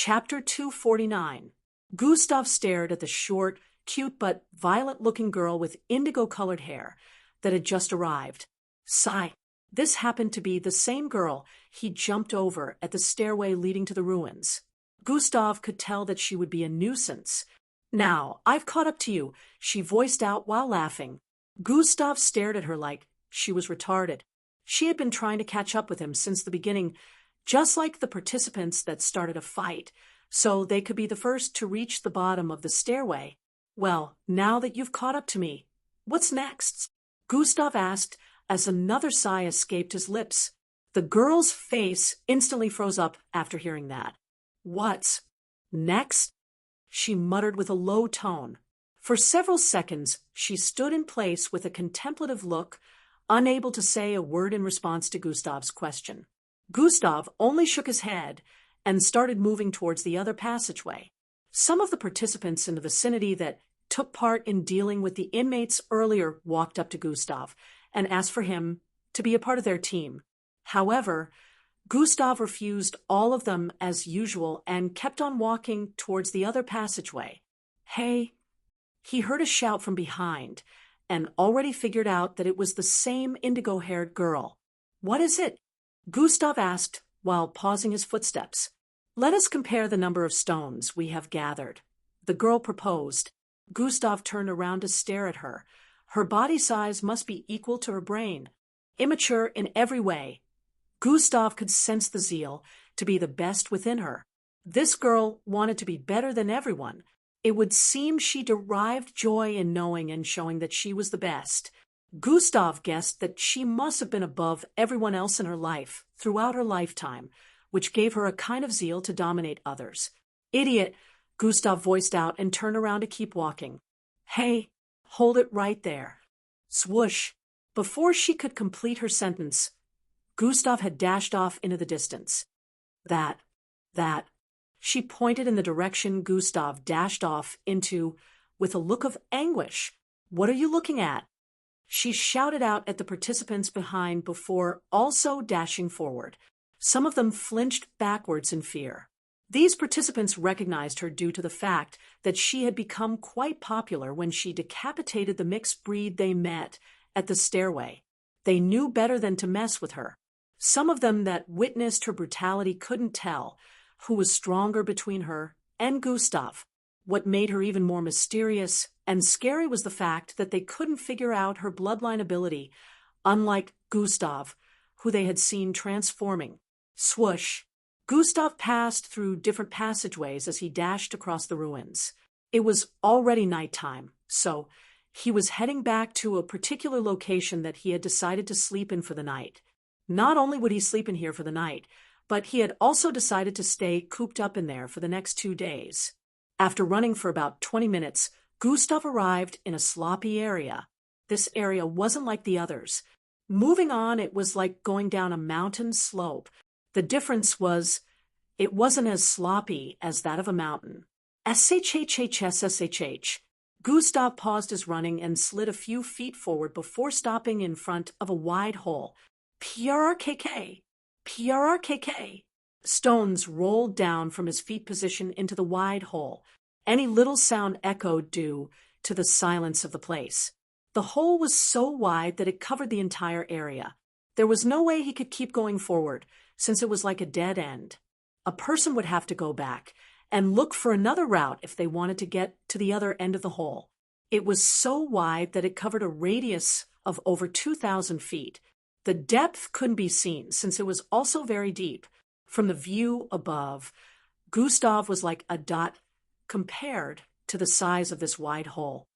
Chapter 249. Gustav stared at the short, cute but violent-looking girl with indigo-colored hair that had just arrived. Sigh. This happened to be the same girl he jumped over at the stairway leading to the ruins. Gustav could tell that she would be a nuisance. "Now, I've caught up to you," she voiced out while laughing. Gustav stared at her like she was retarded. She had been trying to catch up with him since the beginning, just like the participants that started a fight, so they could be the first to reach the bottom of the stairway. "Well, now that you've caught up to me, what's next?" Gustav asked as another sigh escaped his lips. The girl's face instantly froze up after hearing that. "What's next?" she muttered with a low tone. For several seconds, she stood in place with a contemplative look, unable to say a word in response to Gustav's question. Gustav only shook his head and started moving towards the other passageway. Some of the participants in the vicinity that took part in dealing with the inmates earlier walked up to Gustav and asked for him to be a part of their team. However, Gustav refused all of them as usual and kept on walking towards the other passageway. "Hey!" He heard a shout from behind and already figured out that it was the same indigo-haired girl. "What is it?" Gustav asked while pausing his footsteps. "Let us compare the number of stones we have gathered," the girl proposed. Gustav turned around to stare at her. Her body size must be equal to her brain. Immature in every way, Gustav could sense the zeal to be the best within her. This girl wanted to be better than everyone. It would seem she derived joy in knowing and showing that she was the best. Gustav guessed that she must have been above everyone else in her life throughout her lifetime, which gave her a kind of zeal to dominate others. "Idiot," Gustav voiced out and turned around to keep walking. "Hey, hold it right there." Swoosh. Before she could complete her sentence, Gustav had dashed off into the distance. That. She pointed in the direction Gustav dashed off into with a look of anguish. "What are you looking at?" She shouted out at the participants behind before also dashing forward. Some of them flinched backwards in fear. These participants recognized her due to the fact that she had become quite popular when she decapitated the mixed breed they met at the stairway. They knew better than to mess with her. Some of them that witnessed her brutality couldn't tell who was stronger between her and Gustav. What made her even more mysterious and scary was the fact that they couldn't figure out her bloodline ability, unlike Gustav, who they had seen transforming. Swoosh. Gustav passed through different passageways as he dashed across the ruins. It was already nighttime, so he was heading back to a particular location that he had decided to sleep in for the night. Not only would he sleep in here for the night, but he had also decided to stay cooped up in there for the next 2 days. After running for about 20 minutes, Gustav arrived in a sloppy area. This area wasn't like the others. Moving on, it was like going down a mountain slope. The difference was it wasn't as sloppy as that of a mountain. SHHHSSHH. Gustav paused his running and slid a few feet forward before stopping in front of a wide hole. PRRKK. PRRKK. Stones rolled down from his feet position into the wide hole. Any little sound echoed due to the silence of the place. The hole was so wide that it covered the entire area. There was no way he could keep going forward, since it was like a dead end. A person would have to go back and look for another route if they wanted to get to the other end of the hole. It was so wide that it covered a radius of over 2,000 feet. The depth couldn't be seen, since it was also very deep. From the view above, Gustav was like a dot compared to the size of this wide hole.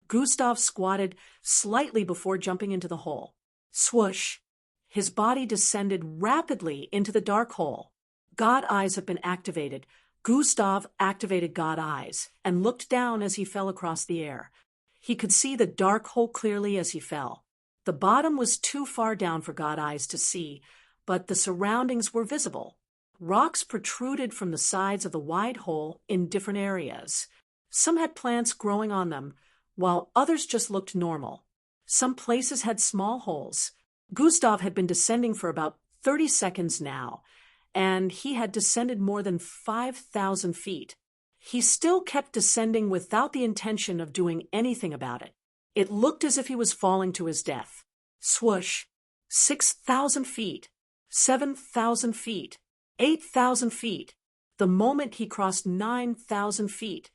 Gustav squatted slightly before jumping into the hole. Swoosh! His body descended rapidly into the dark hole. God eyes have been activated. Gustav activated God eyes and looked down as he fell across the air. He could see the dark hole clearly as he fell. The bottom was too far down for God eyes to see, but the surroundings were visible. Rocks protruded from the sides of the wide hole in different areas. Some had plants growing on them, while others just looked normal. Some places had small holes. Gustav had been descending for about 30 seconds now, and he had descended more than 5,000 feet. He still kept descending without the intention of doing anything about it. It looked as if he was falling to his death. Swoosh! 6,000 feet, 7,000 feet, 8,000 feet. The moment he crossed 9,000 feet,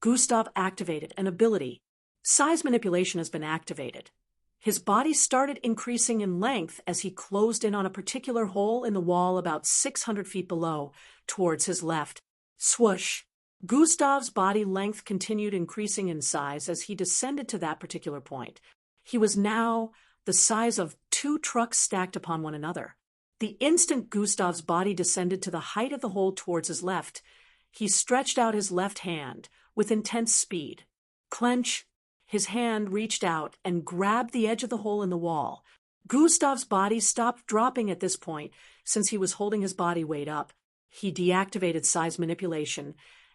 Gustav activated an ability. Size manipulation has been activated. His body started increasing in length as he closed in on a particular hole in the wall about 600 feet below, towards his left. Swoosh! Gustav's body length continued increasing in size as he descended to that particular point. He was now the size of 2 trucks stacked upon one another. The instant Gustav's body descended to the height of the hole towards his left, he stretched out his left hand with intense speed. Clench! His hand reached out and grabbed the edge of the hole in the wall. Gustav's body stopped dropping at this point since he was holding his body weight up. He deactivated size manipulation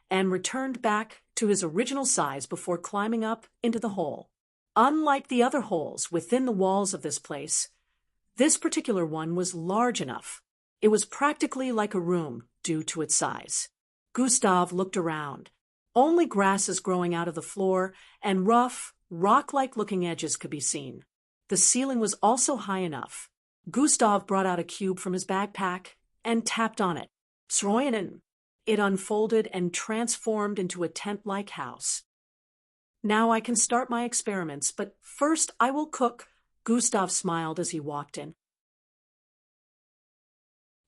and returned back to his original size before climbing up into the hole. Unlike the other holes within the walls of this place, this particular one was large enough. It was practically like a room due to its size. Gustav looked around. Only grasses growing out of the floor and rough, rock-like looking edges could be seen. The ceiling was also high enough. Gustav brought out a cube from his backpack and tapped on it. Sroinen! It unfolded and transformed into a tent-like house. Now I can start my experiments, but first I will cook. Gustav smiled as he walked in.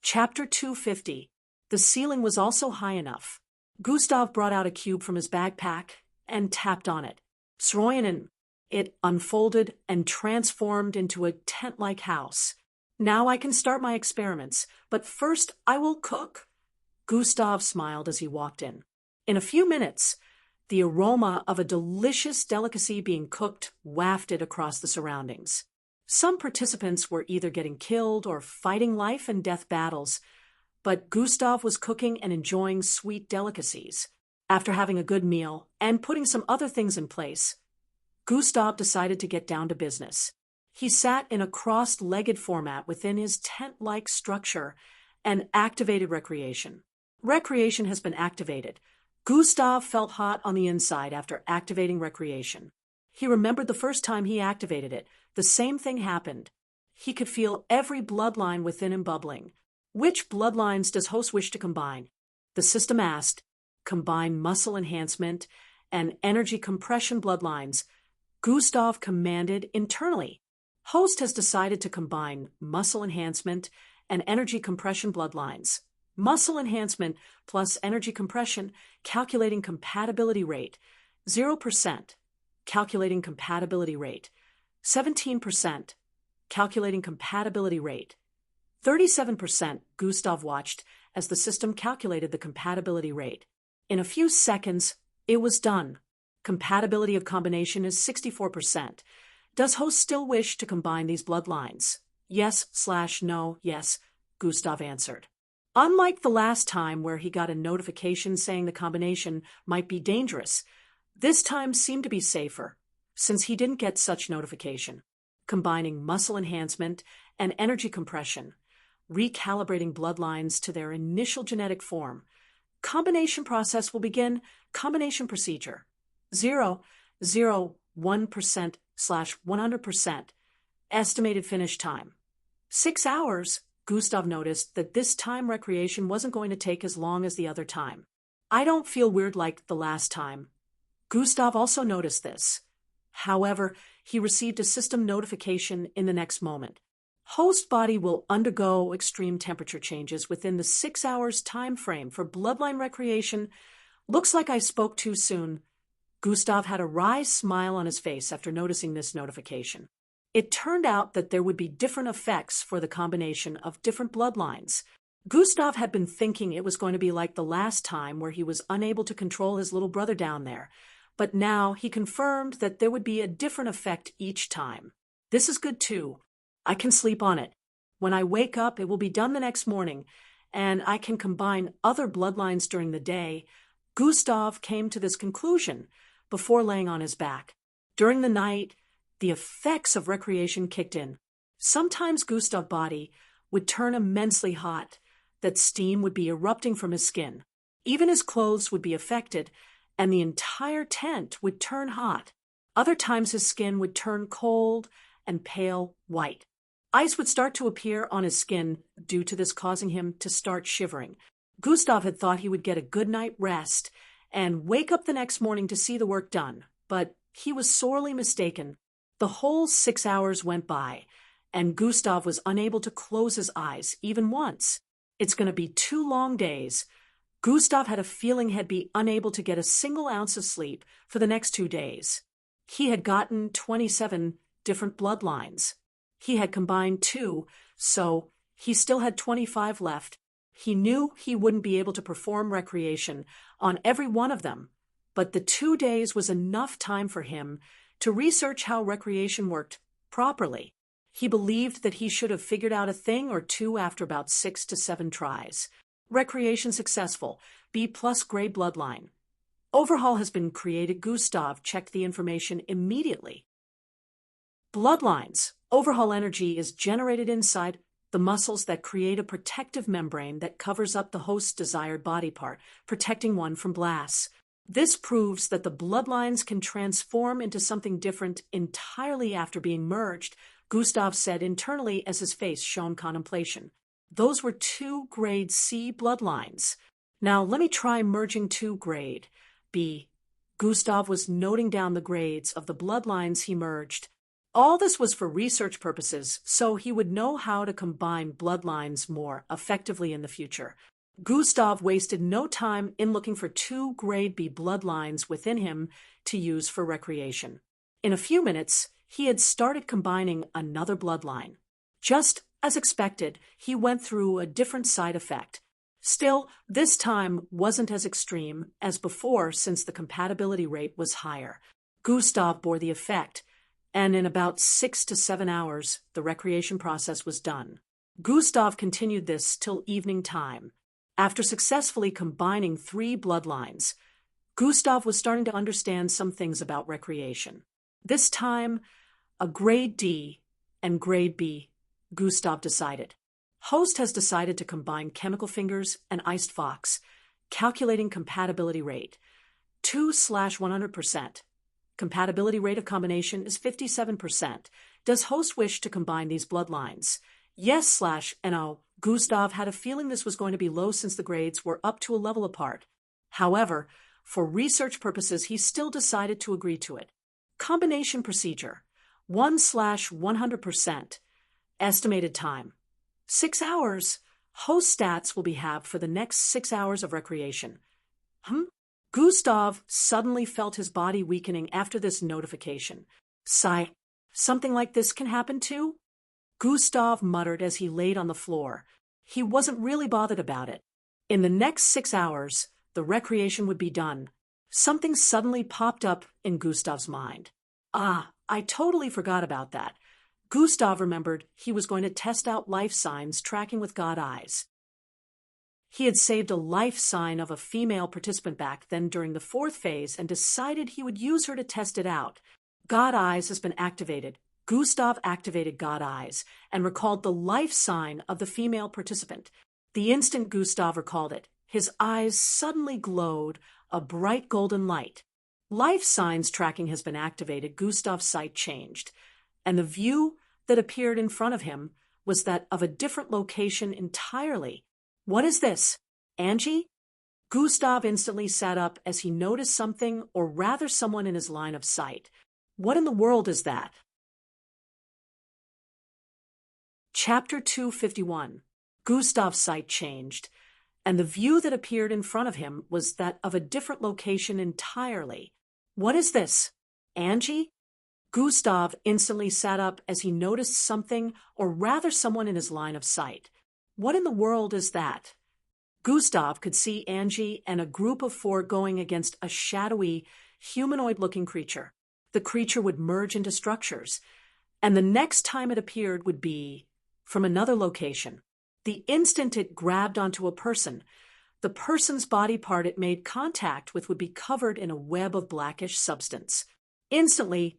Chapter 250. The ceiling was also high enough. Gustav brought out a cube from his backpack and tapped on it. Sroinen! It unfolded and transformed into a tent-like house. Now I can start my experiments, but first I will cook. Gustav smiled as he walked in. In a few minutes, the aroma of a delicious delicacy being cooked wafted across the surroundings. Some participants were either getting killed or fighting life and death battles, but Gustav was cooking and enjoying sweet delicacies. After having a good meal and putting some other things in place, Gustav decided to get down to business. He sat in a cross-legged format within his tent-like structure and activated recreation. Recreation has been activated. Gustav felt hot on the inside after activating recreation. He remembered the first time he activated it. The same thing happened. He could feel every bloodline within him bubbling. Which bloodlines does host wish to combine? The system asked. Combine muscle enhancement and energy compression bloodlines. Gustav commanded internally. Host has decided to combine muscle enhancement and energy compression bloodlines. Muscle enhancement plus energy compression, calculating compatibility rate. 0%, calculating compatibility rate. 17%, calculating compatibility rate. 37%, Gustav watched as the system calculated the compatibility rate. In a few seconds, it was done. Compatibility of combination is 64%. Does host still wish to combine these bloodlines? Yes/no, yes, Gustav answered. Unlike the last time where he got a notification saying the combination might be dangerous, this time seemed to be safer, since he didn't get such notification. Combining muscle enhancement and energy compression, recalibrating bloodlines to their initial genetic form. Combination process will begin. Combination procedure. 0.01%/100%. Estimated finish time. 6 hours. Gustav noticed that this time recreation wasn't going to take as long as the other time. I don't feel weird like the last time. Gustav also noticed this. However, he received a system notification in the next moment. Host body will undergo extreme temperature changes within the 6 hours time frame for bloodline recreation. Looks like I spoke too soon. Gustav had a wry smile on his face after noticing this notification. It turned out that there would be different effects for the combination of different bloodlines. Gustav had been thinking it was going to be like the last time where he was unable to control his little brother down there, but now he confirmed that there would be a different effect each time. This is good too. I can sleep on it. When I wake up, it will be done the next morning, and I can combine other bloodlines during the day. Gustav came to this conclusion before laying on his back. During the night, the effects of recreation kicked in. Sometimes Gustav's body would turn immensely hot. that steam would be erupting from his skin. Even his clothes would be affected, and the entire tent would turn hot. Other times his skin would turn cold and pale white. Ice would start to appear on his skin due to this, causing him to start shivering. Gustav had thought he would get a good night rest and wake up the next morning to see the work done, but he was sorely mistaken. The whole 6 hours went by, and Gustav was unable to close his eyes even once. It's going to be 2 long days. Gustav had a feeling he'd be unable to get a single ounce of sleep for the next 2 days. He had gotten 27 different bloodlines. He had combined 2, so he still had 25 left. He knew he wouldn't be able to perform recreation on every one of them, but the 2 days was enough time for him to research how recreation worked properly. He believed that he should have figured out a thing or two after about 6 to 7 tries. Recreation successful, B+ grade bloodline. Overhaul has been created. Gustav checked the information immediately. Bloodlines. Overhaul energy is generated inside the muscles that create a protective membrane that covers up the host's desired body part, protecting one from blasts. This proves that the bloodlines can transform into something different entirely after being merged, Gustav said internally as his face shone contemplation. Those were 2 grade C bloodlines. Now let me try merging 2 grade B. Gustav was noting down the grades of the bloodlines he merged. All this was for research purposes, so he would know how to combine bloodlines more effectively in the future. Gustav wasted no time in looking for 2 grade B bloodlines within him to use for recreation. In a few minutes, he had started combining another bloodline. Just as expected, he went through a different side effect. Still, this time wasn't as extreme as before since the compatibility rate was higher. Gustav bore the effect, and in about 6 to 7 hours, the recreation process was done. Gustav continued this till evening time. After successfully combining 3 bloodlines, Gustav was starting to understand some things about recreation. This time, a grade D and grade B, Gustav decided. Host has decided to combine chemical fingers and iced fox, calculating compatibility rate, 2/100%. Compatibility rate of combination is 57%. Does host wish to combine these bloodlines? Yes/no. Gustav had a feeling this was going to be low since the grades were up to a level apart. However, for research purposes, he still decided to agree to it. Combination procedure, 1/100%. Estimated time, 6 hours. Host stats will be halved for the next 6 hours of recreation. Gustav suddenly felt his body weakening after this notification. Sigh, something like this can happen too? Gustav muttered as he laid on the floor. He wasn't really bothered about it. In the next 6 hours, the recreation would be done. Something suddenly popped up in Gustav's mind. I totally forgot about that. Gustav remembered he was going to test out life signs tracking with God eyes. He had saved a life sign of a female participant back then during the 4th phase and decided he would use her to test it out. God eyes has been activated. Gustav activated God eyes and recalled the life sign of the female participant. The instant Gustav recalled it, his eyes suddenly glowed a bright golden light. Life signs tracking has been activated. Gustav's sight changed, and the view that appeared in front of him was that of a different location entirely. What is this? Angie? Gustav instantly sat up as he noticed something, or rather someone in his line of sight. What in the world is that? Chapter 251. Gustav's sight changed, and the view that appeared in front of him was that of a different location entirely. What is this? Angie? Gustav instantly sat up as he noticed something, or rather someone in his line of sight. What in the world is that? Gustav could see Angie and a group of 4 going against a shadowy, humanoid-looking creature. The creature would merge into structures, and the next time it appeared would be from another location. The instant it grabbed onto a person, the person's body part it made contact with would be covered in a web of blackish substance. Instantly,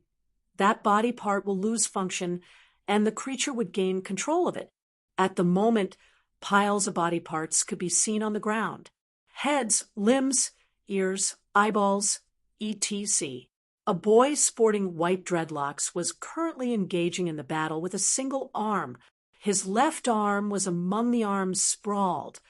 that body part will lose function, and the creature would gain control of it. At the moment, Piles of body parts could be seen on the ground. Heads, limbs, ears, eyeballs, etc. A boy sporting white dreadlocks was currently engaging in the battle with a single arm. His left arm was among the arms sprawled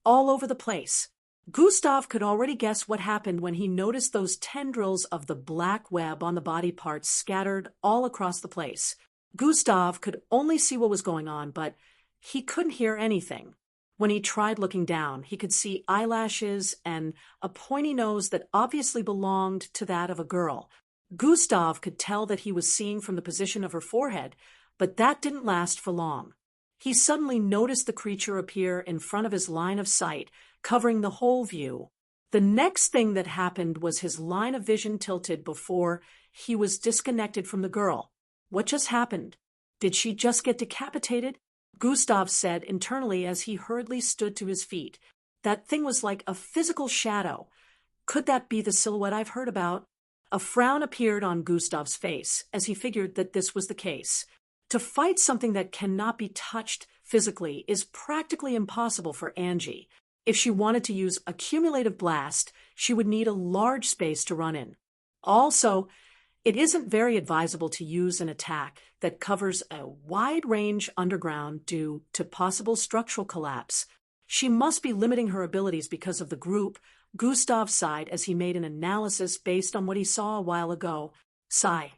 all over the place. Gustav could already guess what happened when he noticed those tendrils of the black web on the body parts scattered all across the place. Gustav could only see what was going on, but he couldn't hear anything. When he tried looking down, he could see eyelashes and a pointy nose that obviously belonged to that of a girl. Gustav could tell that he was seeing from the position of her forehead, but that didn't last for long. He suddenly noticed the creature appear in front of his line of sight, covering the whole view. The next thing that happened was his line of vision tilted before he was disconnected from the girl. What just happened? Did she just get decapitated? Gustav said internally as he hurriedly stood to his feet. That thing was like a physical shadow. Could that be the silhouette I've heard about? A frown appeared on Gustav's face as he figured that this was the case. To fight something that cannot be touched physically is practically impossible for Angie. If she wanted to use a cumulative blast, she would need a large space to run in. Also, it isn't very advisable to use an attack that covers a wide range underground due to possible structural collapse. She must be limiting her abilities because of the group. Gustav sighed as he made an analysis based on what he saw a while ago. Sigh.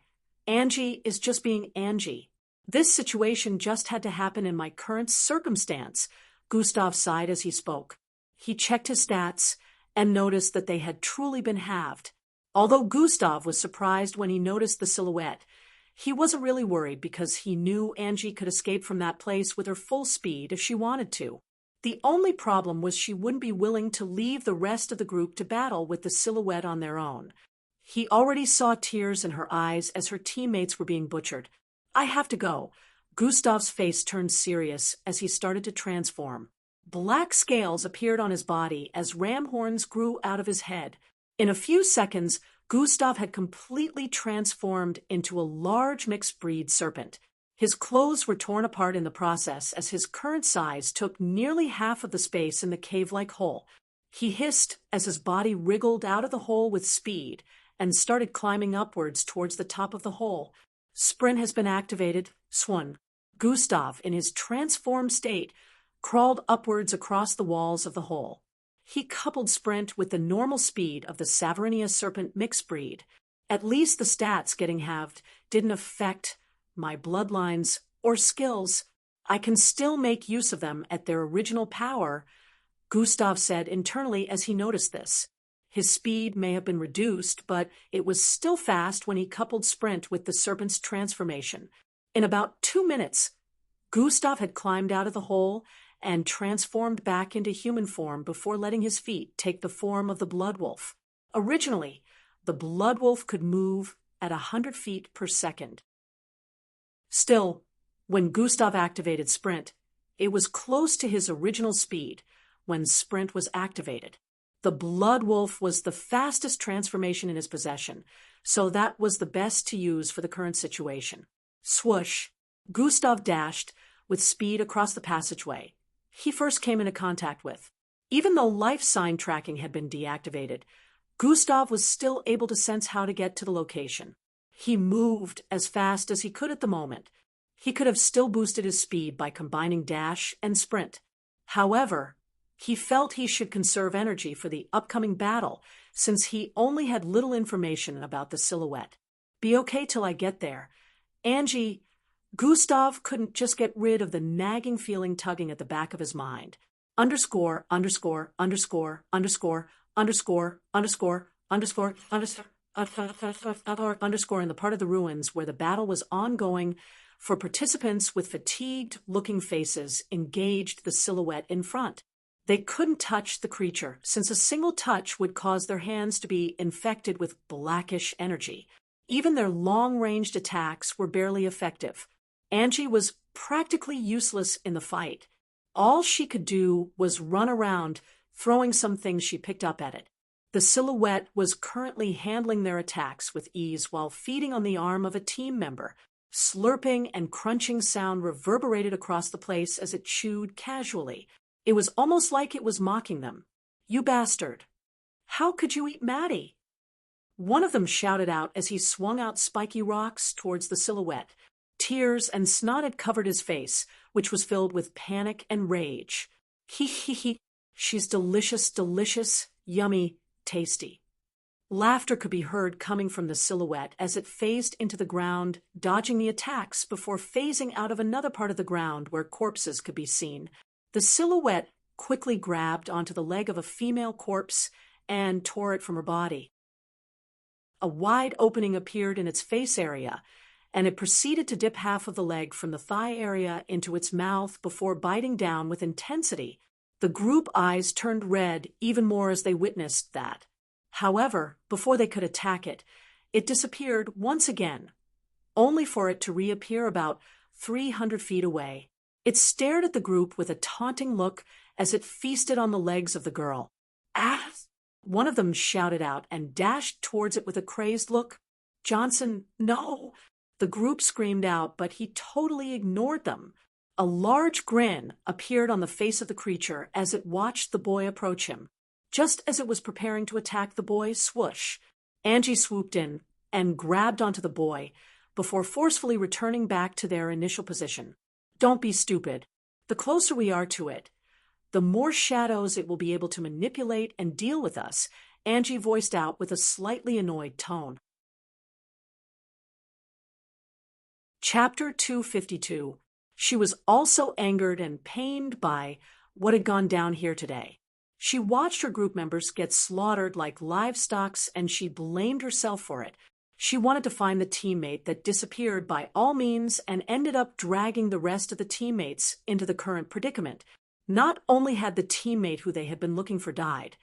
Angie is just being Angie. This situation just had to happen in my current circumstance. Gustav sighed as he spoke. He checked his stats and noticed that they had truly been halved. Although Gustav was surprised when he noticed the silhouette, he wasn't really worried because he knew Angie could escape from that place with her full speed if she wanted to. The only problem was she wouldn't be willing to leave the rest of the group to battle with the silhouette on their own. He already saw tears in her eyes as her teammates were being butchered. I have to go. Gustav's face turned serious as he started to transform. Black scales appeared on his body as ram horns grew out of his head. In a few seconds, Gustav had completely transformed into a large mixed-breed serpent. His clothes were torn apart in the process as his current size took nearly half of the space in the cave-like hole. He hissed as his body wriggled out of the hole with speed and started climbing upwards towards the top of the hole. Sprint has been activated. Swan. Gustav, in his transformed state, crawled upwards across the walls of the hole. He coupled sprint with the normal speed of the Savarinia serpent mixed breed. At least the stats getting halved didn't affect my bloodlines or skills. I can still make use of them at their original power, Gustav said internally as he noticed this. His speed may have been reduced, but it was still fast when he coupled sprint with the serpent's transformation. In about 2 minutes, Gustav had climbed out of the hole and transformed back into human form before letting his feet take the form of the blood wolf. Originally, the blood wolf could move at 100 feet per second. Still, when Gustav activated sprint, it was close to his original speed when sprint was activated. The blood wolf was the fastest transformation in his possession, so that was the best to use for the current situation. Swoosh! Gustav dashed with speed across the passageway he first came into contact with. Even though life sign tracking had been deactivated, Gustav was still able to sense how to get to the location. He moved as fast as he could at the moment. He could have still boosted his speed by combining dash and sprint. However, he felt he should conserve energy for the upcoming battle since he only had little information about the silhouette. Be okay till I get there. Angie, Gustav couldn't just get rid of the nagging feeling tugging at the back of his mind. Underscore in the part of the ruins where the battle was ongoing for participants with fatigued-looking faces engaged the silhouette in front. They couldn't touch the creature, since a single touch would cause their hands to be infected with blackish energy. Even their long-ranged attacks were barely effective. Angie was practically useless in the fight. All she could do was run around, throwing some things she picked up at it. The silhouette was currently handling their attacks with ease while feeding on the arm of a team member. Slurping and crunching sound reverberated across the place as it chewed casually. It was almost like it was mocking them. "You bastard! How could you eat Maddie?" One of them shouted out as he swung out spiky rocks towards the silhouette. Tears and snot had covered his face, which was filled with panic and rage. He. She's delicious, delicious, yummy, tasty. Laughter could be heard coming from the silhouette as it phased into the ground, dodging the attacks before phasing out of another part of the ground where corpses could be seen. The silhouette quickly grabbed onto the leg of a female corpse and tore it from her body. A wide opening appeared in its face area, and it proceeded to dip half of the leg from the thigh area into its mouth before biting down with intensity. The group eyes turned red even more as they witnessed that. However, before they could attack it, it disappeared once again, only for it to reappear about 300 feet away. It stared at the group with a taunting look as it feasted on the legs of the girl. "Ass!" One of them shouted out and dashed towards it with a crazed look. "Johnson, no!" The group screamed out, but he totally ignored them. A large grin appeared on the face of the creature as it watched the boy approach him. Just as it was preparing to attack the boy, swoosh, Angie swooped in and grabbed onto the boy before forcefully returning back to their initial position. "Don't be stupid. The closer we are to it, the more shadows it will be able to manipulate and deal with us," Angie voiced out with a slightly annoyed tone. Chapter 252. She was also angered and pained by what had gone down here today. She watched her group members get slaughtered like livestock, and she blamed herself for it. She wanted to find the teammate that disappeared by all means and ended up dragging the rest of the teammates into the current predicament. Not only had the teammate who they had been looking for died,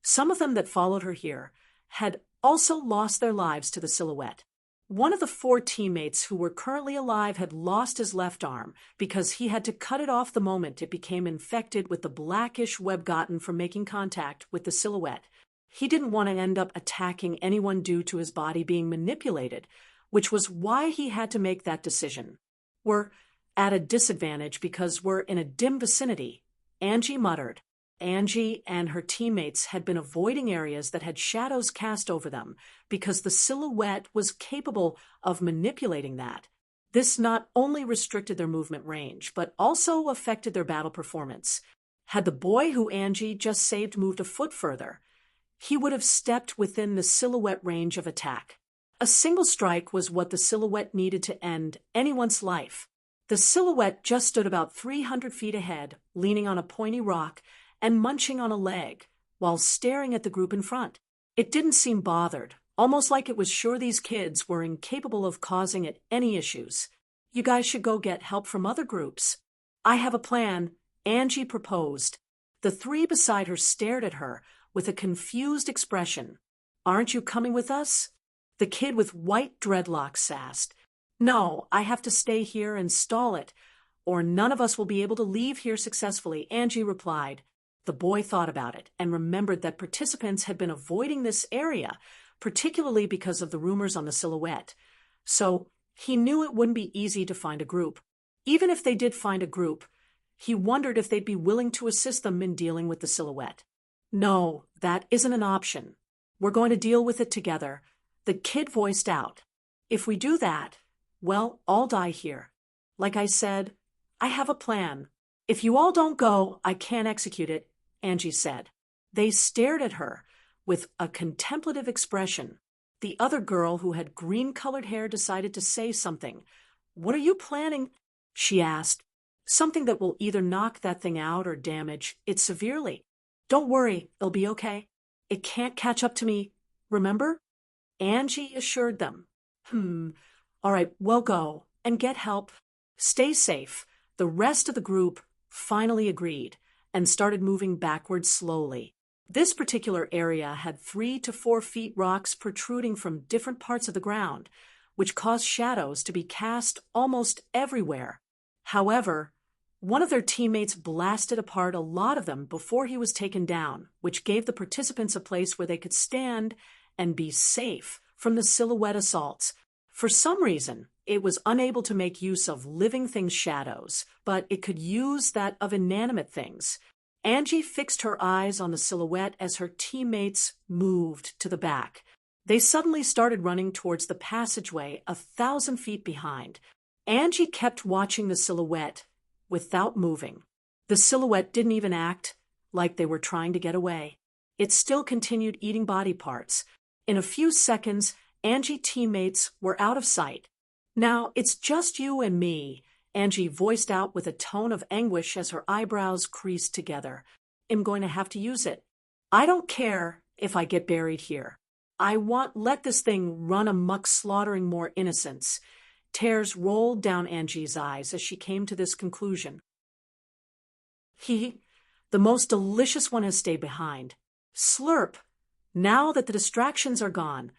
some of them that followed her here had also lost their lives to the silhouette. One of the 4 teammates who were currently alive had lost his left arm because he had to cut it off the moment it became infected with the blackish web gotten from making contact with the silhouette. He didn't want to end up attacking anyone due to his body being manipulated, which was why he had to make that decision. "We're at a disadvantage because we're in a dim vicinity," Angie muttered. Angie and her teammates had been avoiding areas that had shadows cast over them because the silhouette was capable of manipulating that. This not only restricted their movement range, but also affected their battle performance. Had the boy who Angie just saved moved a foot further, he would have stepped within the silhouette range of attack. A single strike was what the silhouette needed to end anyone's life. The silhouette just stood about 300 feet ahead, leaning on a pointy rock and munching on a leg, while staring at the group in front. It didn't seem bothered, almost like it was sure these kids were incapable of causing it any issues. "You guys should go get help from other groups." "I have a plan," Angie proposed. The 3 beside her stared at her with a confused expression. "Aren't you coming with us?" The kid with white dreadlocks asked. "No, I have to stay here and stall it, or none of us will be able to leave here successfully," Angie replied. The boy thought about it and remembered that participants had been avoiding this area, particularly because of the rumors on the silhouette. So he knew it wouldn't be easy to find a group. Even if they did find a group, he wondered if they'd be willing to assist them in dealing with the silhouette. "No, that isn't an option. We're going to deal with it together," the kid voiced out. "If we do that, well, I'll die here. Like I said, I have a plan. If you all don't go, I can't execute it," Angie said. They stared at her with a contemplative expression. The other girl who had green-colored hair decided to say something. "What are you planning?" she asked. "Something that will either knock that thing out or damage it severely. Don't worry, it'll be okay. It can't catch up to me, remember?" Angie assured them. All right, well, go and get help. Stay safe." The rest of the group finally agreed and started moving backwards slowly. This particular area had 3 to 4 feet rocks protruding from different parts of the ground, which caused shadows to be cast almost everywhere. However, one of their teammates blasted apart a lot of them before he was taken down, which gave the participants a place where they could stand and be safe from the silhouette assaults. For some reason, it was unable to make use of living things' shadows, but it could use that of inanimate things. Angie fixed her eyes on the silhouette as her teammates moved to the back. They suddenly started running towards the passageway 1,000 feet behind. Angie kept watching the silhouette without moving. The silhouette didn't even act like they were trying to get away. It still continued eating body parts. In a few seconds, Angie's teammates were out of sight. "Now it's just you and me," Angie voiced out with a tone of anguish as her eyebrows creased together. "I'm going to have to use it. I don't care if I get buried here. I won't let this thing run amok, slaughtering more innocents." Tears rolled down Angie's eyes as she came to this conclusion. The most delicious one has stayed behind. Slurp. Now that the distractions are gone,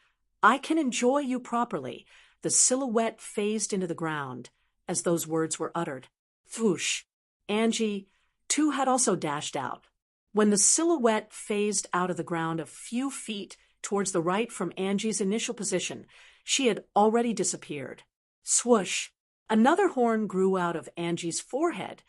I can enjoy you properly. The silhouette phased into the ground as those words were uttered. Thwoosh. Angie, too, had also dashed out. When the silhouette phased out of the ground a few feet towards the right from Angie's initial position, she had already disappeared. Swoosh. Another horn grew out of Angie's forehead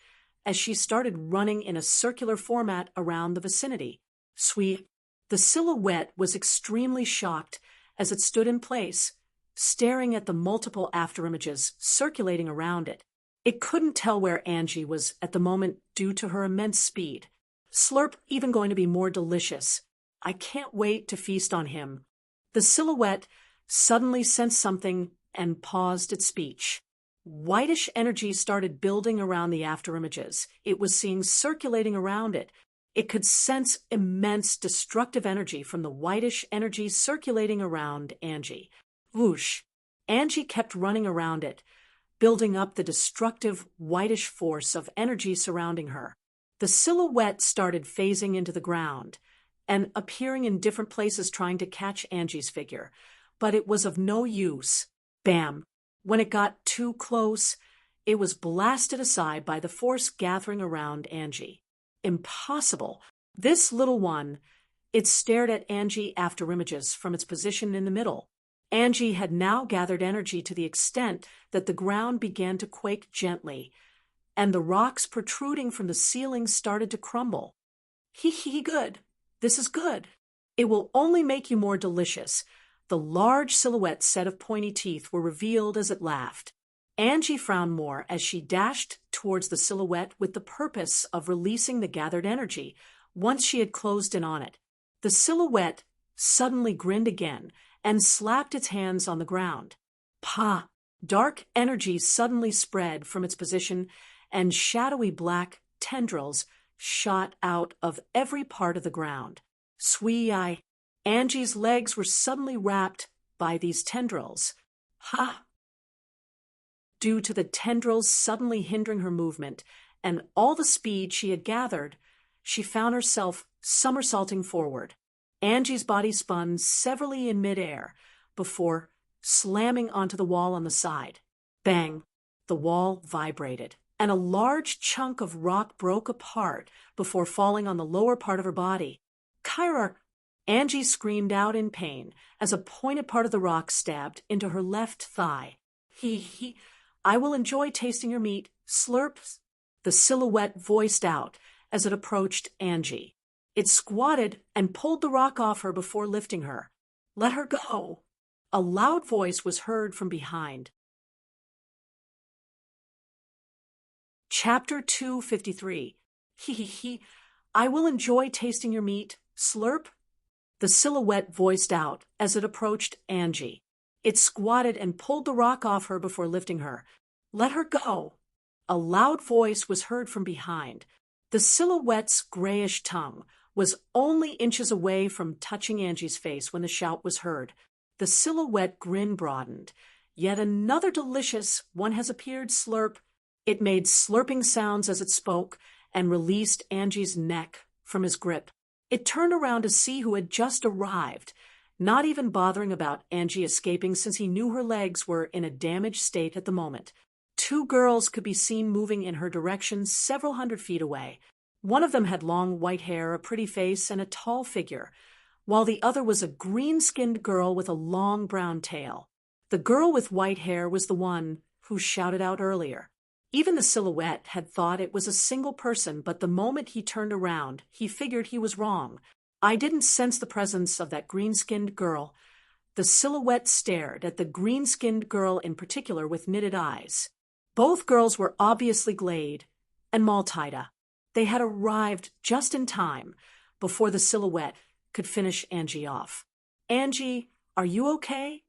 as she started running in a circular format around the vicinity. Sweep. The silhouette was extremely shocked as it stood in place, staring at the multiple afterimages circulating around it. It couldn't tell where Angie was at the moment due to her immense speed. Slurp even going to be more delicious. I can't wait to feast on him. The silhouette suddenly sensed something and paused its speech. Whitish energy started building around the afterimages. It was seeing circulating around it. It could sense immense destructive energy from the whitish energy circulating around Angie. Whoosh. Angie kept running around it, building up the destructive whitish force of energy surrounding her. The silhouette started phasing into the ground and appearing in different places trying to catch Angie's figure, but it was of no use. Bam! When it got too close, it was blasted aside by the force gathering around Angie. Impossible. This little one, it stared at Angie afterimages from its position in the middle. Angie had now gathered energy to the extent that the ground began to quake gently, and the rocks protruding from the ceiling started to crumble. Good. This is good. It will only make you more delicious. The large silhouette set of pointy teeth were revealed as it laughed. Angie frowned more as she dashed towards the silhouette with the purpose of releasing the gathered energy once she had closed in on it. The silhouette suddenly grinned again and slapped its hands on the ground. Pah! Dark energy suddenly spread from its position, and shadowy black tendrils shot out of every part of the ground. Swee-eye! Angie's legs were suddenly wrapped by these tendrils. Ha! Due to the tendrils suddenly hindering her movement and all the speed she had gathered, she found herself somersaulting forward. Angie's body spun severally in midair before slamming onto the wall on the side. Bang! The wall vibrated, and a large chunk of rock broke apart before falling on the lower part of her body. Kyra! Angie screamed out in pain as a pointed part of the rock stabbed into her left thigh. I will enjoy tasting your meat. Slurp. The silhouette voiced out as it approached Angie. It squatted and pulled the rock off her before lifting her. Let her go. A loud voice was heard from behind. Chapter 253. I will enjoy tasting your meat. Slurp. The silhouette voiced out as it approached Angie. It squatted and pulled the rock off her before lifting her. Let her go. A loud voice was heard from behind. The silhouette's grayish tongue was only inches away from touching Angie's face when the shout was heard. The silhouette grin broadened. Yet another delicious one has appeared. Slurp. It made slurping sounds as it spoke and released Angie's neck from his grip. It turned around to see who had just arrived, not even bothering about Angie escaping since he knew her legs were in a damaged state at the moment. Two girls could be seen moving in her direction several hundred feet away. One of them had long white hair, a pretty face, and a tall figure, while the other was a green-skinned girl with a long brown tail. The girl with white hair was the one who shouted out earlier. Even the silhouette had thought it was a single person, but the moment he turned around, he figured he was wrong. I didn't sense the presence of that green-skinned girl. The silhouette stared at the green-skinned girl in particular with knitted eyes. Both girls were obviously Glade and Maltida. They had arrived just in time before the silhouette could finish Angie off. "Angie, are you okay?"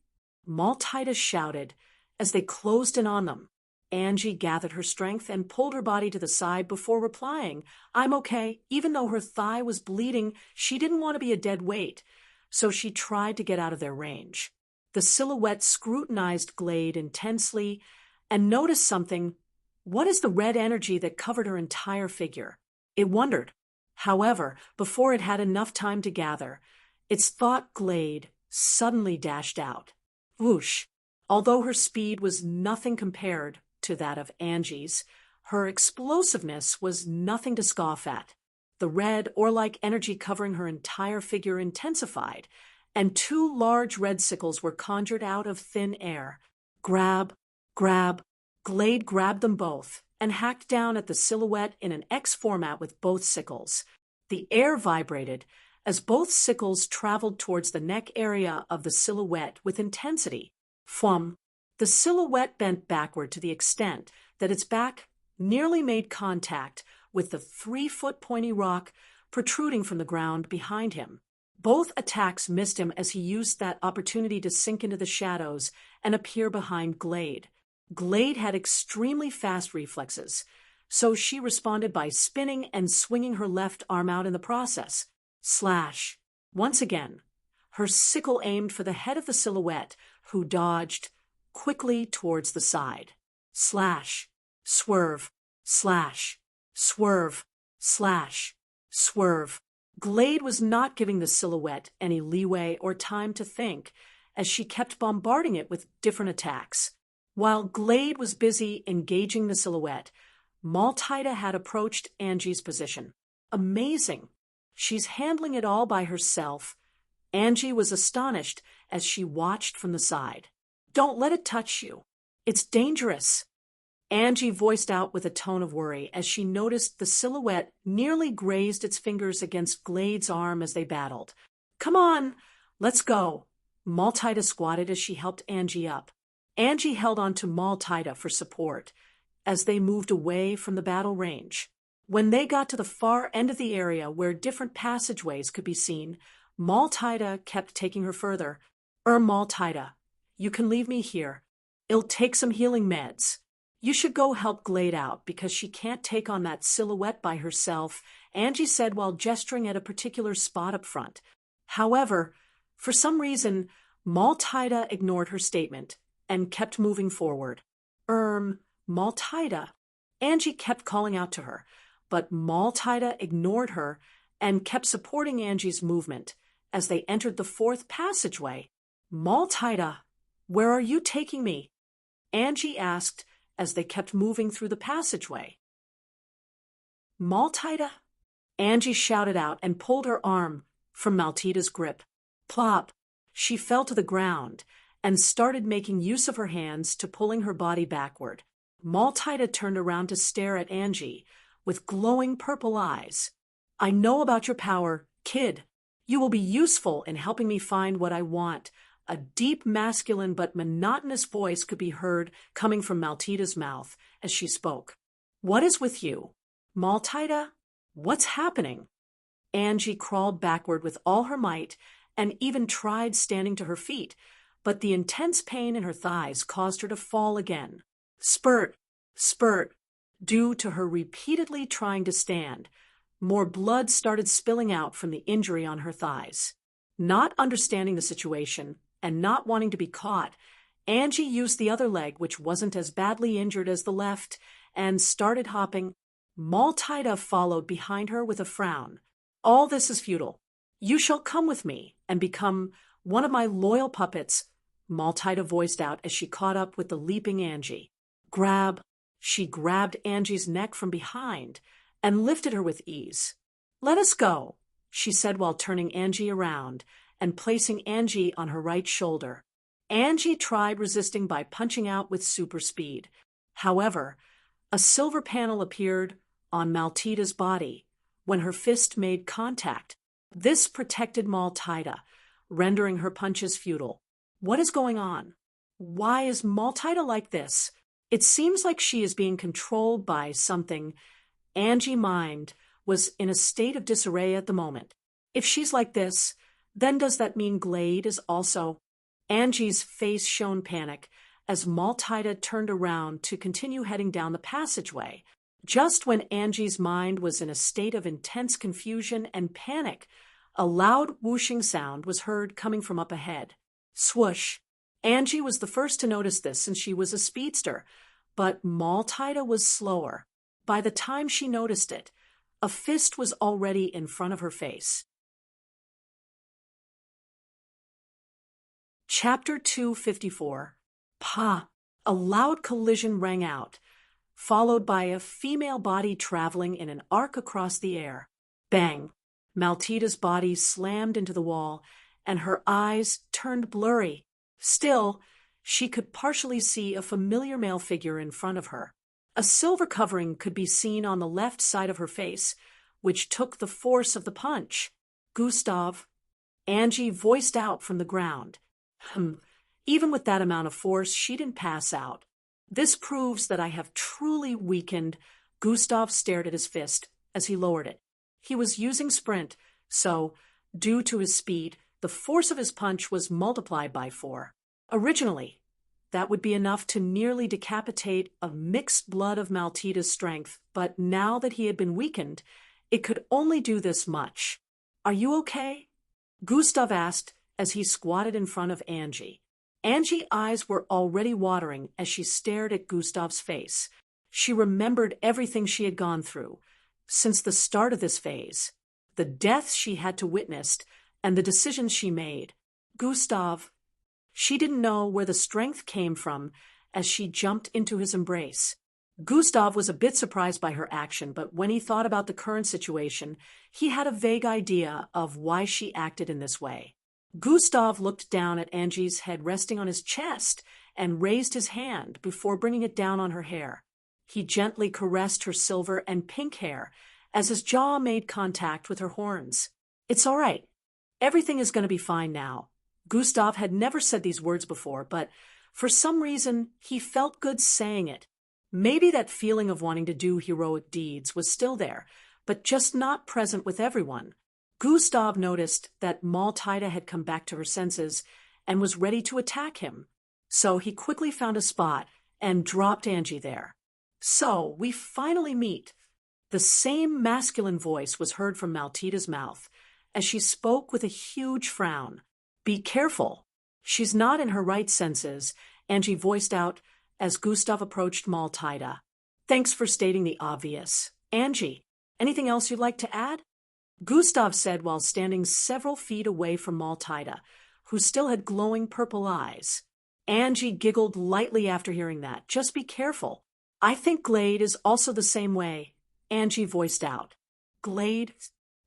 Maltida shouted as they closed in on them. Angie gathered her strength and pulled her body to the side before replying, "I'm okay." Even though her thigh was bleeding, she didn't want to be a dead weight, so she tried to get out of their range. The silhouette scrutinized Glade intensely and noticed something. What is the red energy that covered her entire figure? It wondered. However, before it had enough time to gather, its thought Glade suddenly dashed out. Whoosh! Although her speed was nothing compared to that of Angie's, her explosiveness was nothing to scoff at. The red, ore-like energy covering her entire figure intensified, and two large red sickles were conjured out of thin air. Grab, grab. Glade grabbed them both and hacked down at the silhouette in an X format with both sickles. The air vibrated as both sickles traveled towards the neck area of the silhouette with intensity. Flum. The silhouette bent backward to the extent that its back nearly made contact with the 3-foot pointy rock protruding from the ground behind him. Both attacks missed him as he used that opportunity to sink into the shadows and appear behind Glade. Glade had extremely fast reflexes, so she responded by spinning and swinging her left arm out in the process. Slash. Once again, her sickle aimed for the head of the silhouette, who dodged quickly towards the side. Slash. Swerve. Slash. Swerve. Slash. Swerve. Glade was not giving the silhouette any leeway or time to think, as she kept bombarding it with different attacks. While Glade was busy engaging the silhouette, Maltida had approached Angie's position. Amazing! She's handling it all by herself. Angie was astonished as she watched from the side. "Don't let it touch you. It's dangerous." Angie voiced out with a tone of worry as she noticed the silhouette nearly grazed its fingers against Glade's arm as they battled. "Come on, let's go." Maltida squatted as she helped Angie up. Angie held on to Maltida for support as they moved away from the battle range. When they got to the far end of the area where different passageways could be seen, Maltida kept taking her further. Maltida, you can leave me here. It'll take some healing meds. You should go help Glade out because she can't take on that silhouette by herself," Angie said while gesturing at a particular spot up front. However, for some reason, Maltida ignored her statement and kept moving forward. Maltida. Angie kept calling out to her, but Maltida ignored her and kept supporting Angie's movement as they entered the fourth passageway. "Maltida, where are you taking me?" Angie asked as they kept moving through the passageway. "Maltida?" Angie shouted out and pulled her arm from Maltida's grip. Plop! She fell to the ground and started making use of her hands to pulling her body backward. Maltida turned around to stare at Angie with glowing purple eyes. "I know about your power, kid. You will be useful in helping me find what I want." A deep, masculine but monotonous voice could be heard coming from Maltida's mouth as she spoke. "What is with you? Maltida? What's happening?" Angie crawled backward with all her might and even tried standing to her feet, but the intense pain in her thighs caused her to fall again. Spurt, spurt. Due to her repeatedly trying to stand, more blood started spilling out from the injury on her thighs. Not understanding the situation and not wanting to be caught, Angie used the other leg, which wasn't as badly injured as the left, and started hopping. Maltida followed behind her with a frown. "All this is futile. You shall come with me and become one of my loyal puppets," Maltida voiced out as she caught up with the leaping Angie. "Grab." She grabbed Angie's neck from behind and lifted her with ease. "Let us go," she said while turning Angie around and placing Angie on her right shoulder. Angie tried resisting by punching out with super speed. However, A silver panel appeared on Maltita's body when her fist made contact. This protected Maltita, rendering her punches futile. What is going on? Why is Maltita like this? It seems like she is being controlled by something. Angie's mind was in a state of disarray at the moment. If she's like this, then does that mean Glade is also? Angie's face shone panic as Maltita turned around to continue heading down the passageway. Just when Angie's mind was in a state of intense confusion and panic, a loud whooshing sound was heard coming from up ahead. Swoosh! Angie was the first to notice this since she was a speedster, but Maltita was slower. By the time she noticed it, a fist was already in front of her face. Chapter 254. Pa! A loud collision rang out, followed by a female body traveling in an arc across the air. Bang! Maltita's body slammed into the wall, and her eyes turned blurry. Still, she could partially see a familiar male figure in front of her. A silver covering could be seen on the left side of her face, which took the force of the punch. Gustav, Angie voiced out from the ground. Even with that amount of force, she didn't pass out. This proves that I have truly weakened. Gustav stared at his fist as he lowered it. He was using sprint, so, due to his speed, the force of his punch was multiplied by 4. Originally, that would be enough to nearly decapitate a mixed blood of Maltita's strength, but now that he had been weakened, it could only do this much. Are you okay? Gustav asked as he squatted in front of Angie. Angie's eyes were already watering as she stared at Gustav's face. She remembered everything she had gone through since the start of this phase, the deaths she had to witness, and the decisions she made. Gustav. She didn't know where the strength came from as she jumped into his embrace. Gustav was a bit surprised by her action, but when he thought about the current situation, he had a vague idea of why she acted in this way. Gustav looked down at Angie's head resting on his chest and raised his hand before bringing it down on her hair. He gently caressed her silver and pink hair as his jaw made contact with her horns. It's all right. Everything is going to be fine now. Gustav had never said these words before, but for some reason he felt good saying it. Maybe that feeling of wanting to do heroic deeds was still there, but just not present with everyone. Gustav noticed that Maltita had come back to her senses and was ready to attack him. So he quickly found a spot and dropped Angie there. So we finally meet. The same masculine voice was heard from Maltita's mouth as she spoke with a huge frown. Be careful. She's not in her right senses, Angie voiced out as Gustav approached Maltita. Thanks for stating the obvious. Angie, anything else you'd like to add? Gustav said while standing several feet away from Maltita, who still had glowing purple eyes. Angie giggled lightly after hearing that. Just be careful. I think Glade is also the same way, Angie voiced out. Glade?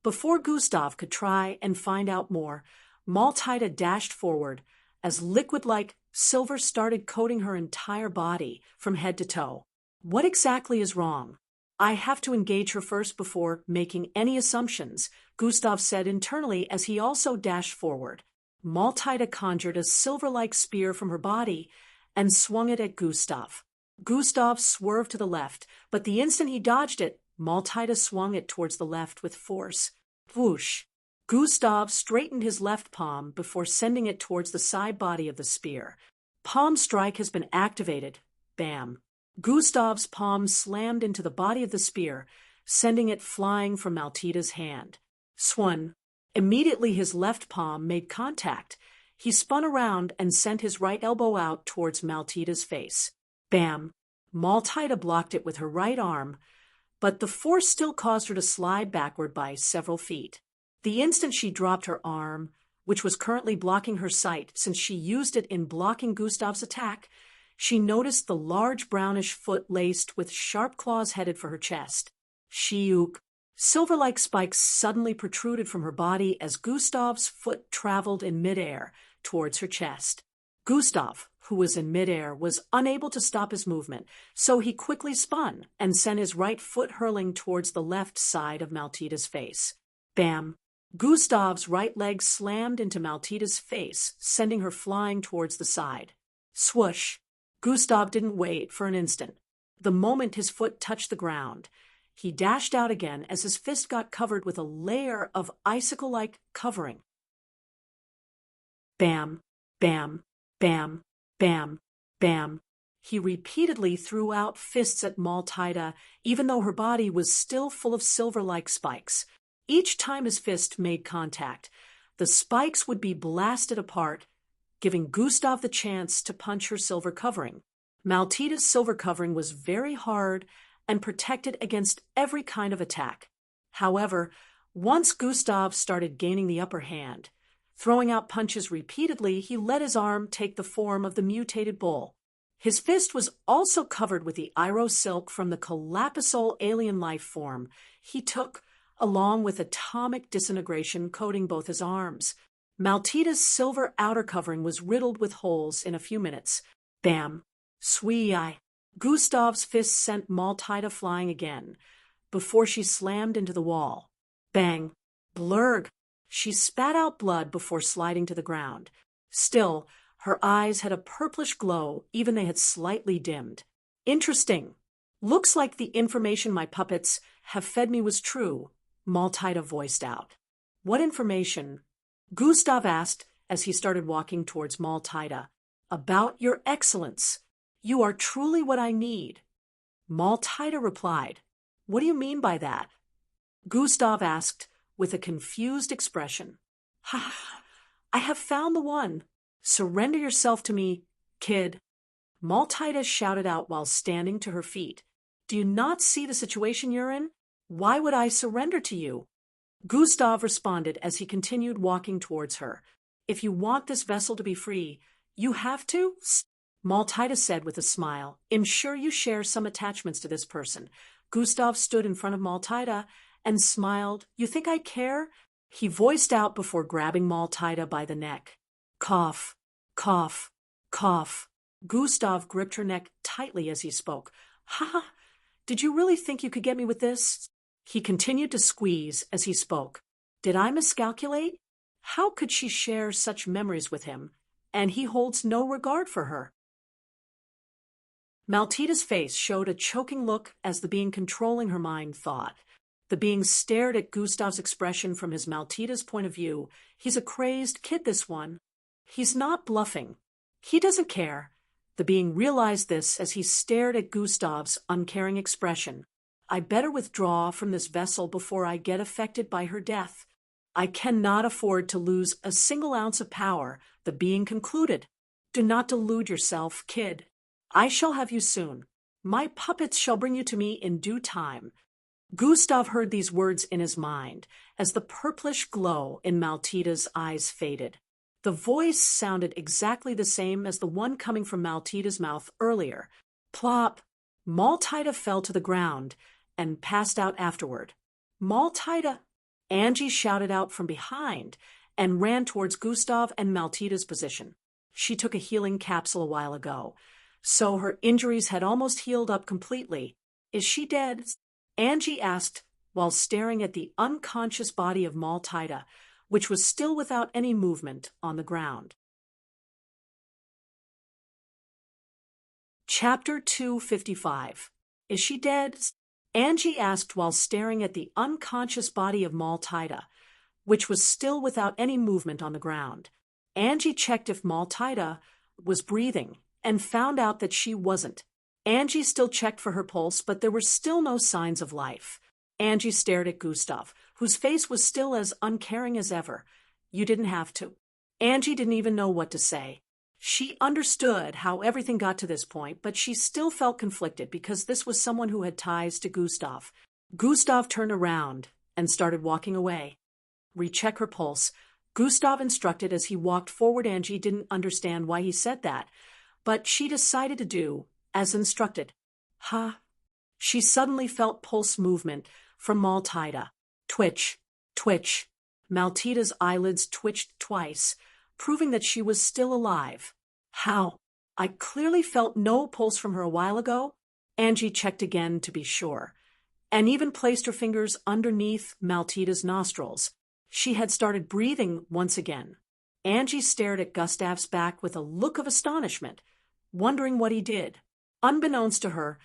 Before Gustav could try and find out more, Maltita dashed forward as liquid-like silver started coating her entire body from head to toe. What exactly is wrong? I have to engage her first before making any assumptions, Gustav said internally as he also dashed forward. Maltita conjured a silver-like spear from her body and swung it at Gustav. Gustav swerved to the left, but the instant he dodged it, Maltita swung it towards the left with force. Whoosh! Gustav straightened his left palm before sending it towards the side body of the spear. Palm strike has been activated. Bam! Gustav's palm slammed into the body of the spear, sending it flying from Maltita's hand. Swan! Immediately his left palm made contact. He spun around and sent his right elbow out towards Maltita's face. Bam! Maltita blocked it with her right arm, but the force still caused her to slide backward by several feet. The instant she dropped her arm, which was currently blocking her sight since she used it in blocking Gustav's attack, she noticed the large brownish foot laced with sharp claws headed for her chest. Shiuk! Silver-like spikes suddenly protruded from her body as Gustav's foot traveled in midair towards her chest. Gustav, who was in midair, was unable to stop his movement, so he quickly spun and sent his right foot hurling towards the left side of Maltita's face. Bam! Gustav's right leg slammed into Maltita's face, sending her flying towards the side. Swoosh! Gustav didn't wait for an instant. The moment his foot touched the ground, he dashed out again as his fist got covered with a layer of icicle-like covering. Bam! Bam! Bam! Bam! Bam! He repeatedly threw out fists at Maltita, even though her body was still full of silver-like spikes. Each time his fist made contact, the spikes would be blasted apart, giving Gustav the chance to punch her silver covering. Maltita's silver covering was very hard and protected against every kind of attack. However, once Gustav started gaining the upper hand, throwing out punches repeatedly, he let his arm take the form of the mutated bull. His fist was also covered with the Iro silk from the Colapisol alien life form he took, along with atomic disintegration coating both his arms. Maltita's silver outer covering was riddled with holes in a few minutes. Bam! Swee-eye! Gustav's fist sent Maltita flying again, before she slammed into the wall. Bang! Blurg! She spat out blood before sliding to the ground. Still, her eyes had a purplish glow, even they had slightly dimmed. Interesting. Looks like the information my puppets have fed me was true, Maltita voiced out. What information? Gustav asked as he started walking towards Maltita. About your excellence. You are truly what I need. Maltita replied. What do you mean by that? Gustav asked with a confused expression. Ha! I have found the one. Surrender yourself to me, kid. Maltita shouted out while standing to her feet. Do you not see the situation you're in? Why would I surrender to you? Gustav responded as he continued walking towards her. If you want this vessel to be free, you have to? Maltita said with a smile. I'm sure you share some attachments to this person. Gustav stood in front of Maltita and smiled. You think I care? He voiced out before grabbing Maltita by the neck. Cough, cough, cough. Gustav gripped her neck tightly as he spoke. Ha! Did you really think you could get me with this? He continued to squeeze as he spoke. Did I miscalculate? How could she share such memories with him, and he holds no regard for her? Maltita's face showed a choking look as the being controlling her mind thought. The being stared at Gustav's expression from his Maltita's point of view. He's a crazed kid, this one. He's not bluffing. He doesn't care. The being realized this as he stared at Gustav's uncaring expression. I better withdraw from this vessel before I get affected by her death. I cannot afford to lose a single ounce of power, the being concluded. Do not delude yourself, kid. I shall have you soon. My puppets shall bring you to me in due time. Gustav heard these words in his mind as the purplish glow in Maltita's eyes faded. The voice sounded exactly the same as the one coming from Maltita's mouth earlier. Plop! Maltita fell to the ground and passed out afterward. Maltita! Angie shouted out from behind and ran towards Gustav and Maltita's position. She took a healing capsule a while ago, so her injuries had almost healed up completely. Is she dead? Angie asked while staring at the unconscious body of Maltita, which was still without any movement on the ground. Chapter 255. Is she dead? Angie asked while staring at the unconscious body of Maltita, which was still without any movement on the ground. Angie checked if Maltita was breathing and found out that she wasn't. Angie still checked for her pulse, but there were still no signs of life. Angie stared at Gustav, whose face was still as uncaring as ever. You didn't have to. Angie didn't even know what to say. She understood how everything got to this point, but she still felt conflicted because this was someone who had ties to Gustav. Gustav turned around and started walking away. Recheck her pulse, Gustav instructed as he walked forward. Angie didn't understand why he said that, but she decided to do as instructed. Ha! She suddenly felt pulse movement from Maltita. Twitch, twitch. Maltita's eyelids twitched twice, proving that she was still alive. How? I clearly felt no pulse from her a while ago. Angie checked again to be sure, and even placed her fingers underneath Maltita's nostrils. She had started breathing once again. Angie stared at Gustav's back with a look of astonishment, wondering what he did. Unbeknownst to her,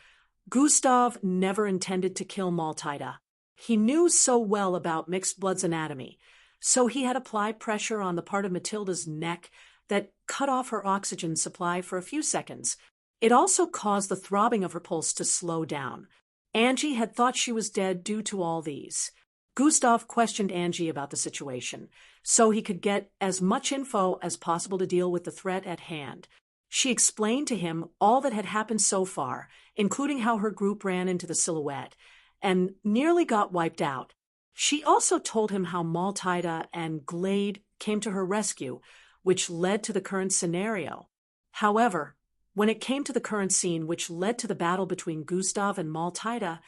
Gustav never intended to kill Maltita. He knew so well about mixed blood's anatomy, so he had applied pressure on the part of Matilda's neck that cut off her oxygen supply for a few seconds. It also caused the throbbing of her pulse to slow down. Angie had thought she was dead due to all these. Gustav questioned Angie about the situation, so he could get as much info as possible to deal with the threat at hand. She explained to him all that had happened so far, including how her group ran into the silhouette and nearly got wiped out. She also told him how Maltita and Glade came to her rescue, which led to the current scenario. However, when it came to the current scene which led to the battle between Gustav and Maltita,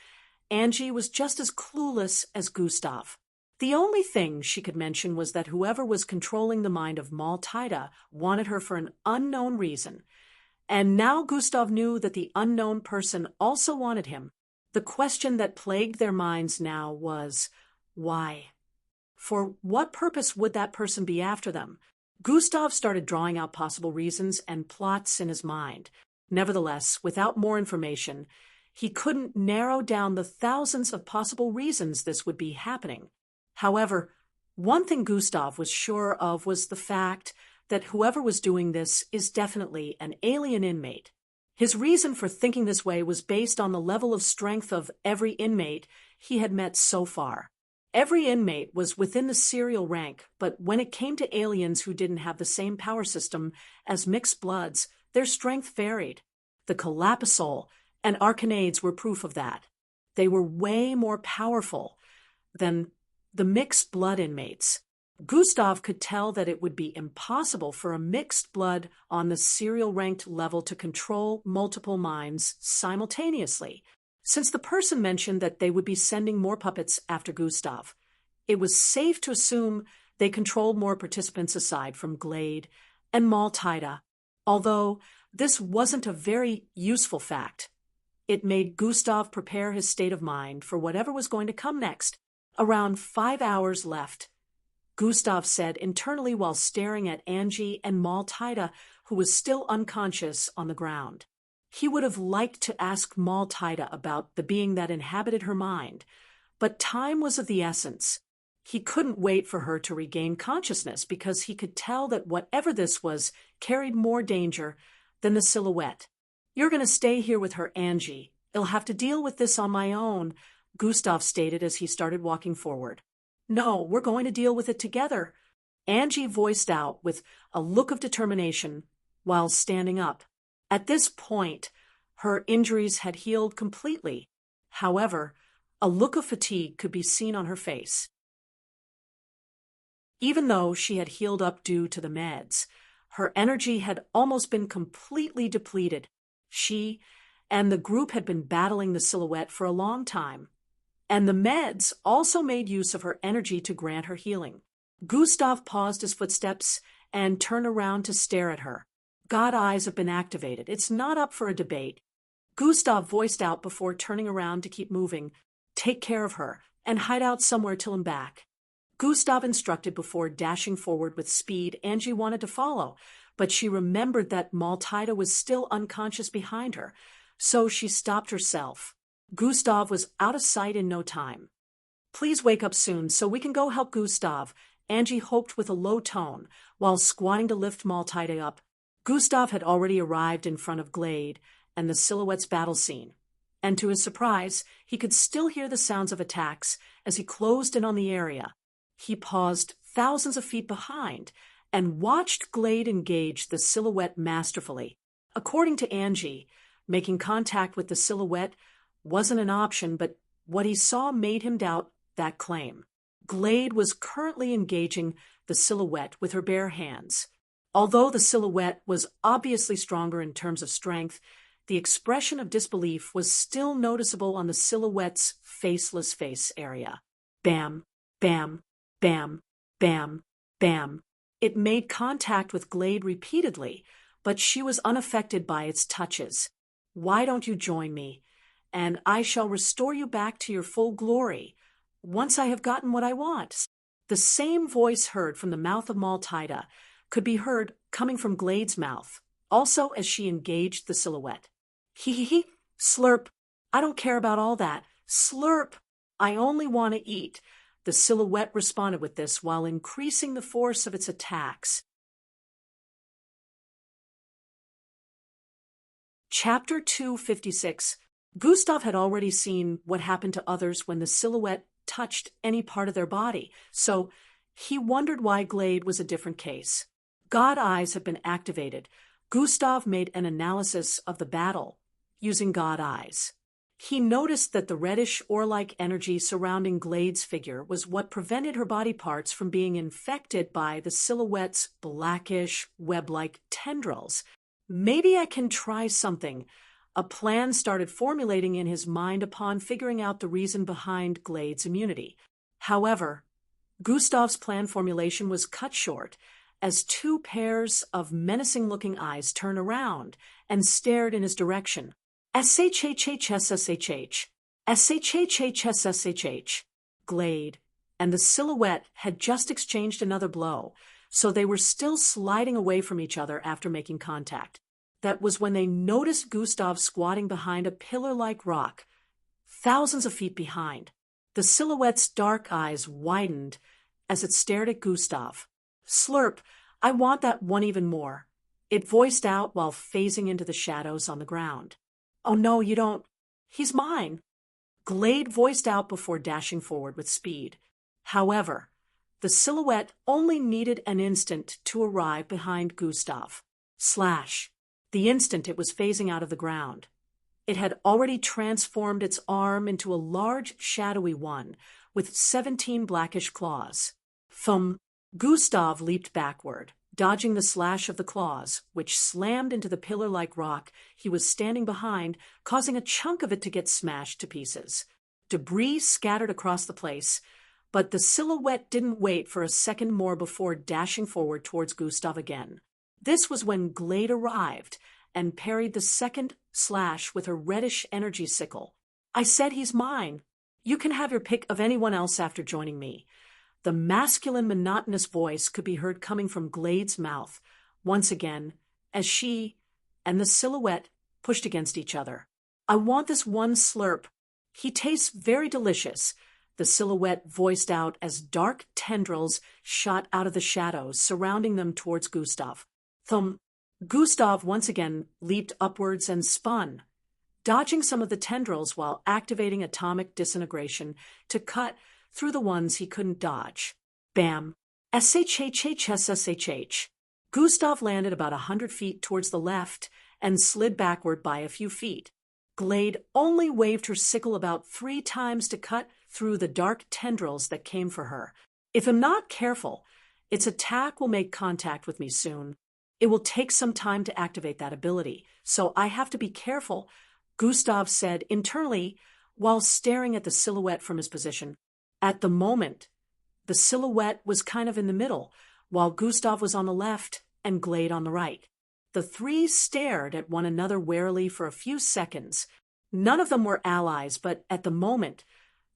Angie was just as clueless as Gustav. The only thing she could mention was that whoever was controlling the mind of Maltita wanted her for an unknown reason. And now Gustav knew that the unknown person also wanted him. The question that plagued their minds now was, why? For what purpose would that person be after them? Gustav started drawing out possible reasons and plots in his mind. Nevertheless, without more information, he couldn't narrow down the thousands of possible reasons this would be happening. However, one thing Gustav was sure of was the fact that whoever was doing this is definitely an alien inmate. His reason for thinking this way was based on the level of strength of every inmate he had met so far. Every inmate was within the serial rank, but when it came to aliens who didn't have the same power system as mixed bloods, their strength varied. The Calapisol and Arcanades were proof of that. They were way more powerful than the mixed blood inmates. Gustav could tell that it would be impossible for a mixed blood on the serial ranked level to control multiple minds simultaneously, since the person mentioned that they would be sending more puppets after Gustav. It was safe to assume they controlled more participants aside from Glade and Maltita, although this wasn't a very useful fact. It made Gustav prepare his state of mind for whatever was going to come next. Around 5 hours left, Gustav said internally while staring at Angie and Maltita, who was still unconscious on the ground. He would have liked to ask Maltita about the being that inhabited her mind, but time was of the essence. He couldn't wait for her to regain consciousness because he could tell that whatever this was carried more danger than the silhouette. "You're going to stay here with her, Angie. I'll have to deal with this on my own," Gustav stated as he started walking forward. "No, we're going to deal with it together," Angie voiced out with a look of determination while standing up. At this point, her injuries had healed completely. However, a look of fatigue could be seen on her face. Even though she had healed up due to the meds, her energy had almost been completely depleted. She and the group had been battling the silhouette for a long time, and the meds also made use of her energy to grant her healing. Gustav paused his footsteps and turned around to stare at her. "God eyes have been activated. It's not up for a debate," Gustav voiced out before turning around to keep moving. "Take care of her and hide out somewhere till I'm back," Gustav instructed before dashing forward with speed. Angie wanted to follow, but she remembered that Maltita was still unconscious behind her, so she stopped herself. Gustav was out of sight in no time. "Please wake up soon so we can go help Gustav," Angie hoped with a low tone, while squatting to lift Maltita up. Gustav had already arrived in front of Glade and the silhouette's battle scene, and to his surprise, he could still hear the sounds of attacks as he closed in on the area. He paused thousands of feet behind and watched Glade engage the silhouette masterfully. According to Angie, making contact with the silhouette wasn't an option, but what he saw made him doubt that claim. Glade was currently engaging the silhouette with her bare hands. Although the silhouette was obviously stronger in terms of strength, the expression of disbelief was still noticeable on the silhouette's faceless face area. Bam, bam, bam, bam, bam. It made contact with Glade repeatedly, but she was unaffected by its touches. "Why don't you join me? And I shall restore you back to your full glory, once I have gotten what I want." The same voice heard from the mouth of Maltida could be heard coming from Glade's mouth, also as she engaged the silhouette. "Hee, slurp. I don't care about all that. Slurp. I only want to eat." The silhouette responded with this while increasing the force of its attacks. Chapter 256. Gustav had already seen what happened to others when the silhouette touched any part of their body, so he wondered why Glade was a different case. God eyes had been activated. Gustav made an analysis of the battle using God eyes. He noticed that the reddish ore-like energy surrounding Glade's figure was what prevented her body parts from being infected by the silhouette's blackish, web-like tendrils. "Maybe I can try something." A plan started formulating in his mind upon figuring out the reason behind Glade's immunity. However, Gustav's plan formulation was cut short as two pairs of menacing-looking eyes turned around and stared in his direction. SHHHSSHH. SHHHSSHH. Glade and the silhouette had just exchanged another blow, so they were still sliding away from each other after making contact. That was when they noticed Gustav squatting behind a pillar-like rock, thousands of feet behind. The silhouette's dark eyes widened as it stared at Gustav. "Slurp, I want that one even more," it voiced out while phasing into the shadows on the ground. "Oh no, you don't. He's mine," Glade voiced out before dashing forward with speed. However, the silhouette only needed an instant to arrive behind Gustav. Slash. The instant it was phasing out of the ground, it had already transformed its arm into a large, shadowy one with 17 blackish claws. Thump! Gustav leaped backward, dodging the slash of the claws, which slammed into the pillar-like rock he was standing behind, causing a chunk of it to get smashed to pieces. Debris scattered across the place, but the silhouette didn't wait for a second more before dashing forward towards Gustav again. This was when Glade arrived and parried the second slash with her reddish energy sickle. "I said he's mine. You can have your pick of anyone else after joining me." The masculine, monotonous voice could be heard coming from Glade's mouth, once again, as she and the silhouette pushed against each other. "I want this one slurp. He tastes very delicious," the silhouette voiced out as dark tendrils shot out of the shadows surrounding them towards Gustav. Thump! Gustav once again leaped upwards and spun, dodging some of the tendrils while activating atomic disintegration to cut through the ones he couldn't dodge. Bam! SHHHSSHH. Gustav landed about 100 feet towards the left and slid backward by a few feet. Glade only waved her sickle about 3 times to cut through the dark tendrils that came for her. "If I'm not careful, its attack will make contact with me soon. It will take some time to activate that ability, so I have to be careful," Gustav said internally while staring at the silhouette from his position. At the moment, the silhouette was kind of in the middle, while Gustav was on the left and Glade on the right. The three stared at one another warily for a few seconds. None of them were allies, but at the moment,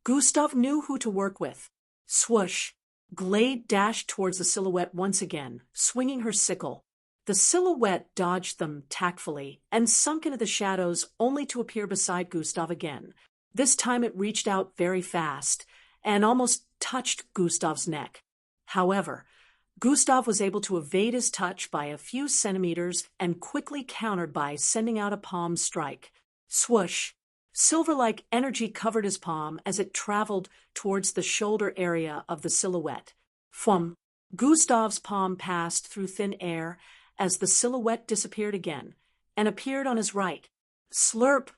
Gustav knew who to work with. Swoosh! Glade dashed towards the silhouette once again, swinging her sickle. The silhouette dodged them tactfully and sunk into the shadows only to appear beside Gustav again. This time it reached out very fast and almost touched Gustav's neck. However, Gustav was able to evade his touch by a few centimeters and quickly countered by sending out a palm strike. Swoosh! Silver-like energy covered his palm as it traveled towards the shoulder area of the silhouette. Thump! Gustav's palm passed through thin air as the silhouette disappeared again and appeared on his right. Slurp!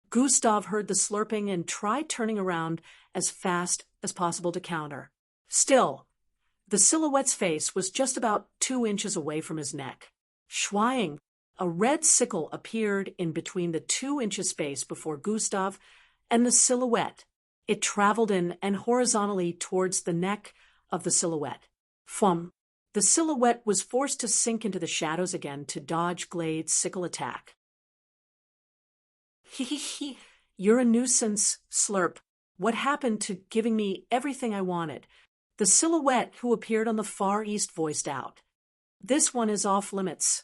Gustav heard the slurping and tried turning around as fast as possible to counter. Still, the silhouette's face was just about 2 inches away from his neck. Schweiing! A red sickle appeared in between the 2-inch space before Gustav and the silhouette. It traveled in and horizontally towards the neck of the silhouette. Thump! The silhouette was forced to sink into the shadows again to dodge Glade's sickle attack. He, you're a nuisance, Slurp. What happened to giving me everything I wanted? The silhouette who appeared on the far east voiced out. This one is off limits.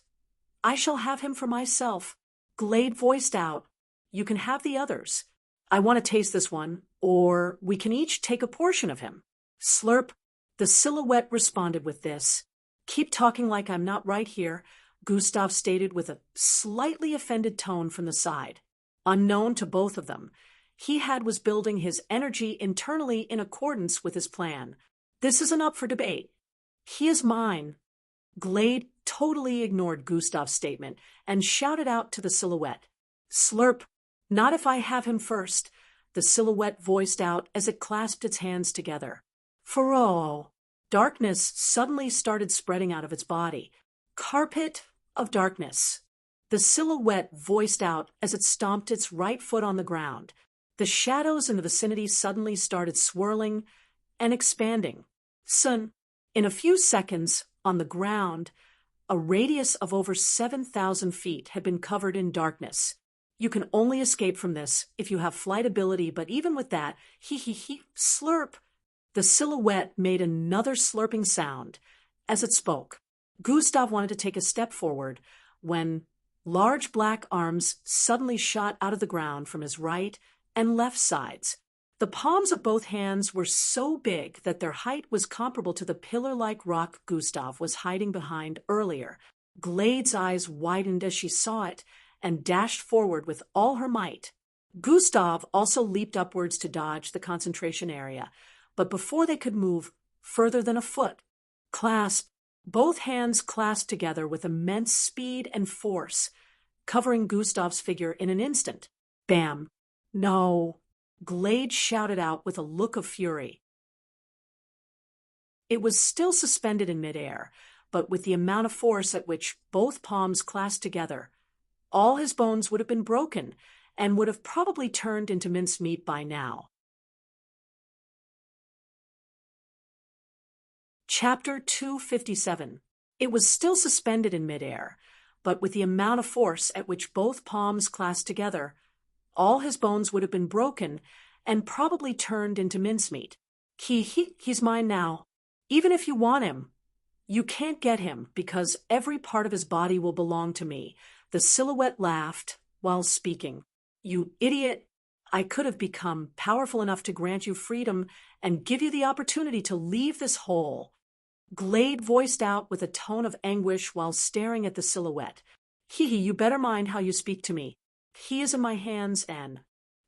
I shall have him for myself. Glade voiced out. You can have the others. I want to taste this one, or we can each take a portion of him. Slurp. The silhouette responded with this. Keep talking like I'm not right here, Gustav stated with a slightly offended tone from the side. Unknown to both of them, he was building his energy internally in accordance with his plan. This isn't up for debate. He is mine. Glade totally ignored Gustav's statement and shouted out to the silhouette. Slurp, not if I have him first, the silhouette voiced out as it clasped its hands together. Furrow. Darkness suddenly started spreading out of its body. Carpet of darkness. The silhouette voiced out as it stomped its right foot on the ground. The shadows in the vicinity suddenly started swirling and expanding. Soon, in a few seconds, on the ground, a radius of over 7,000 feet had been covered in darkness. You can only escape from this if you have flight ability, but even with that, slurp. The silhouette made another slurping sound as it spoke. Gustav wanted to take a step forward when large black arms suddenly shot out of the ground from his right and left sides. The palms of both hands were so big that their height was comparable to the pillar-like rock Gustav was hiding behind earlier. Glade's eyes widened as she saw it and dashed forward with all her might. Gustav also leaped upwards to dodge the concentration area, but before they could move further than a foot, both hands clasped together with immense speed and force, covering Gustav's figure in an instant. Bam! No! Glade shouted out with a look of fury. It was still suspended in midair, but with the amount of force at which both palms clasped together, all his bones would have been broken and would have probably turned into mincemeat by now. Chapter 257. It was still suspended in midair, but with the amount of force at which both palms clasped together, all his bones would have been broken and probably turned into mincemeat. He's mine now. Even if you want him, you can't get him because every part of his body will belong to me. The silhouette laughed while speaking. You idiot! I could have become powerful enough to grant you freedom and give you the opportunity to leave this hole. Glade voiced out with a tone of anguish while staring at the silhouette. You better mind how you speak to me. He is in my hands and...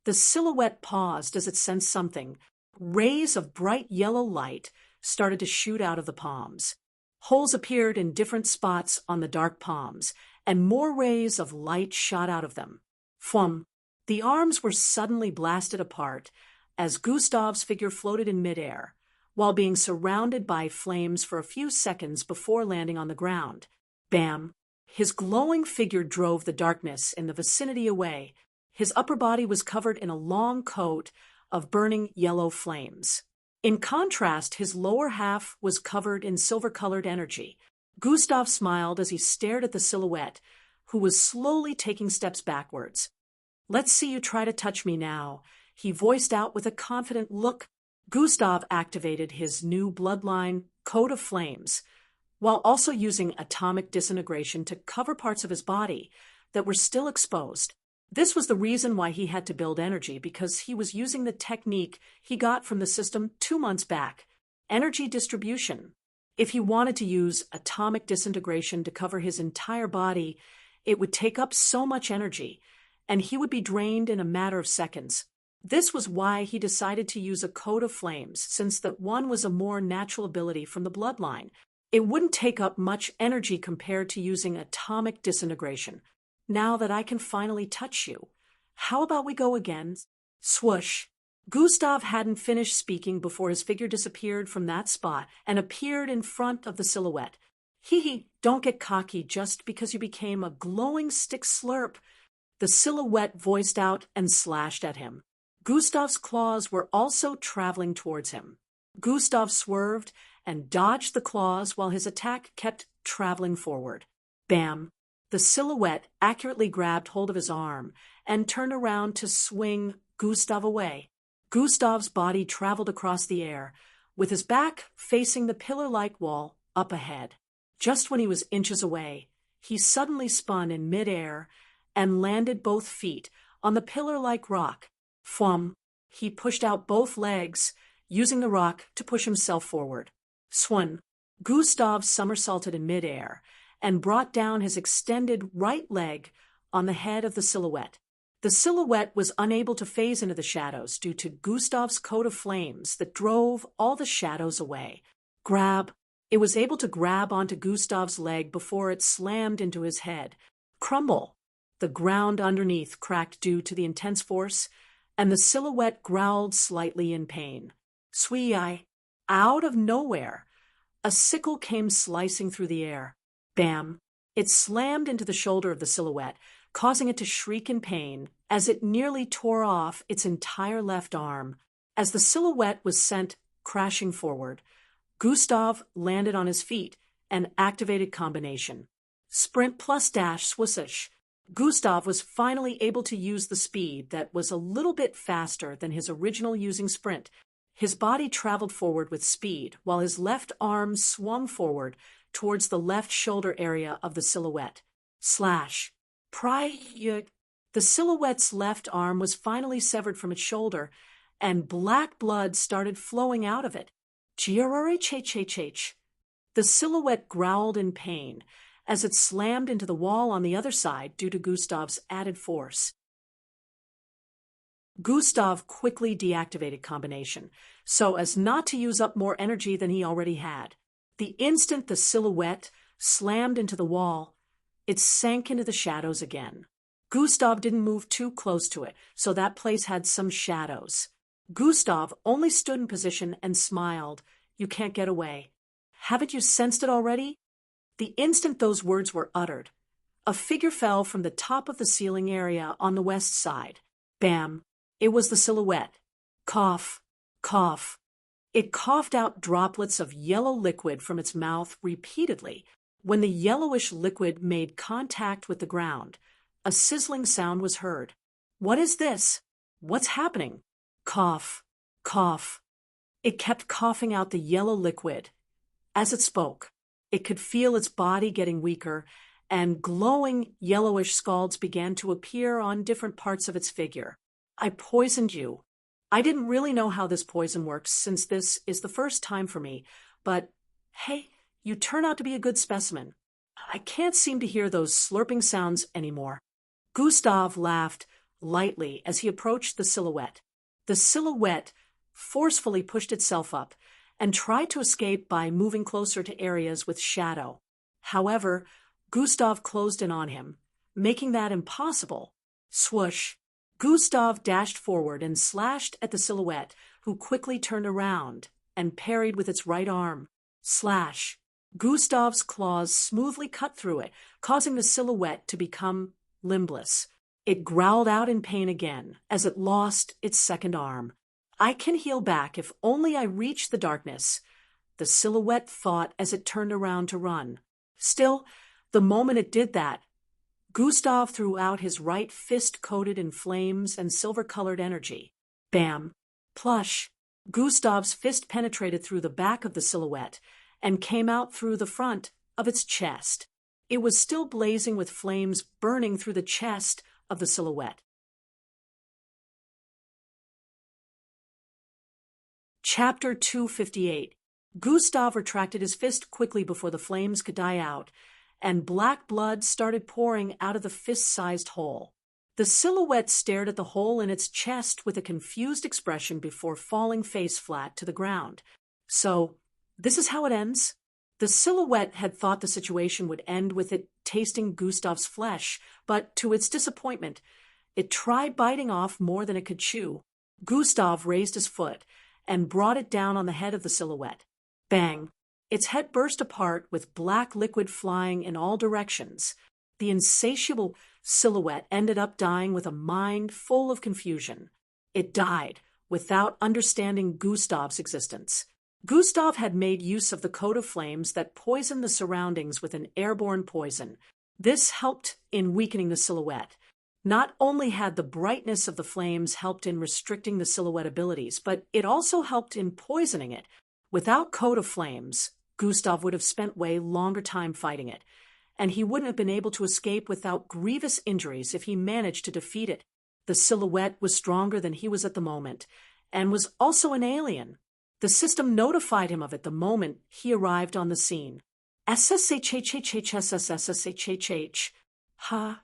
The silhouette paused as it sensed something. Rays of bright yellow light started to shoot out of the palms. Holes appeared in different spots on the dark palms, and more rays of light shot out of them. Fum! The arms were suddenly blasted apart as Gustav's figure floated in midair, while being surrounded by flames for a few seconds before landing on the ground. Bam! His glowing figure drove the darkness in the vicinity away. His upper body was covered in a long coat of burning yellow flames. In contrast, his lower half was covered in silver-colored energy. Gustav smiled as he stared at the silhouette, who was slowly taking steps backwards. Let's see you try to touch me now, he voiced out with a confident look. Gustav activated his new bloodline coat of flames, while also using atomic disintegration to cover parts of his body that were still exposed. This was the reason why he had to build energy, because he was using the technique he got from the system 2 months back, energy distribution. If he wanted to use atomic disintegration to cover his entire body, it would take up so much energy, and he would be drained in a matter of seconds. This was why he decided to use a coat of flames, since that one was a more natural ability from the bloodline. It wouldn't take up much energy compared to using atomic disintegration. Now that I can finally touch you, how about we go again? Swoosh! Gustav hadn't finished speaking before his figure disappeared from that spot and appeared in front of the silhouette. Don't get cocky just because you became a glowing stick slurp, the silhouette voiced out and slashed at him. Gustav's claws were also traveling towards him. Gustav swerved and dodged the claws while his attack kept traveling forward. Bam! The silhouette accurately grabbed hold of his arm and turned around to swing Gustav away. Gustav's body traveled across the air, with his back facing the pillar-like wall up ahead. Just when he was inches away, he suddenly spun in midair and landed both feet on the pillar-like rock. Fwum! He pushed out both legs, using the rock to push himself forward. Swun! Gustav somersaulted in midair and brought down his extended right leg on the head of the silhouette. The silhouette was unable to phase into the shadows due to Gustav's coat of flames that drove all the shadows away. Grab! It was able to grab onto Gustav's leg before it slammed into his head. Crumble! The ground underneath cracked due to the intense force, and the silhouette growled slightly in pain. Swee-eye! Out of nowhere, a sickle came slicing through the air. Bam! It slammed into the shoulder of the silhouette, causing it to shriek in pain as it nearly tore off its entire left arm. As the silhouette was sent crashing forward, Gustav landed on his feet and activated combination. Sprint plus dash swoosh. Gustav was finally able to use the speed that was a little bit faster than his original using sprint. His body traveled forward with speed, while his left arm swung forward towards the left shoulder area of the silhouette. Slash. The silhouette's left arm was finally severed from its shoulder, and black blood started flowing out of it. The silhouette growled in pain as it slammed into the wall on the other side due to Gustav's added force. Gustav quickly deactivated combination, so as not to use up more energy than he already had. The instant the silhouette slammed into the wall, it sank into the shadows again. Gustav didn't move too close to it, so that place had some shadows. Gustav only stood in position and smiled. You can't get away. Haven't you sensed it already? The instant those words were uttered, a figure fell from the top of the ceiling area on the west side. Bam! It was the silhouette. Cough, cough. It coughed out droplets of yellow liquid from its mouth repeatedly. When the yellowish liquid made contact with the ground, a sizzling sound was heard. What is this? What's happening? Cough, cough. It kept coughing out the yellow liquid. As it spoke, it could feel its body getting weaker, and glowing yellowish scalds began to appear on different parts of its figure. I poisoned you. I didn't really know how this poison works since this is the first time for me, but hey, you turn out to be a good specimen. I can't seem to hear those slurping sounds anymore. Gustav laughed lightly as he approached the silhouette. The silhouette forcefully pushed itself up and tried to escape by moving closer to areas with shadow. However, Gustav closed in on him, making that impossible. Swoosh! Gustav dashed forward and slashed at the silhouette, who quickly turned around and parried with its right arm. Slash! Gustav's claws smoothly cut through it, causing the silhouette to become limbless. It growled out in pain again as it lost its second arm. I can heal back if only I reach the darkness, the silhouette thought as it turned around to run. Still, the moment it did that, Gustav threw out his right fist coated in flames and silver-colored energy. Bam! Plush! Gustav's fist penetrated through the back of the silhouette and came out through the front of its chest. It was still blazing with flames burning through the chest of the silhouette. Chapter 258. Gustav retracted his fist quickly before the flames could die out, and black blood started pouring out of the fist-sized hole. The silhouette stared at the hole in its chest with a confused expression before falling face-flat to the ground. So, this is how it ends? The silhouette had thought the situation would end with it tasting Gustav's flesh, but to its disappointment, it tried biting off more than it could chew. Gustav raised his foot and brought it down on the head of the silhouette. Bang! Its head burst apart with black liquid flying in all directions. The insatiable silhouette ended up dying with a mind full of confusion. It died without understanding Gustav's existence. Gustav had made use of the coat of flames that poisoned the surroundings with an airborne poison. This helped in weakening the silhouette. Not only had the brightness of the flames helped in restricting the silhouette abilities, but it also helped in poisoning it. Without coat of flames, Gustav would have spent way longer time fighting it, and he wouldn't have been able to escape without grievous injuries if he managed to defeat it. The silhouette was stronger than he was at the moment, and was also an alien. The system notified him of it the moment he arrived on the scene. SSHHHSSSSHH. Ha.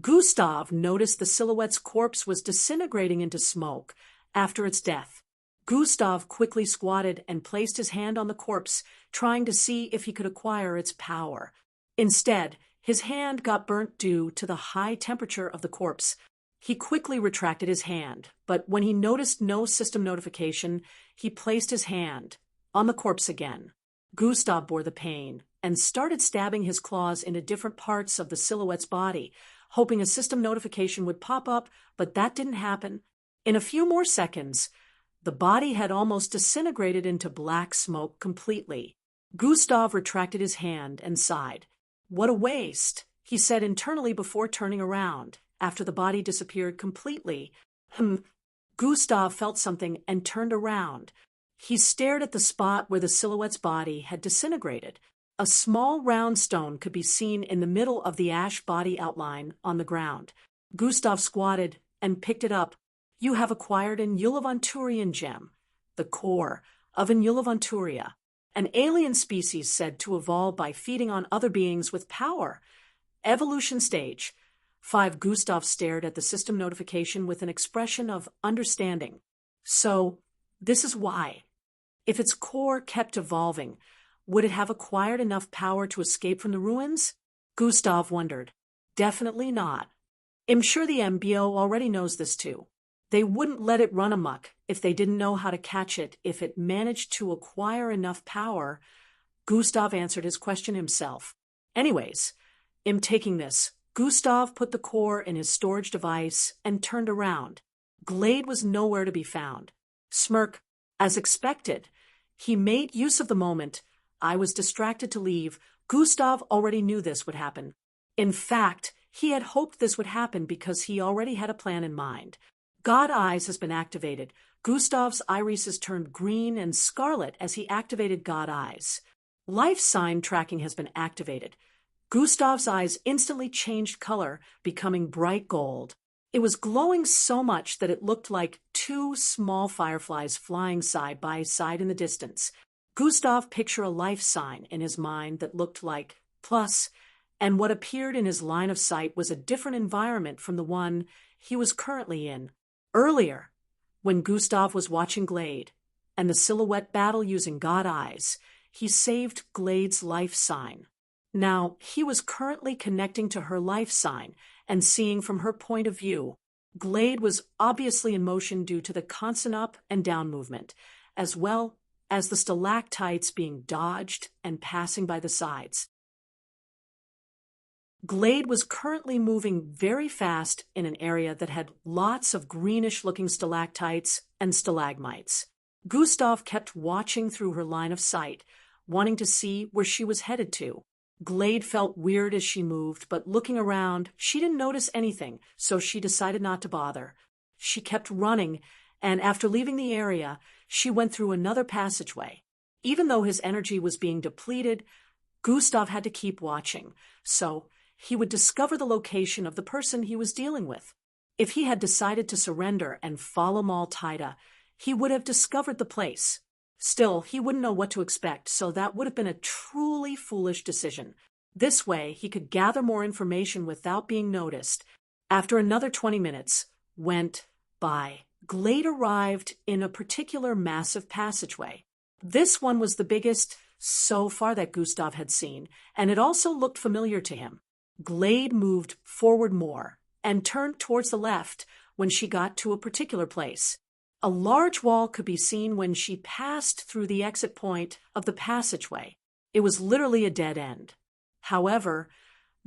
Gustav noticed the silhouette's corpse was disintegrating into smoke after its death. Gustav quickly squatted and placed his hand on the corpse, trying to see if he could acquire its power. Instead, his hand got burnt due to the high temperature of the corpse. He quickly retracted his hand, but when he noticed no system notification, he placed his hand on the corpse again. Gustav bore the pain and started stabbing his claws into different parts of the silhouette's body, hoping a system notification would pop up, but that didn't happen. In a few more seconds, the body had almost disintegrated into black smoke completely. Gustav retracted his hand and sighed. "What a waste," he said internally before turning around. After the body disappeared completely, Gustav felt something and turned around. He stared at the spot where the silhouette's body had disintegrated. A small round stone could be seen in the middle of the ash body outline on the ground. Gustav squatted and picked it up. "You have acquired an Ulavanturian gem, the core of an Ulavanturia, an alien species said to evolve by feeding on other beings with power. Evolution stage 5." Gustav stared at the system notification with an expression of understanding. So, this is why. If its core kept evolving, would it have acquired enough power to escape from the ruins? Gustav wondered. Definitely not. I'm sure the MBO already knows this too. They wouldn't let it run amok if they didn't know how to catch it if it managed to acquire enough power. Gustav answered his question himself. Anyways, I'm taking this. Gustav put the core in his storage device and turned around. Glade was nowhere to be found. Smirk. As expected, he made use of the moment. I was distracted to leave. Gustav already knew this would happen. In fact, he had hoped this would happen because he already had a plan in mind. God Eyes has been activated. Gustav's irises turned green and scarlet as he activated God Eyes. Life sign tracking has been activated. Gustav's eyes instantly changed color, becoming bright gold. It was glowing so much that it looked like two small fireflies flying side by side in the distance. Gustav pictured a life sign in his mind that looked like plus, and what appeared in his line of sight was a different environment from the one he was currently in. Earlier, when Gustav was watching Glade and the silhouette battle using God Eyes, he saved Glade's life sign. Now, he was currently connecting to her life sign and seeing from her point of view. Glade was obviously in motion due to the constant up and down movement, as well as the stalactites being dodged and passing by the sides. Glade was currently moving very fast in an area that had lots of greenish-looking stalactites and stalagmites. Gustav kept watching through her line of sight, wanting to see where she was headed to. Glade felt weird as she moved, but looking around, she didn't notice anything, so she decided not to bother. She kept running, and after leaving the area, she went through another passageway. Even though his energy was being depleted, Gustav had to keep watching, so he would discover the location of the person he was dealing with. If he had decided to surrender and follow Maltaida, he would have discovered the place. Still, he wouldn't know what to expect, so that would have been a truly foolish decision. This way, he could gather more information without being noticed. After another 20 minutes went by, Glade arrived in a particular massive passageway. This one was the biggest so far that Gustav had seen, and it also looked familiar to him. Glade moved forward more and turned towards the left when she got to a particular place. A large wall could be seen when she passed through the exit point of the passageway. It was literally a dead end. However,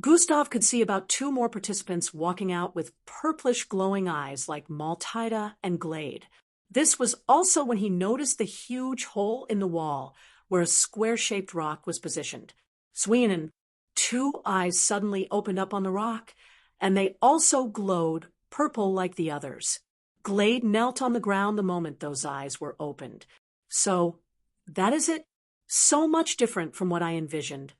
Gustav could see about 2 more participants walking out with purplish glowing eyes like Maltaida and Glade. This was also when he noticed the huge hole in the wall where a square-shaped rock was positioned. Sweenan, two eyes suddenly opened up on the rock, and they also glowed purple like the others. Glade knelt on the ground the moment those eyes were opened. So, that is it? So much different from what I envisioned.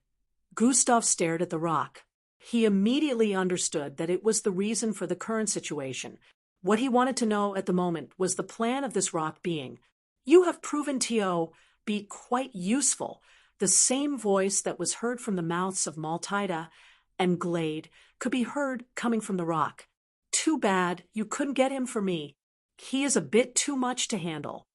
Gustav stared at the rock. He immediately understood that it was the reason for the current situation. What he wanted to know at the moment was the plan of this rock being. You have proven to be quite useful. The same voice that was heard from the mouths of Maltida and Glade could be heard coming from the rock. Too bad you couldn't get him for me. He is a bit too much to handle.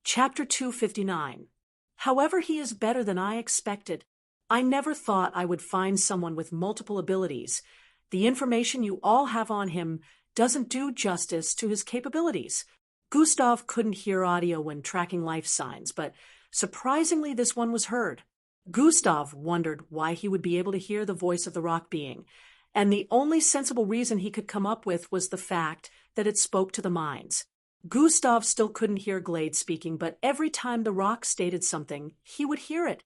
Chapter 259. However, he is better than I expected. I never thought I would find someone with multiple abilities. The information you all have on him doesn't do justice to his capabilities. Gustav couldn't hear audio when tracking life signs, but surprisingly this one was heard. Gustav wondered why he would be able to hear the voice of the rock being, and the only sensible reason he could come up with was the fact that it spoke to the minds. Gustav still couldn't hear Glade speaking, but every time the rock stated something, he would hear it.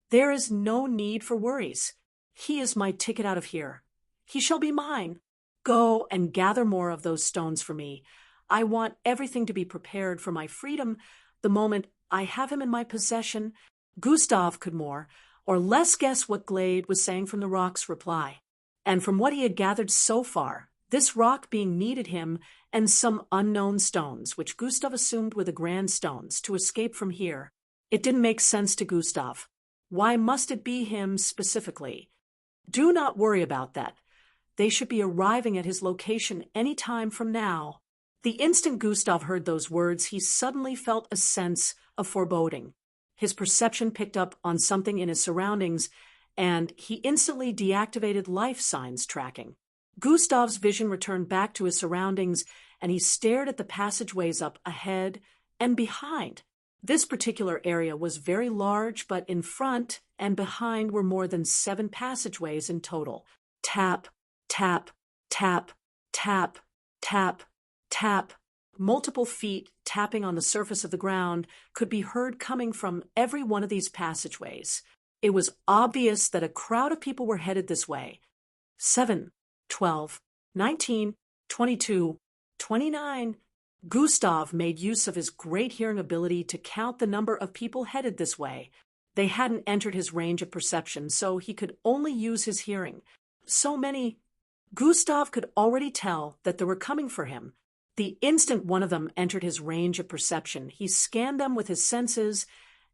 There is no need for worries. He is my ticket out of here. He shall be mine. Go and gather more of those stones for me. I want everything to be prepared for my freedom the moment I have him in my possession. Gustav could more or less guess what Glade was saying from the rock's reply. And from what he had gathered so far, this rock being needed him and some unknown stones, which Gustav assumed were the grand stones, to escape from here. It didn't make sense to Gustav. Why must it be him specifically? Do not worry about that. They should be arriving at his location any time from now. The instant Gustav heard those words, he suddenly felt a sense of foreboding. His perception picked up on something in his surroundings, and he instantly deactivated life signs tracking. Gustav's vision returned back to his surroundings, and he stared at the passageways up ahead and behind. This particular area was very large, but in front and behind were more than 7 passageways in total. Tap, tap, tap, tap, tap, tap. Multiple feet tapping on the surface of the ground could be heard coming from every one of these passageways. It was obvious that a crowd of people were headed this way. 7, 12, 19, 22, 29. Gustav made use of his great hearing ability to count the number of people headed this way. They hadn't entered his range of perception, so he could only use his hearing. So many. Gustav could already tell that they were coming for him. The instant one of them entered his range of perception, he scanned them with his senses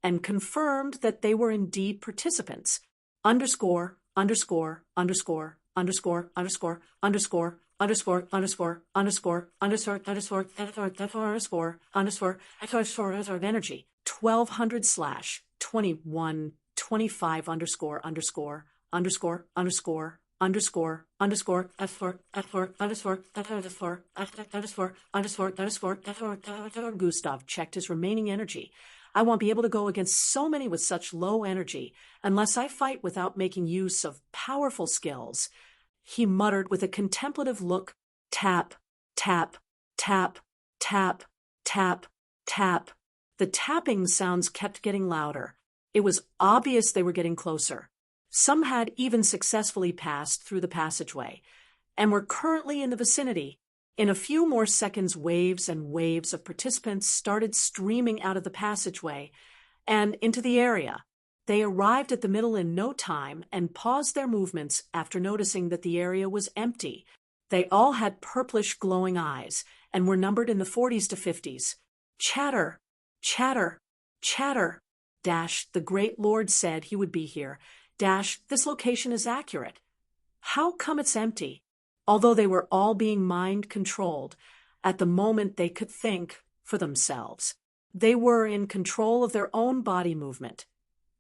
and confirmed that they were indeed participants. Underscore, underscore, underscore, underscore, underscore, underscore, underscore, underscore, underscore, underscore, underscore, underscore, underscore, underscore, energy. 1200/2125 underscore, underscore, underscore, underscore, underscore, underscore, underscore, underscore, underscore, underscore, underscore, underscore, underscore. Gustav checked his remaining energy. I won't be able to go against so many with such low energy unless I fight without making use of powerful skills. He muttered with a contemplative look. Tap, tap, tap, tap, tap, tap. The tapping sounds kept getting louder. It was obvious they were getting closer. Some had even successfully passed through the passageway and were currently in the vicinity. In a few more seconds, waves and waves of participants started streaming out of the passageway and into the area. They arrived at the middle in no time and paused their movements after noticing that the area was empty. They all had purplish glowing eyes and were numbered in the 40s to 50s. Chatter, chatter, chatter. Dash, the great lord said he would be here. Dash, this location is accurate. How come it's empty? Although they were all being mind-controlled, at the moment they could think for themselves. They were in control of their own body movement.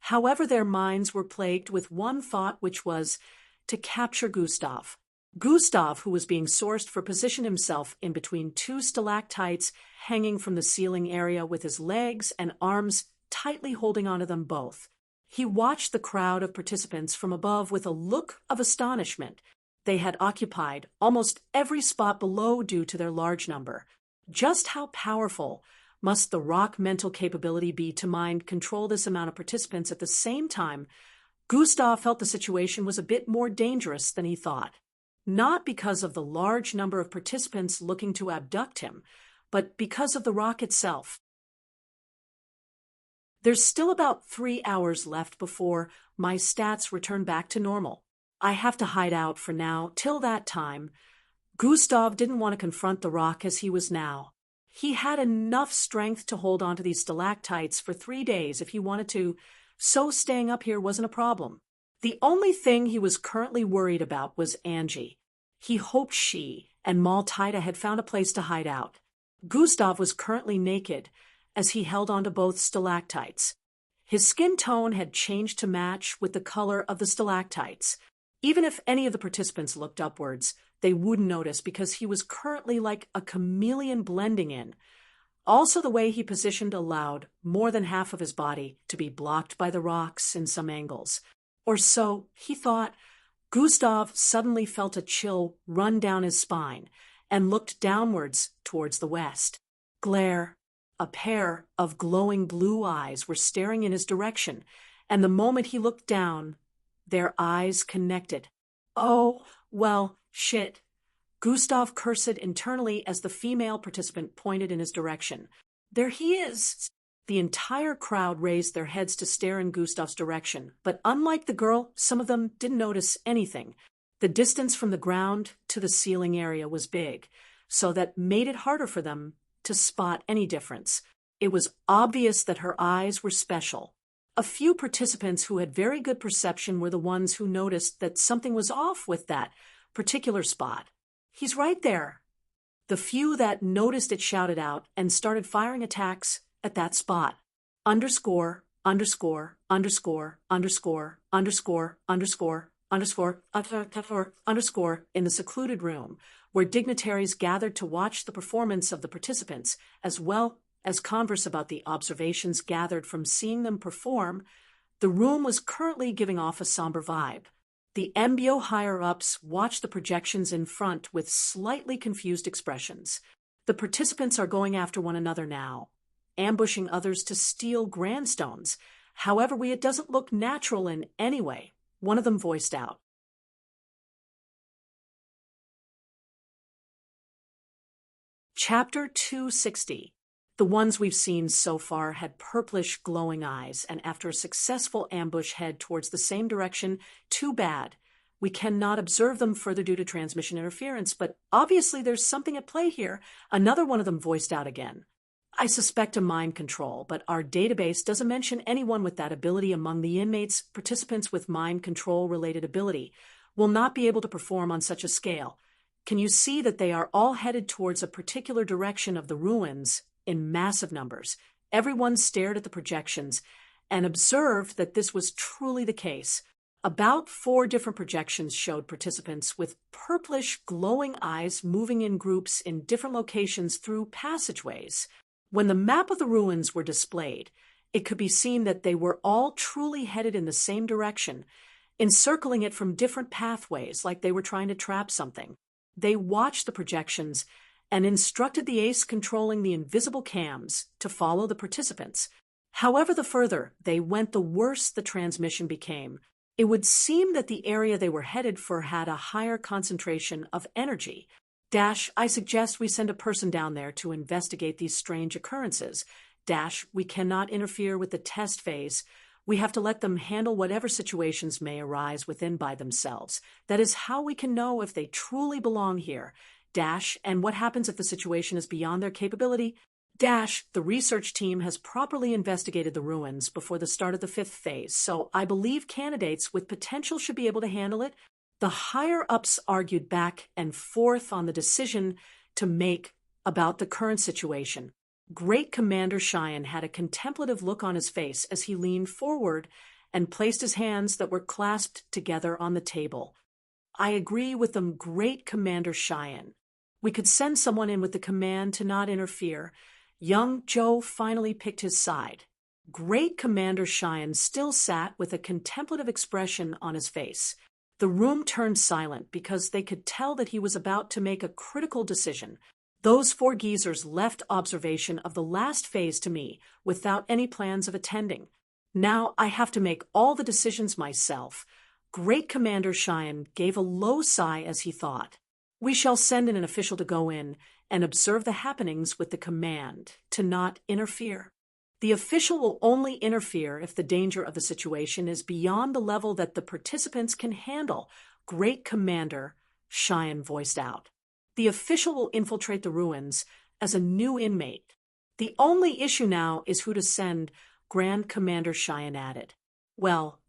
However, their minds were plagued with one thought, which was to capture Gustav. Gustav, who was being sourced for position himself in between 2 stalactites hanging from the ceiling area with his legs and arms tightly holding onto them both. He watched the crowd of participants from above with a look of astonishment. They had occupied almost every spot below due to their large number. Just how powerful must the rock mental capability be to mind control this amount of participants at the same time? Gustav felt the situation was a bit more dangerous than he thought. Not because of the large number of participants looking to abduct him, but because of the rock itself. There's still about 3 hours left before my stats return back to normal. I have to hide out for now. Till that time, Gustav didn't want to confront the rock as he was now. He had enough strength to hold onto these stalactites for 3 days if he wanted to, so staying up here wasn't a problem. The only thing he was currently worried about was Angie. He hoped she and Maltida had found a place to hide out. Gustav was currently naked as he held onto both stalactites. His skin tone had changed to match with the color of the stalactites. Even if any of the participants looked upwards, they wouldn't notice because he was currently like a chameleon blending in. Also, the way he positioned allowed more than half of his body to be blocked by the rocks in some angles. Or so he thought. Gustav suddenly felt a chill run down his spine and looked downwards towards the west. Glare. A pair of glowing blue eyes were staring in his direction, and the moment he looked down, their eyes connected. Oh, well, shit. Gustav cursed internally as the female participant pointed in his direction. There he is! The entire crowd raised their heads to stare in Gustav's direction, but unlike the girl, some of them didn't notice anything. The distance from the ground to the ceiling area was big, so that made it harder for them to spot any difference. It was obvious that her eyes were special. A few participants who had very good perception were the ones who noticed that something was off with that particular spot. He's right there. The few that noticed it shouted out and started firing attacks at that spot. Underscore, underscore, underscore, underscore, underscore, underscore, underscore, underscore in the secluded room, where dignitaries gathered to watch the performance of the participants, as well as converse about the observations gathered from seeing them perform. The room was currently giving off a somber vibe. The MBO higher-ups watched the projections in front with slightly confused expressions. The participants are going after one another now, ambushing others to steal grandstones. However, it doesn't look natural in any way, one of them voiced out. Chapter 260. The ones we've seen so far had purplish glowing eyes, and after a successful ambush head towards the same direction. Too bad. We cannot observe them further due to transmission interference, but obviously there's something at play here. Another one of them voiced out again. I suspect a mind control, but our database doesn't mention anyone with that ability among the inmates. Participants with mind control-related ability will not be able to perform on such a scale. Can you see that they are all headed towards a particular direction of the ruins in massive numbers? Everyone stared at the projections and observed that this was truly the case. About 4 different projections showed participants with purplish glowing eyes moving in groups in different locations through passageways. When the map of the ruins were displayed, it could be seen that they were all truly headed in the same direction, encircling it from different pathways like they were trying to trap something. They watched the projections and instructed the ace controlling the invisible cams to follow the participants. However, the further they went, the worse the transmission became. It would seem that the area they were headed for had a higher concentration of energy. I suggest we send a person down there to investigate these strange occurrences. We cannot interfere with the test phase. We have to let them handle whatever situations may arise within by themselves. That is how we can know if they truly belong here. And what happens if the situation is beyond their capability? The research team has properly investigated the ruins before the start of the 5th phase, so I believe candidates with potential should be able to handle it. The higher-ups argued back and forth on the decision to make about the current situation. Great Commander Cheyenne had a contemplative look on his face as he leaned forward and placed his hands that were clasped together on the table. I agree with them, Great Commander Cheyenne. We could send someone in with the command to not interfere. Young Joe finally picked his side. Great Commander Cheyenne still sat with a contemplative expression on his face. The room turned silent because they could tell that he was about to make a critical decision. Those four geezers left observation of the last phase to me without any plans of attending. Now I have to make all the decisions myself. Great Commander Cheyenne gave a low sigh as he thought. We shall send in an official to go in and observe the happenings with the command to not interfere. The official will only interfere if the danger of the situation is beyond the level that the participants can handle, Great Commander Cheyenne voiced out. The official will infiltrate the ruins as a new inmate. The only issue now is who to send, Grand Commander Cheyenne added. Well,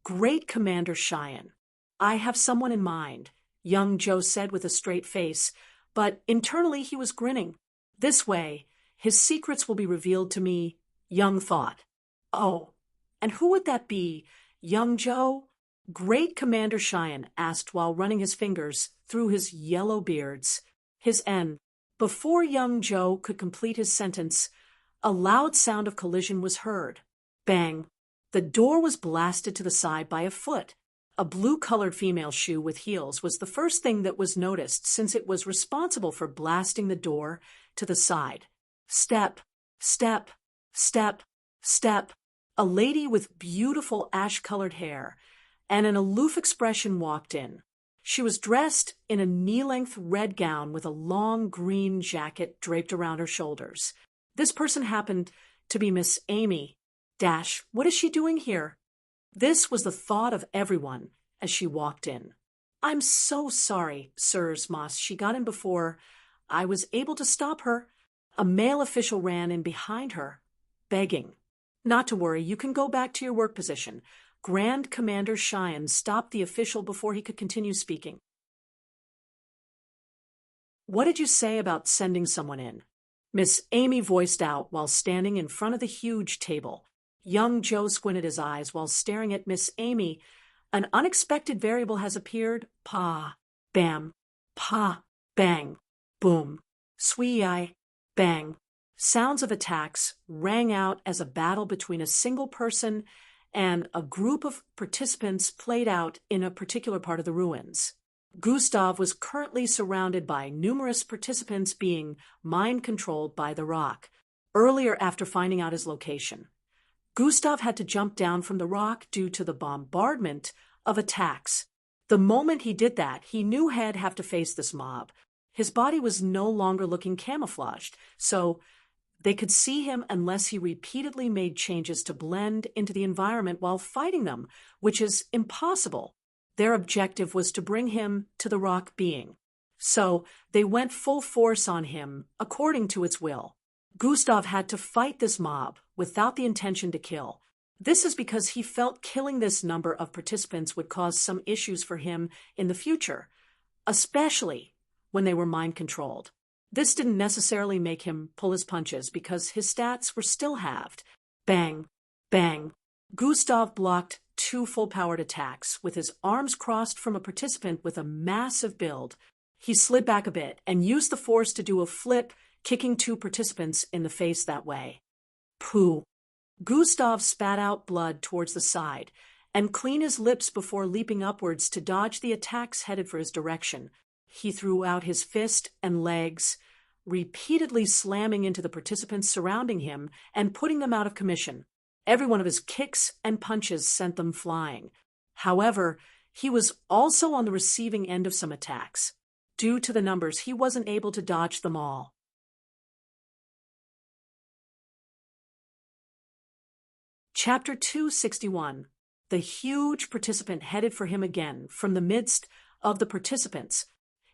Great Commander Cheyenne, I have someone in mind, young Joe said with a straight face, but internally he was grinning. This way, his secrets will be revealed to me, Young thought. Oh, and who would that be, young Joe? Great Commander Cheyenne asked while running his fingers through his yellow beards. His N. Before young Joe could complete his sentence, a loud sound of collision was heard. Bang! The door was blasted to the side by a foot. A blue-colored female shoe with heels was the first thing that was noticed since it was responsible for blasting the door to the side. Step, step, step, step. A lady with beautiful ash-colored hair and an aloof expression walked in. She was dressed in a knee-length red gown with a long green jacket draped around her shoulders. This person happened to be Miss Amy. What is she doing here? This was the thought of everyone as she walked in. I'm so sorry, Sirs Moss. She got in before I was able to stop her. A male official ran in behind her, begging. Not to worry, you can go back to your work position. Grand Commander Cheyenne stopped the official before he could continue speaking. What did you say about sending someone in? Miss Amy voiced out while standing in front of the huge table. Young Joe squinted his eyes while staring at Miss Amy. An unexpected variable has appeared. Pa, bam, pa, bang, boom, swee-eye, bang. Sounds of attacks rang out as a battle between a single person and a group of participants played out in a particular part of the ruins. Gustav was currently surrounded by numerous participants being mind-controlled by the rock. Earlier, after finding out his location, Gustav had to jump down from the rock due to the bombardment of attacks. The moment he did that, he knew he'd have to face this mob. His body was no longer looking camouflaged, so they could see him unless he repeatedly made changes to blend into the environment while fighting them, which is impossible. Their objective was to bring him to the rock being. So they went full force on him according to its will. Gustav had to fight this mob without the intention to kill. This is because he felt killing this number of participants would cause some issues for him in the future, especially when they were mind-controlled. This didn't necessarily make him pull his punches because his stats were still halved. Bang, bang. Gustav blocked 2 full-powered attacks with his arms crossed from a participant with a massive build. He slid back a bit and used the force to do a flip, kicking 2 participants in the face that way. Pooh. Gustav spat out blood towards the side and cleaned his lips before leaping upwards to dodge the attacks headed for his direction. He threw out his fist and legs, repeatedly slamming into the participants surrounding him and putting them out of commission. Every one of his kicks and punches sent them flying. However, he was also on the receiving end of some attacks. Due to the numbers, he wasn't able to dodge them all. Chapter 261. The huge participant headed for him again from the midst of the participants.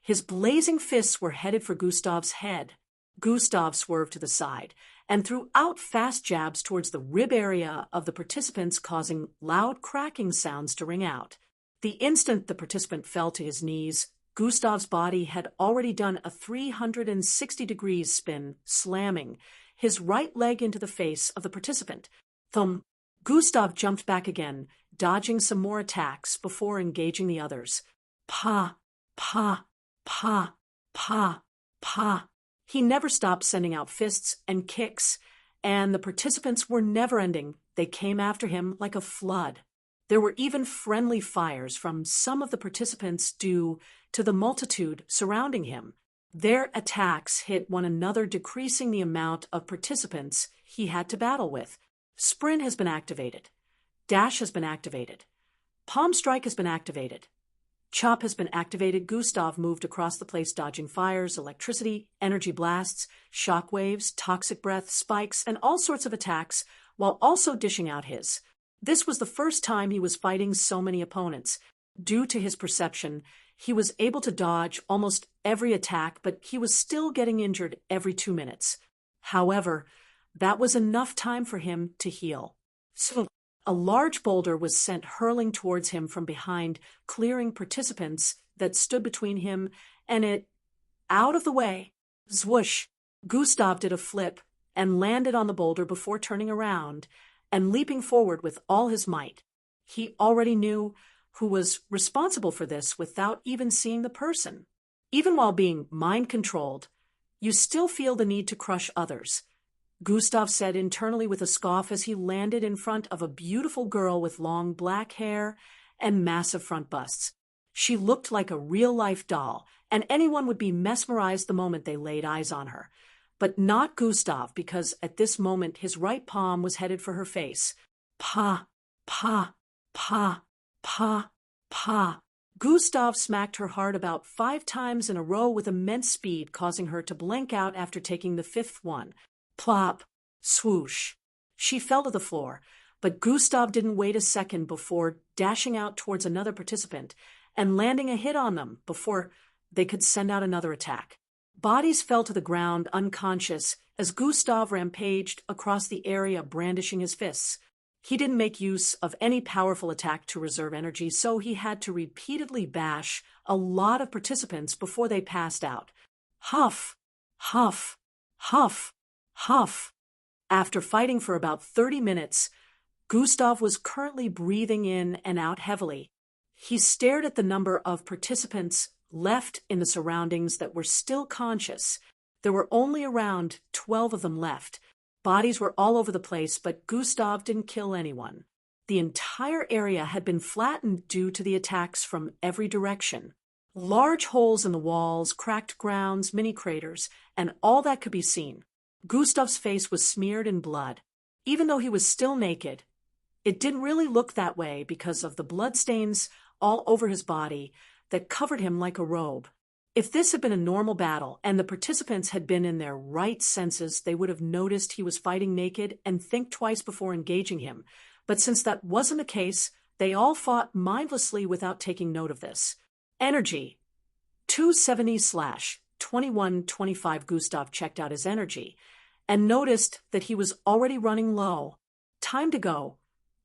His blazing fists were headed for Gustav's head. Gustav swerved to the side and threw out fast jabs towards the rib area of the participants, causing loud cracking sounds to ring out. The instant the participant fell to his knees, Gustav's body had already done a 360-degree spin, slamming his right leg into the face of the participant. Thump. Gustav jumped back again, dodging some more attacks before engaging the others. Pa, pa, pa, pa, pa. He never stopped sending out fists and kicks, and the participants were never-ending. They came after him like a flood. There were even friendly fires from some of the participants due to the multitude surrounding him. Their attacks hit one another, decreasing the amount of participants he had to battle with. Sprint has been activated. Dash has been activated. Palm Strike has been activated. Chop has been activated. Gustav moved across the place, dodging fires, electricity, energy blasts, shock waves, toxic breath, spikes, and all sorts of attacks, while also dishing out his. This was the first time he was fighting so many opponents. Due to his perception, he was able to dodge almost every attack, but he was still getting injured every 2 minutes. However, that was enough time for him to heal. So, a large boulder was sent hurling towards him from behind, clearing participants that stood between him and it. Out of the way. Zwoosh! Gustav did a flip and landed on the boulder before turning around and leaping forward with all his might. He already knew who was responsible for this without even seeing the person. Even while being mind-controlled, you still feel the need to crush others, Gustav said internally with a scoff as he landed in front of a beautiful girl with long black hair and massive front busts. She looked like a real-life doll, and anyone would be mesmerized the moment they laid eyes on her. But not Gustav, because at this moment his right palm was headed for her face. Pa, pa, pa, pa, pa. Gustav smacked her hard about 5 times in a row with immense speed, causing her to blank out after taking the 5th one. Plop, swoosh. She fell to the floor, but Gustav didn't wait a second before dashing out towards another participant and landing a hit on them before they could send out another attack. Bodies fell to the ground unconscious as Gustav rampaged across the area, brandishing his fists. He didn't make use of any powerful attack to reserve energy, so he had to repeatedly bash a lot of participants before they passed out. Huff, huff, huff, huff. After fighting for about 30 minutes, Gustav was currently breathing in and out heavily. He stared at the number of participants left in the surroundings that were still conscious. There were only around 12 of them left. Bodies were all over the place, but Gustav didn't kill anyone. The entire area had been flattened due to the attacks from every direction. Large holes in the walls, cracked grounds, mini craters, and all that could be seen. Gustav's face was smeared in blood. Even though he was still naked, it didn't really look that way because of the bloodstains all over his body that covered him like a robe. If this had been a normal battle and the participants had been in their right senses, they would have noticed he was fighting naked and think twice before engaging him. But since that wasn't the case, they all fought mindlessly without taking note of this. Energy. 270/2125. Gustav checked out his energy and noticed that he was already running low. Time to go.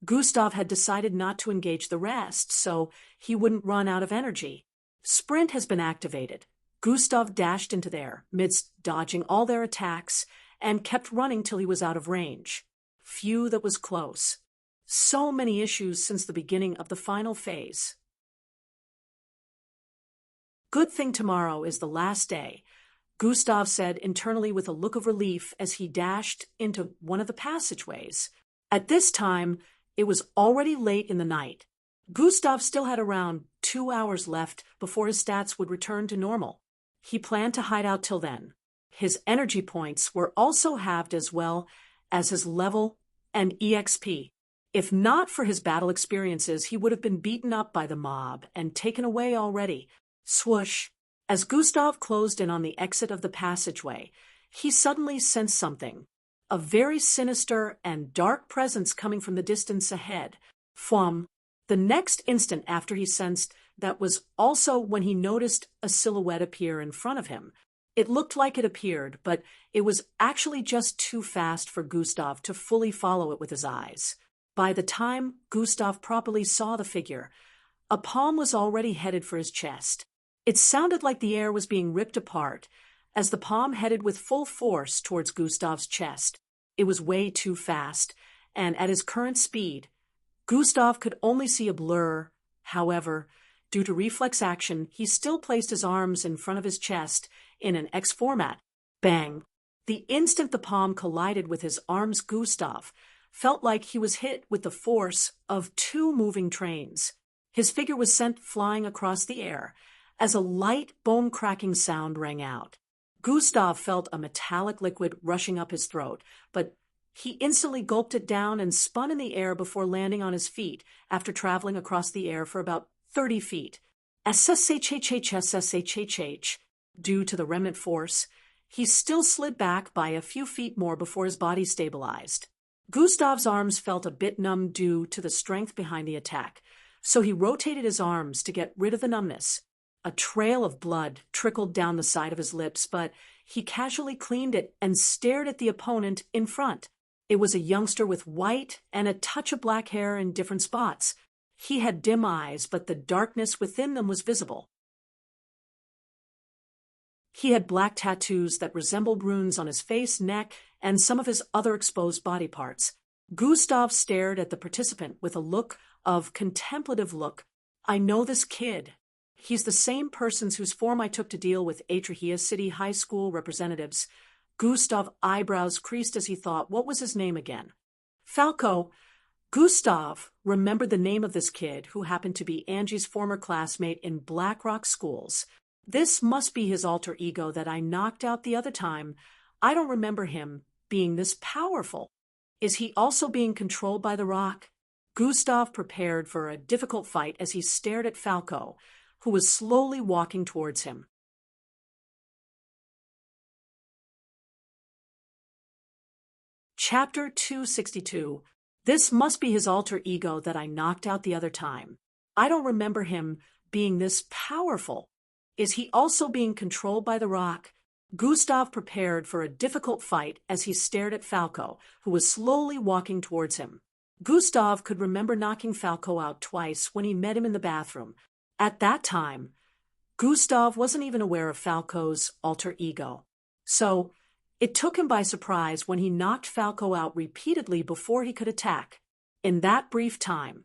Gustav had decided not to engage the rest, so he wouldn't run out of energy. Sprint has been activated. Gustav dashed into there, midst dodging all their attacks, and kept running till he was out of range. Phew, that was close. So many issues since the beginning of the final phase. Good thing tomorrow is the last day, Gustav said internally with a look of relief as he dashed into one of the passageways. At this time, it was already late in the night. Gustav still had around 2 hours left before his stats would return to normal. He planned to hide out till then. His energy points were also halved as well as his level and EXP. If not for his battle experiences, he would have been beaten up by the mob and taken away already. Swoosh! As Gustav closed in on the exit of the passageway, he suddenly sensed something. A very sinister and dark presence coming from the distance ahead. Fwum! The next instant after he sensed that was also when he noticed a silhouette appear in front of him. It looked like it appeared, but it was actually just too fast for Gustav to fully follow it with his eyes. By the time Gustav properly saw the figure, a palm was already headed for his chest. It sounded like the air was being ripped apart as the palm headed with full force towards Gustav's chest. It was way too fast, and at his current speed, Gustav could only see a blur. However, due to reflex action, he still placed his arms in front of his chest in an X format. Bang! The instant the palm collided with his arms, Gustav felt like he was hit with the force of two moving trains. His figure was sent flying across the air as a light, bone-cracking sound rang out. Gustav felt a metallic liquid rushing up his throat, but he instantly gulped it down and spun in the air before landing on his feet after traveling across the air for about 30 feet. SSHHSSHH, due to the remnant force, he still slid back by a few feet more before his body stabilized. Gustav's arms felt a bit numb due to the strength behind the attack, so he rotated his arms to get rid of the numbness. A trail of blood trickled down the side of his lips, but he casually cleaned it and stared at the opponent in front. It was a youngster with white and a touch of black hair in different spots. He had dim eyes, but the darkness within them was visible. He had black tattoos that resembled runes on his face, neck, and some of his other exposed body parts. Gustav stared at the participant with a look of contemplative look. I know this kid. He's the same person whose form I took to deal with Atrahia City High School representatives. Gustav's eyebrows creased as he thought, what was his name again? Falco. Gustav remembered the name of this kid, who happened to be Angie's former classmate in Black Rock Schools. This must be his alter ego that I knocked out the other time. I don't remember him being this powerful. Is he also being controlled by the rock? Gustav prepared for a difficult fight as he stared at Falco, who was slowly walking towards him. Chapter 262. This must be his alter ego that I knocked out the other time. I don't remember him being this powerful. Is he also being controlled by the rock? Gustav prepared for a difficult fight as he stared at Falco, who was slowly walking towards him. Gustav could remember knocking Falco out twice when he met him in the bathroom. At that time, Gustav wasn't even aware of Falco's alter ego. So, it took him by surprise when he knocked Falco out repeatedly before he could attack. In that brief time,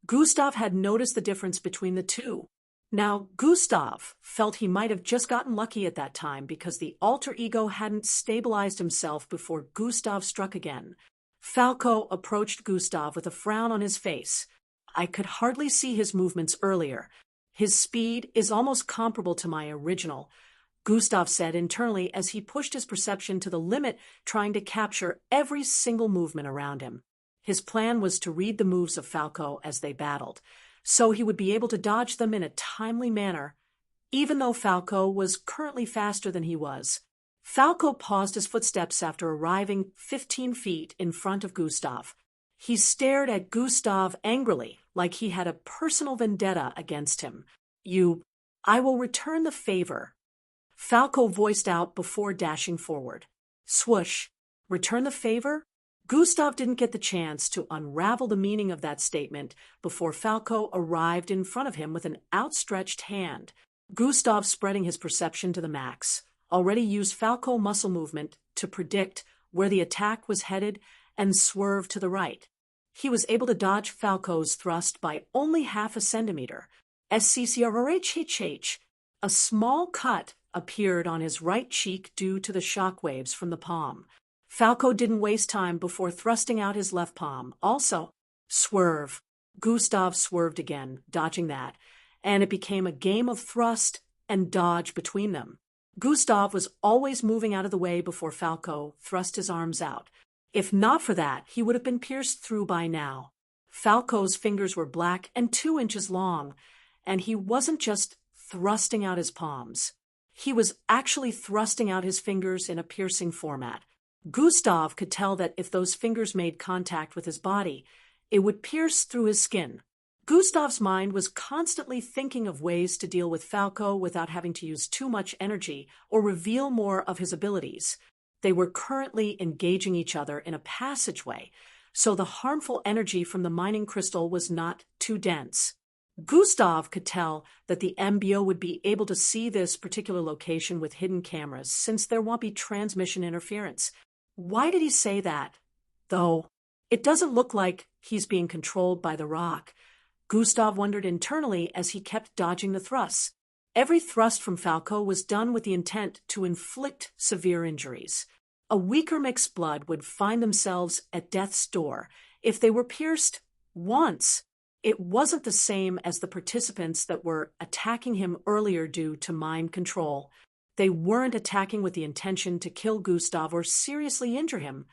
Gustav had noticed the difference between the two. Now, Gustav felt he might have just gotten lucky at that time because the alter ego hadn't stabilized himself before Gustav struck again. Falco approached Gustav with a frown on his face. I could hardly see his movements earlier. His speed is almost comparable to my original, Gustav said internally as he pushed his perception to the limit, trying to capture every single movement around him. His plan was to read the moves of Falco as they battled, so he would be able to dodge them in a timely manner, even though Falco was currently faster than he was. Falco paused his footsteps after arriving 15 feet in front of Gustav. He stared at Gustav angrily, like he had a personal vendetta against him. I will return the favor, Falco voiced out before dashing forward. Swoosh. Return the favor? Gustav didn't get the chance to unravel the meaning of that statement before Falco arrived in front of him with an outstretched hand. Gustav, spreading his perception to the max, already used Falco muscle movement to predict where the attack was headed and swerved to the right. He was able to dodge Falco's thrust by only half a centimeter. SCCRHHH. A small cut appeared on his right cheek due to the shock waves from the palm. Falco didn't waste time before thrusting out his left palm. Also, swerve. Gustav swerved again, dodging that, and it became a game of thrust and dodge between them. Gustav was always moving out of the way before Falco thrust his arms out. If not for that, he would have been pierced through by now. Falco's fingers were black and 2 inches long, and he wasn't just thrusting out his palms. He was actually thrusting out his fingers in a piercing format. Gustav could tell that if those fingers made contact with his body, it would pierce through his skin. Gustav's mind was constantly thinking of ways to deal with Falco without having to use too much energy or reveal more of his abilities. They were currently engaging each other in a passageway, so the harmful energy from the mining crystal was not too dense. Gustav could tell that the MBO would be able to see this particular location with hidden cameras, since there won't be transmission interference. Why did he say that? Though, it doesn't look like he's being controlled by the rock. Gustav wondered internally as he kept dodging the thrusts. Every thrust from Falco was done with the intent to inflict severe injuries. A weaker mixed blood would find themselves at death's door if they were pierced once. It wasn't the same as the participants that were attacking him earlier due to mind control. They weren't attacking with the intention to kill Gustav or seriously injure him,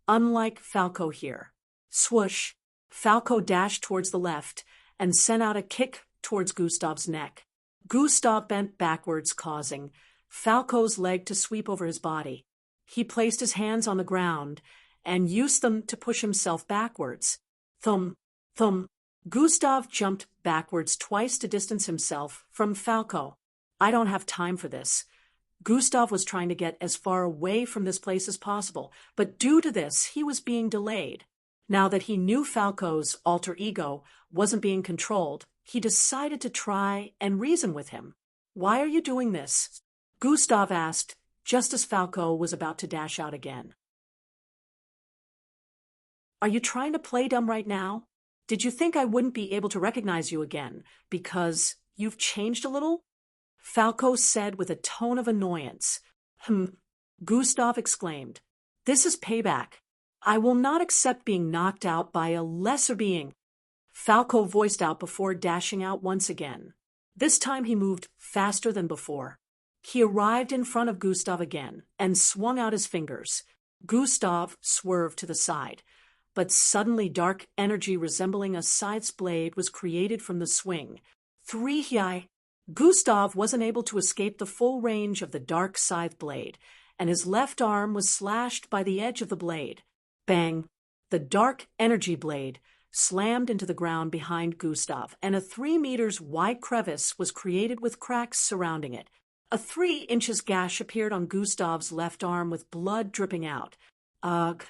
unlike Falco here. Swoosh! Falco dashed towards the left and sent out a kick towards Gustav's neck. Gustav bent backwards, causing Falco's leg to sweep over his body. He placed his hands on the ground and used them to push himself backwards. Thump, thump. Gustav jumped backwards twice to distance himself from Falco. I don't have time for this. Gustav was trying to get as far away from this place as possible, but due to this, he was being delayed. Now that he knew Falco's alter ego wasn't being controlled, he decided to try and reason with him. Why are you doing this? Gustav asked, just as Falco was about to dash out again. Are you trying to play dumb right now? Did you think I wouldn't be able to recognize you again because you've changed a little? Falco said with a tone of annoyance. Gustav exclaimed. This is payback. I will not accept being knocked out by a lesser being. Falco voiced out before dashing out once again. This time he moved faster than before. He arrived in front of Gustav again and swung out his fingers. Gustav swerved to the side, but suddenly dark energy resembling a scythe's blade was created from the swing. Gustav wasn't able to escape the full range of the dark scythe blade, and his left arm was slashed by the edge of the blade. Bang! The dark energy blade slammed into the ground behind Gustav, and a 3 meters wide crevice was created with cracks surrounding it. A 3 inches gash appeared on Gustav's left arm with blood dripping out. Ugh!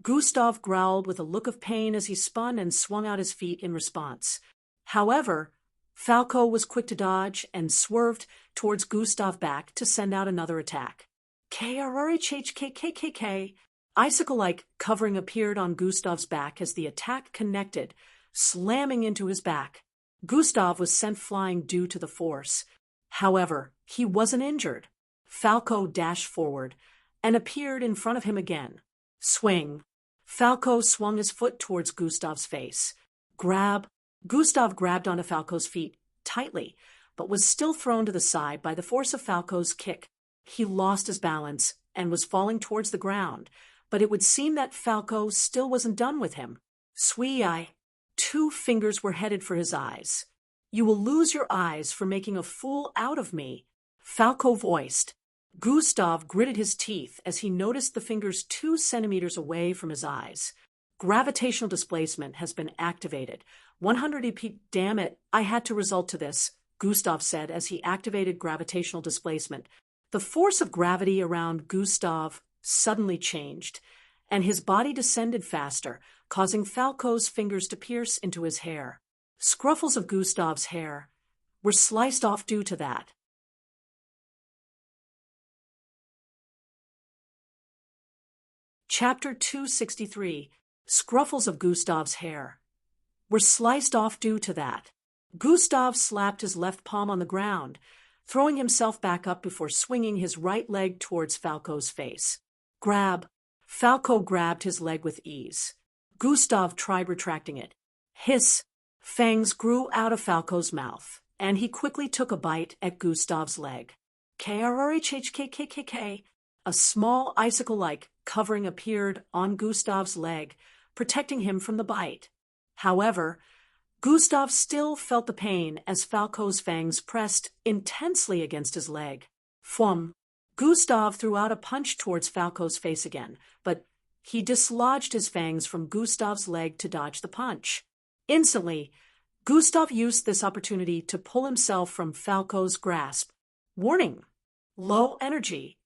Gustav growled with a look of pain as he spun and swung out his feet in response. However, Falco was quick to dodge and swerved towards Gustav back to send out another attack. KRRHHKKKK. Icicle-like covering appeared on Gustav's back as the attack connected, slamming into his back. Gustav was sent flying due to the force. However, he wasn't injured. Falco dashed forward and appeared in front of him again. Swing. Falco swung his foot towards Gustav's face. Grab. Gustav grabbed onto Falco's feet tightly, but was still thrown to the side by the force of Falco's kick. He lost his balance and was falling towards the ground, but it would seem that Falco still wasn't done with him. Swee-eye. 2 fingers were headed for his eyes. You will lose your eyes for making a fool out of me, Falco voiced. Gustav gritted his teeth as he noticed the fingers 2 centimeters away from his eyes. Gravitational displacement has been activated. 100 EP, damn it, I had to resort to this, Gustav said as he activated gravitational displacement. The force of gravity around Gustav suddenly changed, and his body descended faster, causing Falco's fingers to pierce into his hair. Scruffles of Gustav's hair were sliced off due to that. Chapter 263. Scruffles of Gustav's hair were sliced off due to that. Gustav slapped his left palm on the ground, throwing himself back up before swinging his right leg towards Falco's face. Grab. Falco grabbed his leg with ease. Gustav tried retracting it. Hiss. Fangs grew out of Falco's mouth, and he quickly took a bite at Gustav's leg. KRRHHKKKK. A small icicle-like covering appeared on Gustav's leg, protecting him from the bite. However, Gustav still felt the pain as Falco's fangs pressed intensely against his leg. Fwum! Gustav threw out a punch towards Falco's face again, but he dislodged his fangs from Gustav's leg to dodge the punch. Instantly, Gustav used this opportunity to pull himself from Falco's grasp. Warning! Low energy.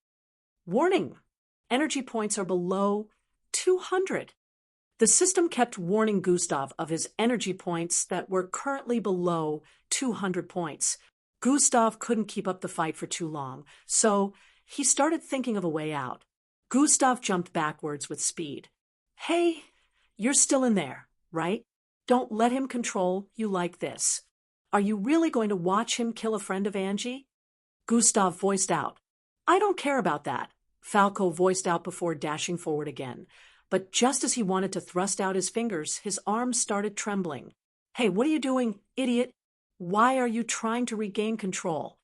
Warning! Energy points are below 200. The system kept warning Gustav of his energy points that were currently below 200 points. Gustav couldn't keep up the fight for too long, so he started thinking of a way out. Gustav jumped backwards with speed. Hey, you're still in there, right? Don't let him control you like this. Are you really going to watch him kill a friend of Angie? Gustav voiced out. I don't care about that. Falco voiced out before dashing forward again. But just as he wanted to thrust out his fingers, his arms started trembling. "Hey, what are you doing, idiot? Why are you trying to regain control?"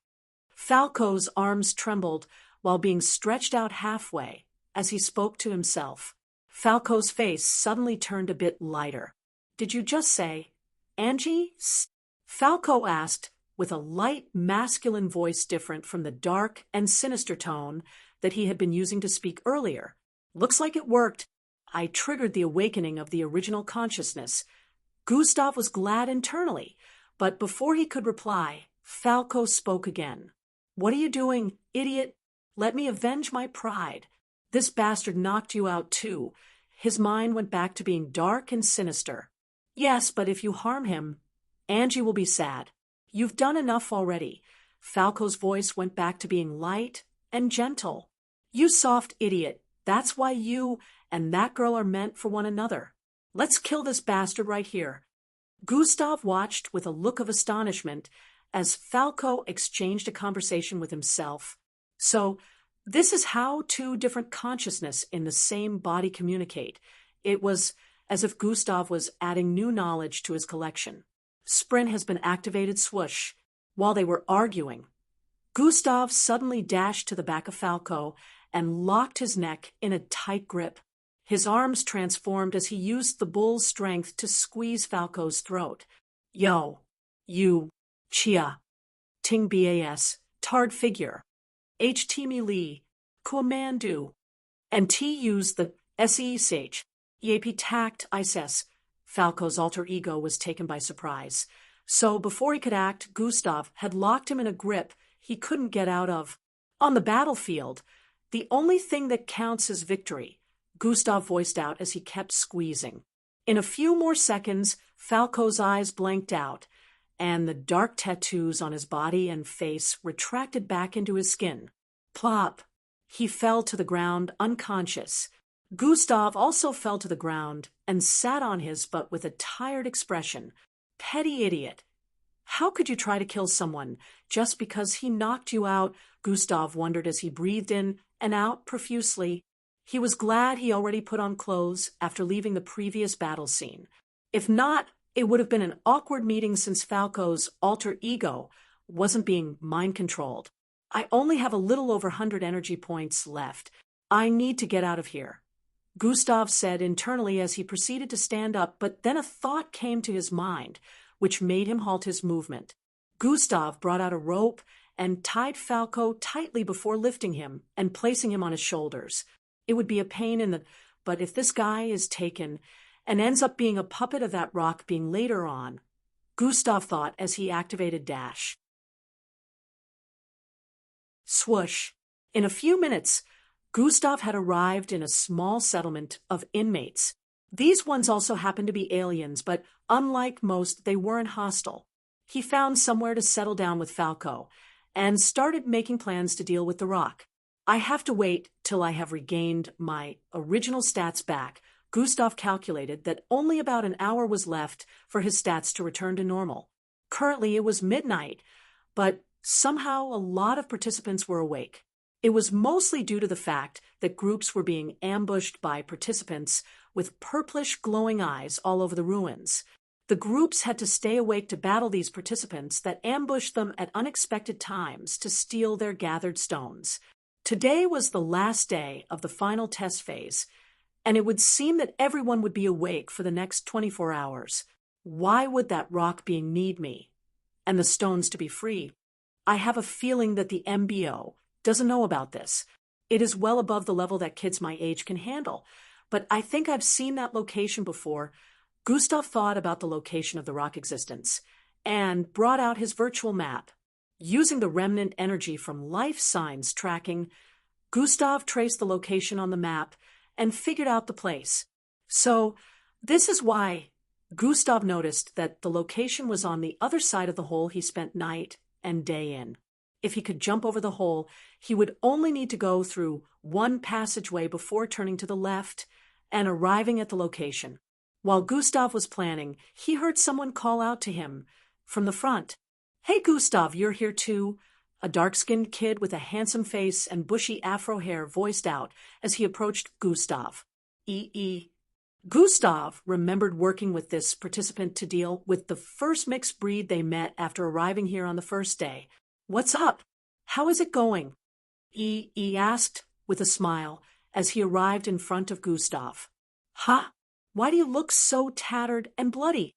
Falco's arms trembled while being stretched out halfway as he spoke to himself. Falco's face suddenly turned a bit lighter. "Did you just say, Angie?" Falco asked, with a light masculine voice different from the dark and sinister tone that he had been using to speak earlier. "Looks like it worked. I triggered the awakening of the original consciousness." Gustav was glad internally, but before he could reply, Falco spoke again. "What are you doing, idiot? Let me avenge my pride. This bastard knocked you out too." His mind went back to being dark and sinister. "Yes, but if you harm him, Angie will be sad. You've done enough already." Falco's voice went back to being light and gentle. "You soft idiot. That's why you and that girl are meant for one another. Let's kill this bastard right here." Gustav watched with a look of astonishment as Falco exchanged a conversation with himself. So, this is how two different consciousness in the same body communicate. It was as if Gustav was adding new knowledge to his collection. Sprint has been activated. Swoosh. While they were arguing, Gustav suddenly dashed to the back of Falco and locked his neck in a tight grip. His arms transformed as he used the bull's strength to squeeze Falco's throat. "Yo, you, Chia, Ting Bas, Tard Figure, Ht Me Li, Kuamandu, and T used the SESH, Yap Tact Ises." Falco's alter ego was taken by surprise. So before he could act, Gustav had locked him in a grip he couldn't get out of. "On the battlefield, the only thing that counts is victory," Gustav voiced out as he kept squeezing. In a few more seconds, Falco's eyes blanked out, and the dark tattoos on his body and face retracted back into his skin. Plop! He fell to the ground unconscious. Gustav also fell to the ground and sat on his butt with a tired expression. "Petty idiot. How could you try to kill someone just because he knocked you out?" Gustav wondered as he breathed in and out profusely. He was glad he already put on clothes after leaving the previous battle scene. If not, it would have been an awkward meeting since Falco's alter ego wasn't being mind-controlled. "I only have a little over 100 energy points left. I need to get out of here," Gustav said internally as he proceeded to stand up, but then a thought came to his mind, which made him halt his movement. Gustav brought out a rope and tied Falco tightly before lifting him and placing him on his shoulders. It would be a pain in the... but if this guy is taken and ends up being a puppet of that rock being later on, Gustav thought as he activated Dash. Swoosh. In a few minutes, Gustav had arrived in a small settlement of inmates. These ones also happened to be aliens, but unlike most, they weren't hostile. He found somewhere to settle down with Falco and started making plans to deal with the rock. "I have to wait till I have regained my original stats back." Gustav calculated that only about an hour was left for his stats to return to normal. Currently, it was midnight, but somehow a lot of participants were awake. It was mostly due to the fact that groups were being ambushed by participants with purplish glowing eyes all over the ruins. The groups had to stay awake to battle these participants that ambushed them at unexpected times to steal their gathered stones. Today was the last day of the final test phase, and it would seem that everyone would be awake for the next 24 hours. Why would that rock being need me? And the stones to be free? I have a feeling that the MBO doesn't know about this. It is well above the level that kids my age can handle, but I think I've seen that location before. Gustav thought about the location of the rock existence and brought out his virtual map. Using the remnant energy from life signs tracking, Gustav traced the location on the map and figured out the place. So, this is why Gustav noticed that the location was on the other side of the hole he spent night and day in. If he could jump over the hole, he would only need to go through one passageway before turning to the left and arriving at the location. While Gustav was planning, he heard someone call out to him from the front. "Hey, Gustav, you're here too?" a dark-skinned kid with a handsome face and bushy afro hair voiced out as he approached Gustav. Gustav remembered working with this participant to deal with the first mixed breed they met after arriving here on the first day. "What's up? How is it going?" He asked with a smile as he arrived in front of Gustav. "Huh? Why do you look so tattered and bloody?"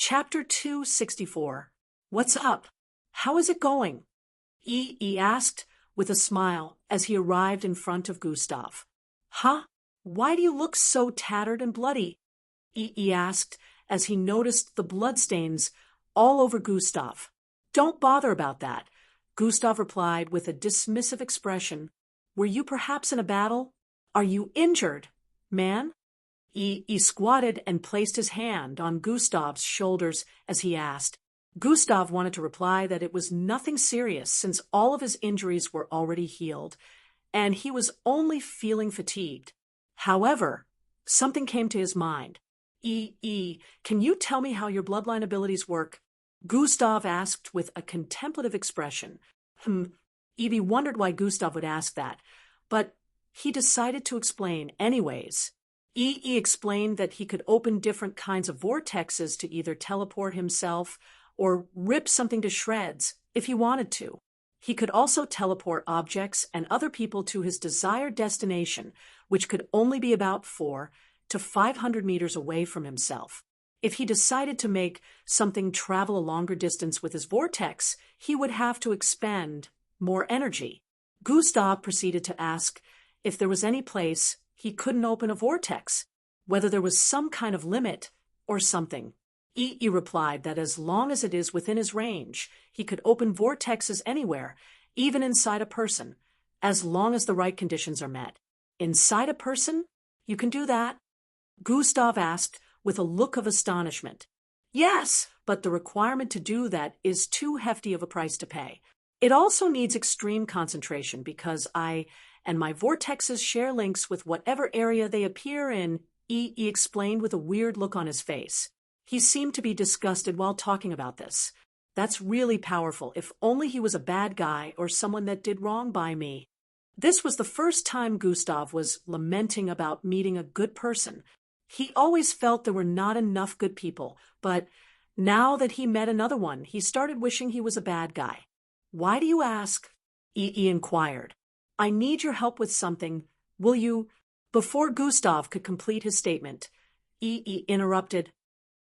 Chapter 264. What's up? How is it going? He asked with a smile as he arrived in front of Gustav. "Huh? Why do you look so tattered and bloody?" He asked as he noticed the bloodstains all over Gustav. "Don't bother about that," Gustav replied with a dismissive expression. "Were you perhaps in a battle? Are you injured, man?" He squatted and placed his hand on Gustav's shoulders as he asked. Gustav wanted to reply that it was nothing serious since all of his injuries were already healed, and he was only feeling fatigued. However, something came to his mind. Can you tell me how your bloodline abilities work?" Gustav asked with a contemplative expression. Evie wondered why Gustav would ask that, but he decided to explain anyways. He explained that he could open different kinds of vortexes to either teleport himself or rip something to shreds if he wanted to. He could also teleport objects and other people to his desired destination, which could only be about 400 to 500 meters away from himself. If he decided to make something travel a longer distance with his vortex, he would have to expend more energy. Gustav proceeded to ask if there was any place he couldn't open a vortex, whether there was some kind of limit or something. He replied that as long as it is within his range, he could open vortexes anywhere, even inside a person, as long as the right conditions are met. "Inside a person? You can do that?" Gustav asked with a look of astonishment. "Yes, but the requirement to do that is too hefty of a price to pay. It also needs extreme concentration because I and my vortexes share links with whatever area they appear in," he explained with a weird look on his face. He seemed to be disgusted while talking about this. "That's really powerful. If only he was a bad guy or someone that did wrong by me." This was the first time Gustav was lamenting about meeting a good person. He always felt there were not enough good people, but now that he met another one, he started wishing he was a bad guy. "Why do you ask?" he inquired. "I need your help with something. Will you—" Before Gustav could complete his statement, he interrupted.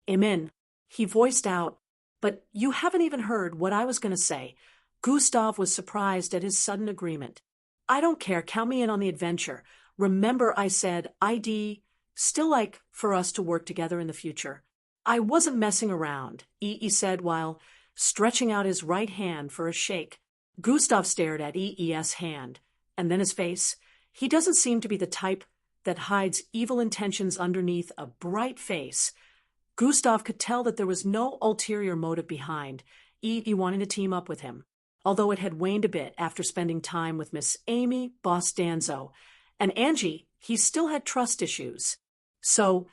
"Amen," he voiced out. "But you haven't even heard what I was going to say." Gustav was surprised at his sudden agreement. "I don't care. Count me in on the adventure. Remember I said I'd still like for us to work together in the future." "I wasn't messing around," he said while stretching out his right hand for a shake. Gustav stared at EE's hand, and then his face. He doesn't seem to be the type that hides evil intentions underneath a bright face. Gustav could tell that there was no ulterior motive behind E wanting to team up with him, although it had waned a bit after spending time with Miss Amy Bostanzo, and Angie, he still had trust issues. So,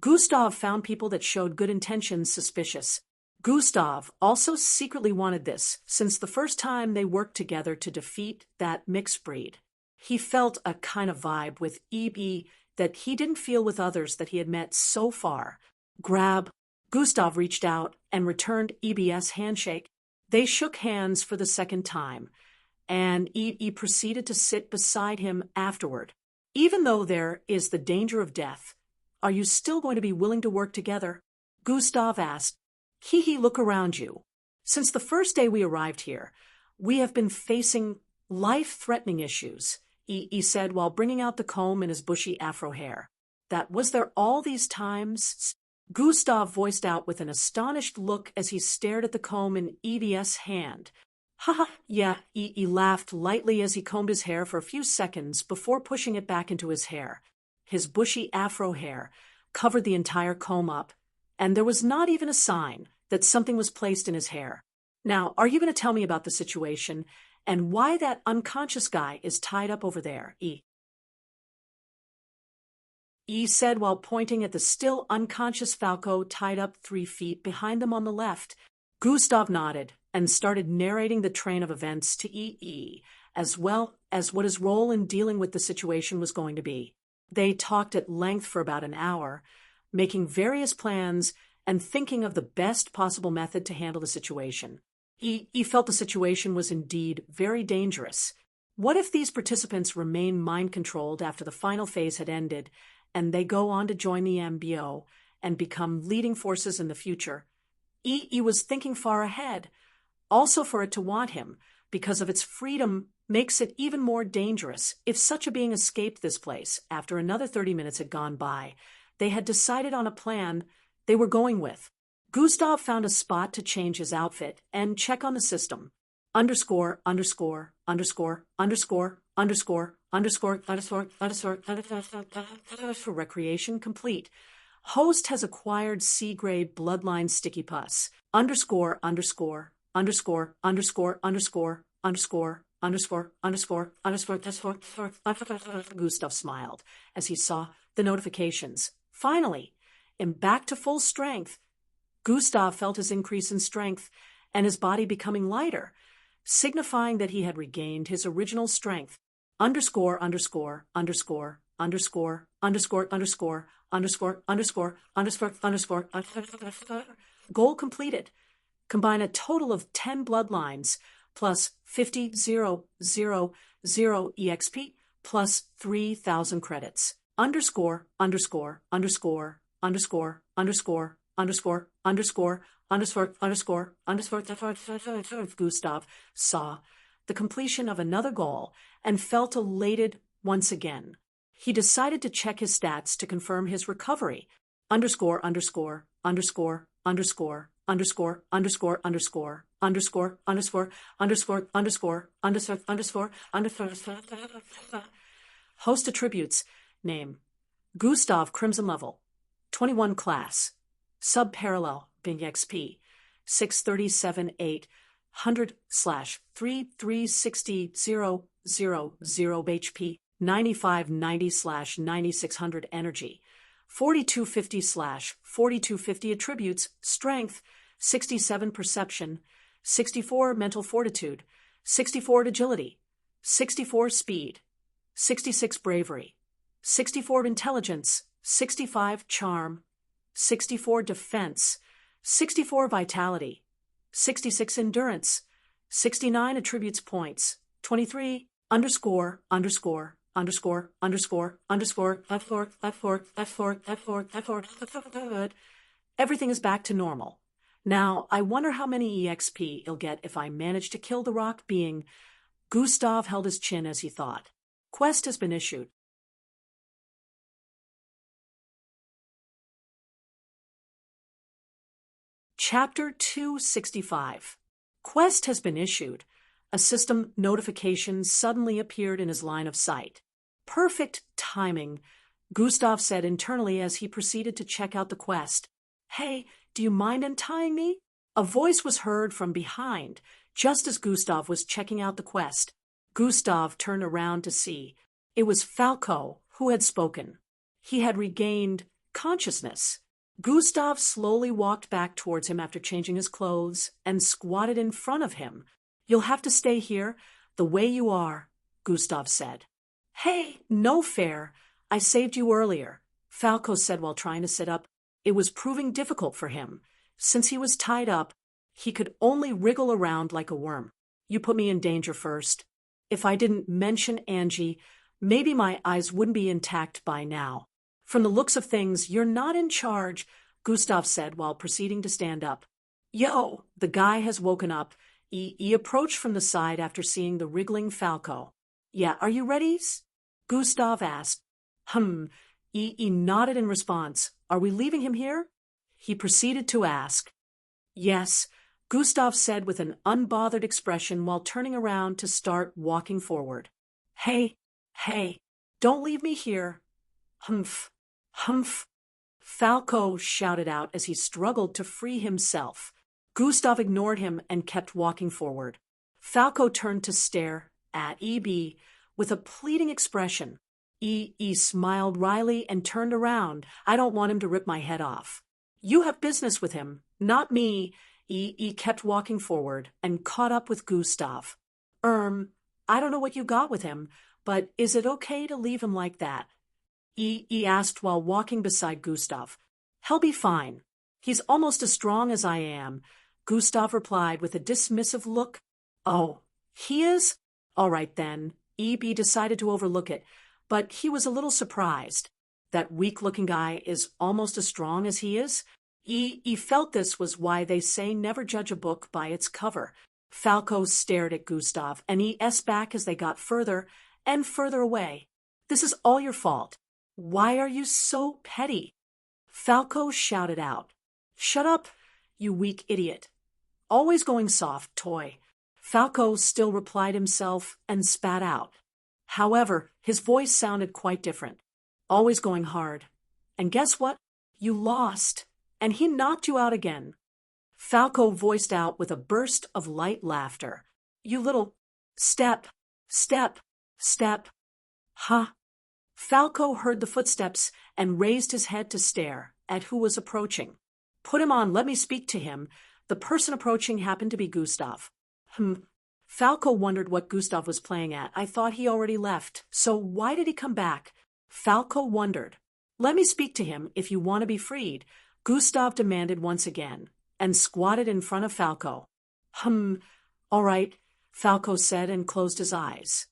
Gustav found people that showed good intentions suspicious. Gustav also secretly wanted this since the first time they worked together to defeat that mixed breed. He felt a kind of vibe with EB that he didn't feel with others that he had met so far. Gustav reached out and returned EB's handshake. They shook hands for the second time, and E proceeded to sit beside him afterward. "Even though there is the danger of death, are you still going to be willing to work together?" Gustav asked. Look around you. Since the first day we arrived here, we have been facing life-threatening issues, he said while bringing out the comb in his bushy afro hair. "That was there all these times?" Gustav voiced out with an astonished look as he stared at the comb in EB's hand. "Haha, yeah," he laughed lightly as he combed his hair for a few seconds before pushing it back into his hair. His bushy afro hair covered the entire comb up, and there was not even a sign that something was placed in his hair. "Now, are you going to tell me about the situation and why that unconscious guy is tied up over there, E said while pointing at the still unconscious Falco tied up 3 feet behind them on the left. Gustav nodded and started narrating the train of events to E, as well as what his role in dealing with the situation was going to be. They talked at length for about an hour, making various plans and thinking of the best possible method to handle the situation. E felt the situation was indeed very dangerous. What if these participants remain mind-controlled after the final phase had ended, and they go on to join the MBO and become leading forces in the future? E was thinking far ahead. Also, for it to want him, because of its freedom, makes it even more dangerous. If such a being escaped this place after another 30 minutes had gone by, they had decided on a plan they were going with. Gustav found a spot to change his outfit and check on the system. Underscore, underscore, underscore, underscore, underscore, underscore, underscore, underscore, for recreation complete. Host has acquired C-grade bloodline sticky pus. Underscore, underscore, underscore, underscore, underscore, underscore, underscore, underscore, underscore, Gustav smiled as he saw the notifications. Finally, and back to full strength. Gustav felt his increase in strength and his body becoming lighter, signifying that he had regained his original strength. Underscore, underscore, underscore, underscore, underscore, underscore, underscore, underscore, underscore, underscore. Goal completed. Combine a total of 10 bloodlines plus 50,000 EXP plus 3,000 credits. Underscore, underscore, underscore, underscore, underscore, underscore, underscore, underscore, underscore, Gustav saw the completion of another goal and felt elated once again. He decided to check his stats to confirm his recovery. Underscore, underscore, underscore, underscore, underscore, underscore, underscore, underscore, underscore, underscore, underscore, underscore, underscore. Host attributes. Name: Gustav, Crimson level, 21 class, sub-parallel, Bing XP, 637-8, 100/3360-000 HP, 9590/9600 energy, 4250/4250 attributes, strength, 67 perception, 64 mental fortitude, 64 agility, 64 speed, 66 bravery, 64 intelligence, 65 charm, 64 defense, 64 vitality, 66 endurance, 69 attributes points, 23 underscore, underscore, underscore, underscore, underscore, F4. Everything is back to normal. Now, I wonder how many EXP he'll get if I manage to kill the rock being. Gustav held his chin as he thought. Quest has been issued. Chapter 265. Quest has been issued. A system notification suddenly appeared in his line of sight. Perfect timing, Gustav said internally as he proceeded to check out the quest. Hey, do you mind untying me? A voice was heard from behind, just as Gustav was checking out the quest. Gustav turned around to see. It was Falco who had spoken. He had regained consciousness. Gustav slowly walked back towards him after changing his clothes and squatted in front of him. You'll have to stay here, the way you are, Gustav said. Hey, no fair. I saved you earlier, Falco said while trying to sit up. It was proving difficult for him. Since he was tied up, he could only wriggle around like a worm. You put me in danger first. If I didn't mention Angie, maybe my eyes wouldn't be intact by now. From the looks of things, you're not in charge, Gustav said while proceeding to stand up. Yo, the guy has woken up. He approached from the side after seeing the wriggling Falco. Yeah, are you ready? Gustav asked. He nodded in response. Are we leaving him here? He proceeded to ask. Yes, Gustav said with an unbothered expression while turning around to start walking forward. Hey, don't leave me here. Humph. Falco shouted out as he struggled to free himself. Gustav ignored him and kept walking forward. Falco turned to stare at EB with a pleading expression. E smiled wryly and turned around. I don't want him to rip my head off. You have business with him, not me. E kept walking forward and caught up with Gustav. I don't know what you got with him, but is it okay to leave him like that? E asked while walking beside Gustav. He'll be fine. He's almost as strong as I am, Gustav replied with a dismissive look. Oh, he is? All right then. E decided to overlook it, but he was a little surprised. That weak-looking guy is almost as strong as he is? E felt this was why they say never judge a book by its cover. Falco stared at Gustav, and E.S. back as they got further and further away. This is all your fault. Why are you so petty? Falco shouted out. Shut up, you weak idiot. Always going soft, toy. Falco still replied himself and spat out. However, his voice sounded quite different. Always going hard. And guess what? You lost. And he knocked you out again. Falco voiced out with a burst of light laughter. You little step. Huh? Falco heard the footsteps and raised his head to stare at who was approaching. Put him on, let me speak to him. The person approaching happened to be Gustav. Falco wondered what Gustav was playing at. I thought he already left, so why did he come back? Falco wondered. Let me speak to him if you want to be freed, Gustav demanded once again, and squatted in front of Falco. All right, Falco said and closed his eyes.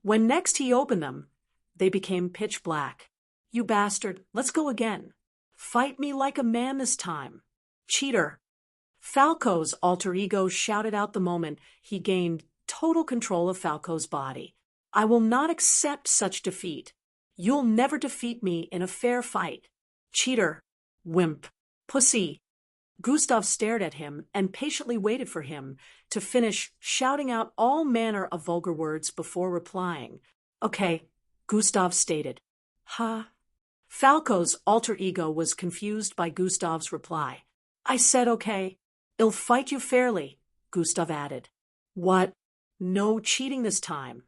When next he opened them, they became pitch black. You bastard, let's go again. Fight me like a man this time. Cheater. Falco's alter ego shouted out the moment he gained total control of Falco's body. I will not accept such defeat. You'll never defeat me in a fair fight. Cheater. Wimp. Pussy. Gustav stared at him and patiently waited for him to finish shouting out all manner of vulgar words before replying. Okay, Gustav stated. Falco's alter ego was confused by Gustav's reply. I said okay. I'll fight you fairly, Gustav added. What? No cheating this time.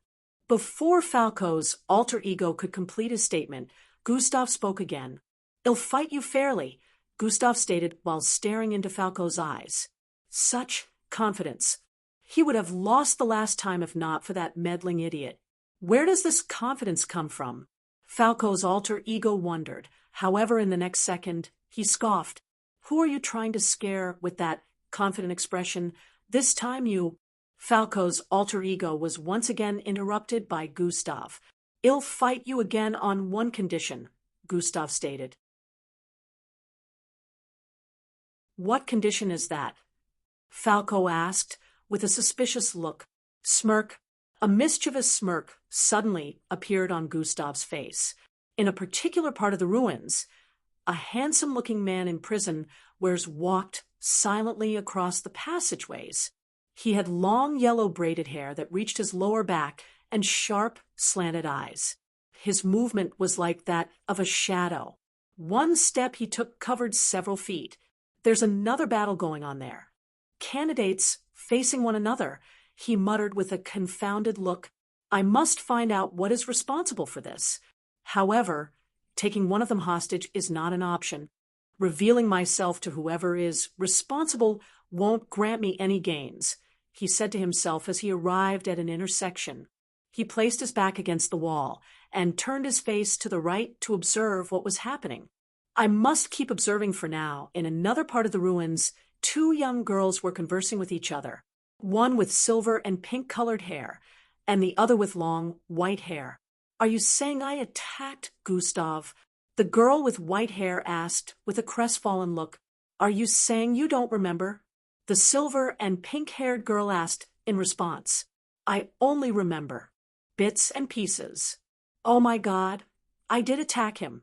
Before Falco's alter ego could complete his statement, Gustav spoke again. I'll fight you fairly, Gustav stated while staring into Falco's eyes. Such confidence. He would have lost the last time if not for that meddling idiot. Where does this confidence come from? Falco's alter ego wondered. However, in the next second, he scoffed. Who are you trying to scare with that confident expression? This time you... Falco's alter ego was once again interrupted by Gustav. I'll fight you again on one condition, Gustav stated. What condition is that? Falco asked, with a suspicious look. Smirk. A mischievous smirk suddenly appeared on Gustav's face. In a particular part of the ruins, a handsome-looking man in prison walked silently across the passageways. He had long yellow braided hair that reached his lower back and sharp, slanted eyes. His movement was like that of a shadow. One step he took covered several feet. There's another battle going on there. Candidates facing one another, he muttered with a confounded look. I must find out what is responsible for this. However, taking one of them hostage is not an option. Revealing myself to whoever is responsible won't grant me any gains, he said to himself as he arrived at an intersection. He placed his back against the wall and turned his face to the right to observe what was happening. I must keep observing for now. In another part of the ruins, two young girls were conversing with each other, one with silver and pink-colored hair, and the other with long, white hair. Are you saying I attacked Gustav? The girl with white hair asked with a crestfallen look. Are you saying you don't remember? The silver and pink-haired girl asked in response. I only remember bits and pieces. Oh my God, I did attack him.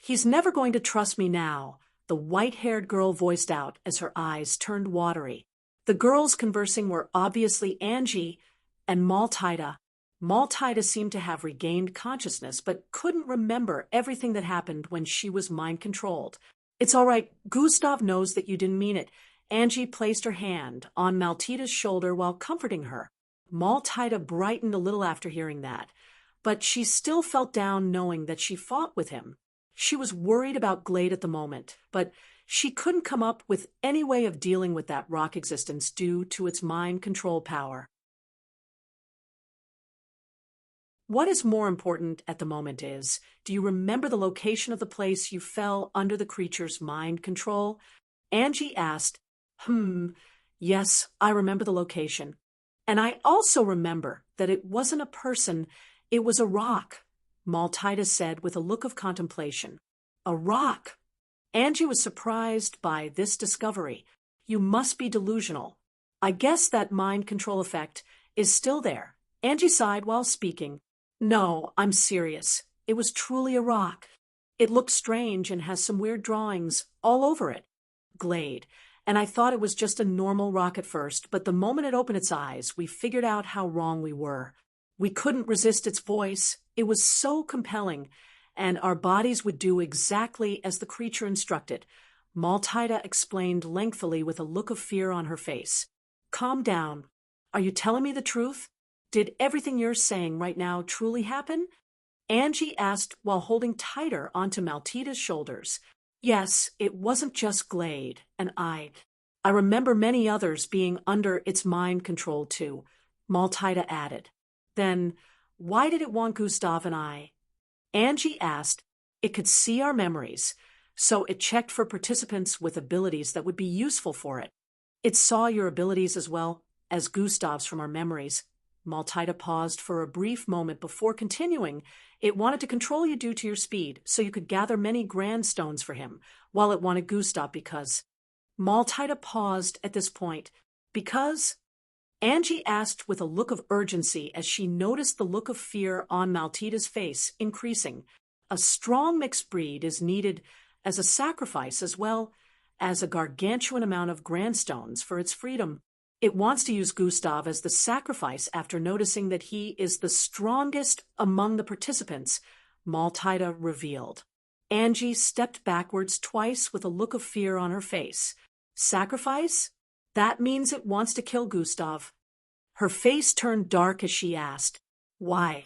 He's never going to trust me now, the white-haired girl voiced out as her eyes turned watery. The girls conversing were obviously Angie and Maltida. Maltida seemed to have regained consciousness but couldn't remember everything that happened when she was mind-controlled. It's all right, Gustav knows that you didn't mean it. Angie placed her hand on Maltida's shoulder while comforting her. Maltida brightened a little after hearing that. but she still felt down knowing that she fought with him. She was worried about Glade at the moment, but she couldn't come up with any way of dealing with that rock existence due to its mind control power. What is more important at the moment is, do you remember the location of the place you fell under the creature's mind control? Angie asked. Yes, I remember the location. And I also remember that it wasn't a person, it was a rock, Maltida said with a look of contemplation. A rock. Angie was surprised by this discovery. You must be delusional. I guess that mind control effect is still there. Angie sighed while speaking. No, I'm serious. It was truly a rock. It looks strange and has some weird drawings all over it. Glade. And I thought it was just a normal rock at first, but the moment it opened its eyes, we figured out how wrong we were. We couldn't resist its voice. It was so compelling, and our bodies would do exactly as the creature instructed. Maltida explained lengthily with a look of fear on her face. Calm down. Are you telling me the truth? Did everything you're saying right now truly happen? Angie asked while holding tighter onto Maltida's shoulders. Yes, it wasn't just Glade, and I remember many others being under its mind control too, Maltida added. Then, why did it want Gustav and I? Angie asked. It could see our memories, so it checked for participants with abilities that would be useful for it. It saw your abilities as well as Gustav's from our memories. Maltida paused for a brief moment before continuing. It wanted to control you due to your speed, so you could gather many grand stones for him, while it wanted Gustav because... Maltida paused at this point. Because... Angie asked with a look of urgency as she noticed the look of fear on Maltida's face increasing. A strong mixed breed is needed as a sacrifice as well as a gargantuan amount of grand stones for its freedom. It wants to use Gustav as the sacrifice after noticing that he is the strongest among the participants, Maltida revealed. Angie stepped backwards twice with a look of fear on her face. Sacrifice? That means it wants to kill Gustav. Her face turned dark as she asked, Why?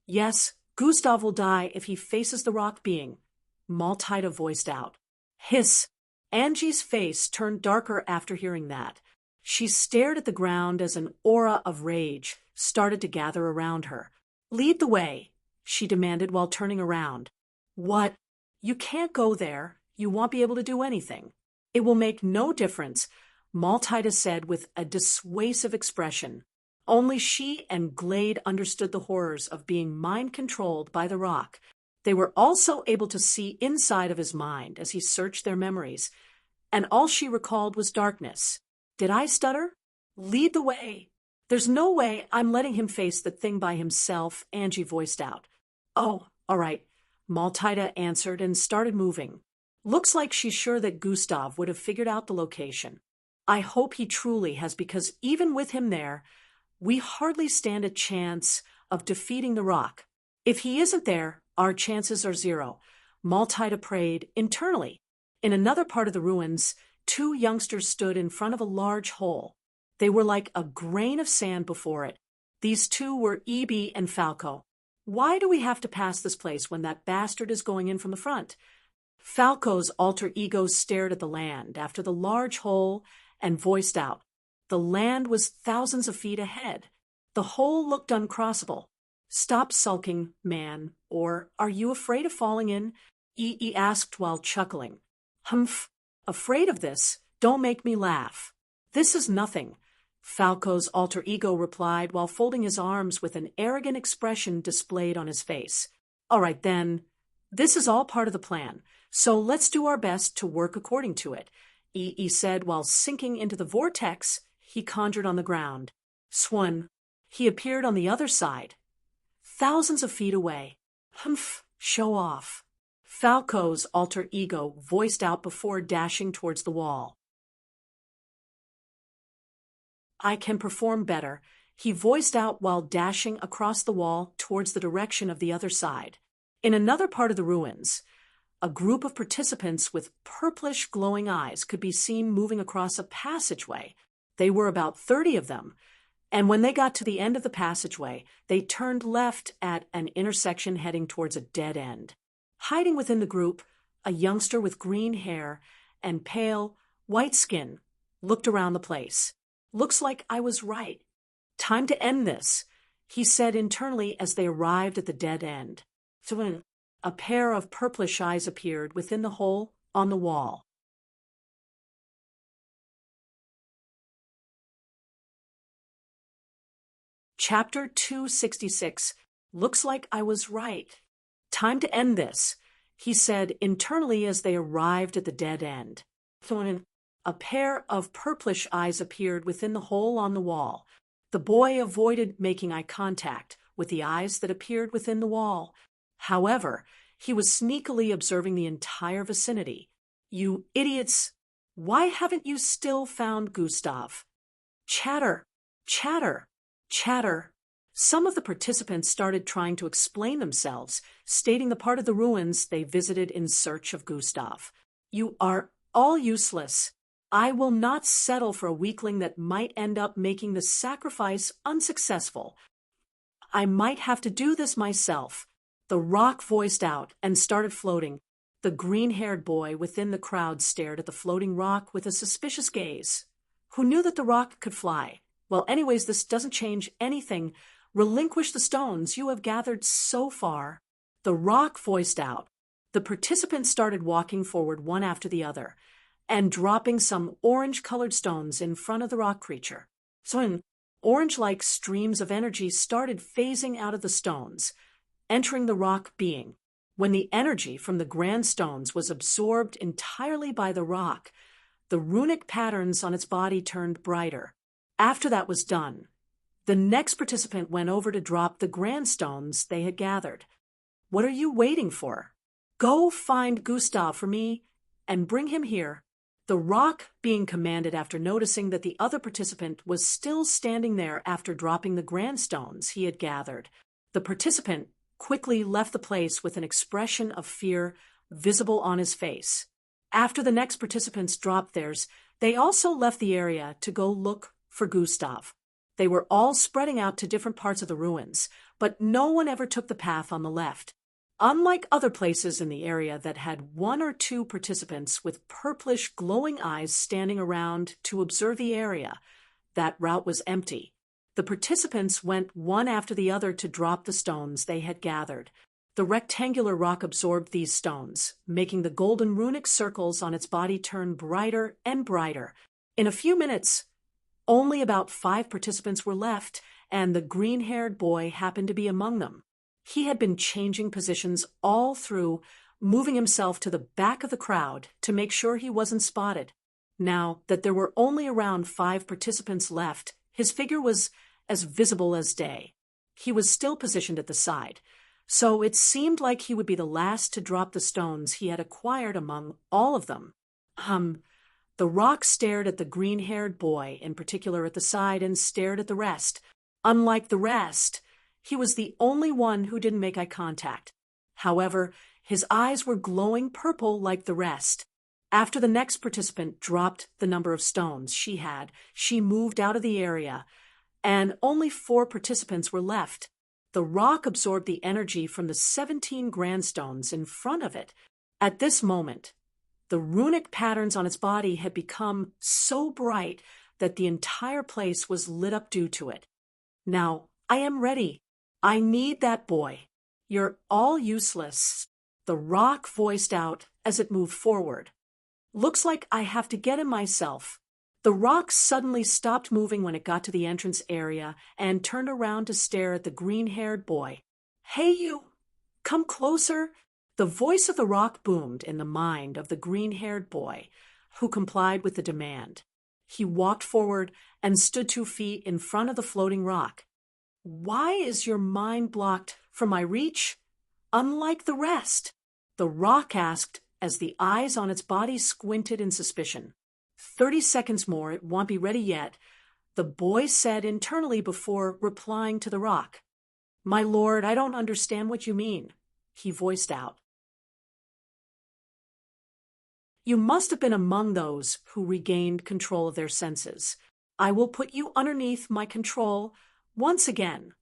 Yes, Gustav will die if he faces the rock being, Maltida voiced out. Hiss. Angie's face turned darker after hearing that. She stared at the ground as an aura of rage started to gather around her. Lead the way, she demanded while turning around. What? You can't go there. You won't be able to do anything. It will make no difference, Maltida said with a dissuasive expression. Only she and Glade understood the horrors of being mind-controlled by the rock. They were also able to see inside of his mind as he searched their memories, and all she recalled was darkness. Did I stutter? Lead the way. There's no way I'm letting him face the thing by himself, Angie voiced out. Oh, all right, Maltida answered and started moving. Looks like she's sure that Gustav would have figured out the location. I hope he truly has, because even with him there, we hardly stand a chance of defeating the rock. If he isn't there, our chances are zero, Maltida prayed internally. In another part of the ruins, two youngsters stood in front of a large hole. They were like a grain of sand before it. These two were E.B. and Falco. Why do we have to pass this place when that bastard is going in from the front? Falco's alter ego stared at the land after the large hole and voiced out. The land was thousands of feet ahead. The hole looked uncrossable. Stop sulking, man, or are you afraid of falling in? E.E. asked while chuckling. Humph. Afraid of this? Don't make me laugh. This is nothing, Falco's alter ego replied while folding his arms with an arrogant expression displayed on his face. All right then, this is all part of the plan, so let's do our best to work according to it, E.E. said while sinking into the vortex he conjured on the ground. Swan. He appeared on the other side, thousands of feet away. Humph, show off. Falco's alter ego voiced out before dashing towards the wall. I can perform better, he voiced out while dashing across the wall towards the direction of the other side. In another part of the ruins, a group of participants with purplish glowing eyes could be seen moving across a passageway. They were about 30 of them. And when they got to the end of the passageway, they turned left at an intersection heading towards a dead end. Hiding within the group, a youngster with green hair and pale, white skin looked around the place. "Looks like I was right. Time to end this," he said internally as they arrived at the dead end. So a pair of purplish eyes appeared within the hole on the wall. Chapter 266. Looks like I was right. "Time to end this," he said internally as they arrived at the dead end. A pair of purplish eyes appeared within the hole on the wall. The boy avoided making eye contact with the eyes that appeared within the wall. However, he was sneakily observing the entire vicinity. "You idiots! Why haven't you still found Gustav?" Chatter, chatter, chatter. Some of the participants started trying to explain themselves, stating the part of the ruins they visited in search of Gustav. "You are all useless. I will not settle for a weakling that might end up making the sacrifice unsuccessful. I might have to do this myself." The rock voiced out and started floating. The green-haired boy within the crowd stared at the floating rock with a suspicious gaze. Who knew that the rock could fly? "Well, anyways, this doesn't change anything. Relinquish the stones you have gathered so far." The rock voiced out. The participants started walking forward one after the other and dropping some orange-colored stones in front of the rock creature. So orange-like streams of energy started phasing out of the stones, entering the rock being. When the energy from the grand stones was absorbed entirely by the rock, the runic patterns on its body turned brighter. After that was done, the next participant went over to drop the grand stones they had gathered. "What are you waiting for? Go find Gustav for me and bring him here." The rock being commanded after noticing that the other participant was still standing there after dropping the grand stones he had gathered. The participant quickly left the place with an expression of fear visible on his face. After the next participants dropped theirs, they also left the area to go look for Gustav. They were all spreading out to different parts of the ruins, but no one ever took the path on the left. Unlike other places in the area that had one or two participants with purplish glowing eyes standing around to observe the area, that route was empty. The participants went one after the other to drop the stones they had gathered. The rectangular rock absorbed these stones, making the golden runic circles on its body turn brighter and brighter. In a few minutes, only about 5 participants were left, and the green-haired boy happened to be among them. He had been changing positions all through, moving himself to the back of the crowd to make sure he wasn't spotted. Now that there were only around 5 participants left, his figure was as visible as day. He was still positioned at the side, so it seemed like he would be the last to drop the stones he had acquired among all of them. The rock stared at the green-haired boy, in particular at the side, and stared at the rest. Unlike the rest, he was the only one who didn't make eye contact. However, his eyes were glowing purple like the rest. After the next participant dropped the number of stones she moved out of the area, and only 4 participants were left. The rock absorbed the energy from the 17 grand stones in front of it. At this moment, the runic patterns on its body had become so bright that the entire place was lit up due to it. "Now, I am ready. I need that boy. You're all useless," the rock voiced out as it moved forward. "Looks like I have to get him myself." The rock suddenly stopped moving when it got to the entrance area and turned around to stare at the green-haired boy. "Hey, you! Come closer!" The voice of the rock boomed in the mind of the green-haired boy, who complied with the demand. He walked forward and stood 2 feet in front of the floating rock. "Why is your mind blocked from my reach? Unlike the rest?" the rock asked as the eyes on its body squinted in suspicion. 30 seconds more, it won't be ready yet, the boy said internally before replying to the rock. "My lord, I don't understand what you mean," he voiced out. "You must have been among those who regained control of their senses. I will put you underneath my control once again.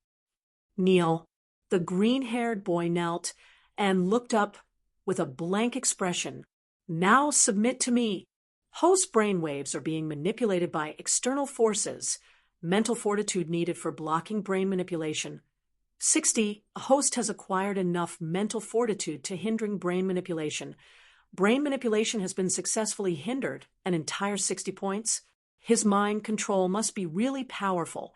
Kneel. The green-haired boy knelt and looked up with a blank expression. Now submit to me. Host brainwaves are being manipulated by external forces. Mental fortitude needed for blocking brain manipulation. 60. A host has acquired enough mental fortitude to hindering brain manipulation. Brain manipulation has been successfully hindered, an entire 60 points. His mind control must be really powerful.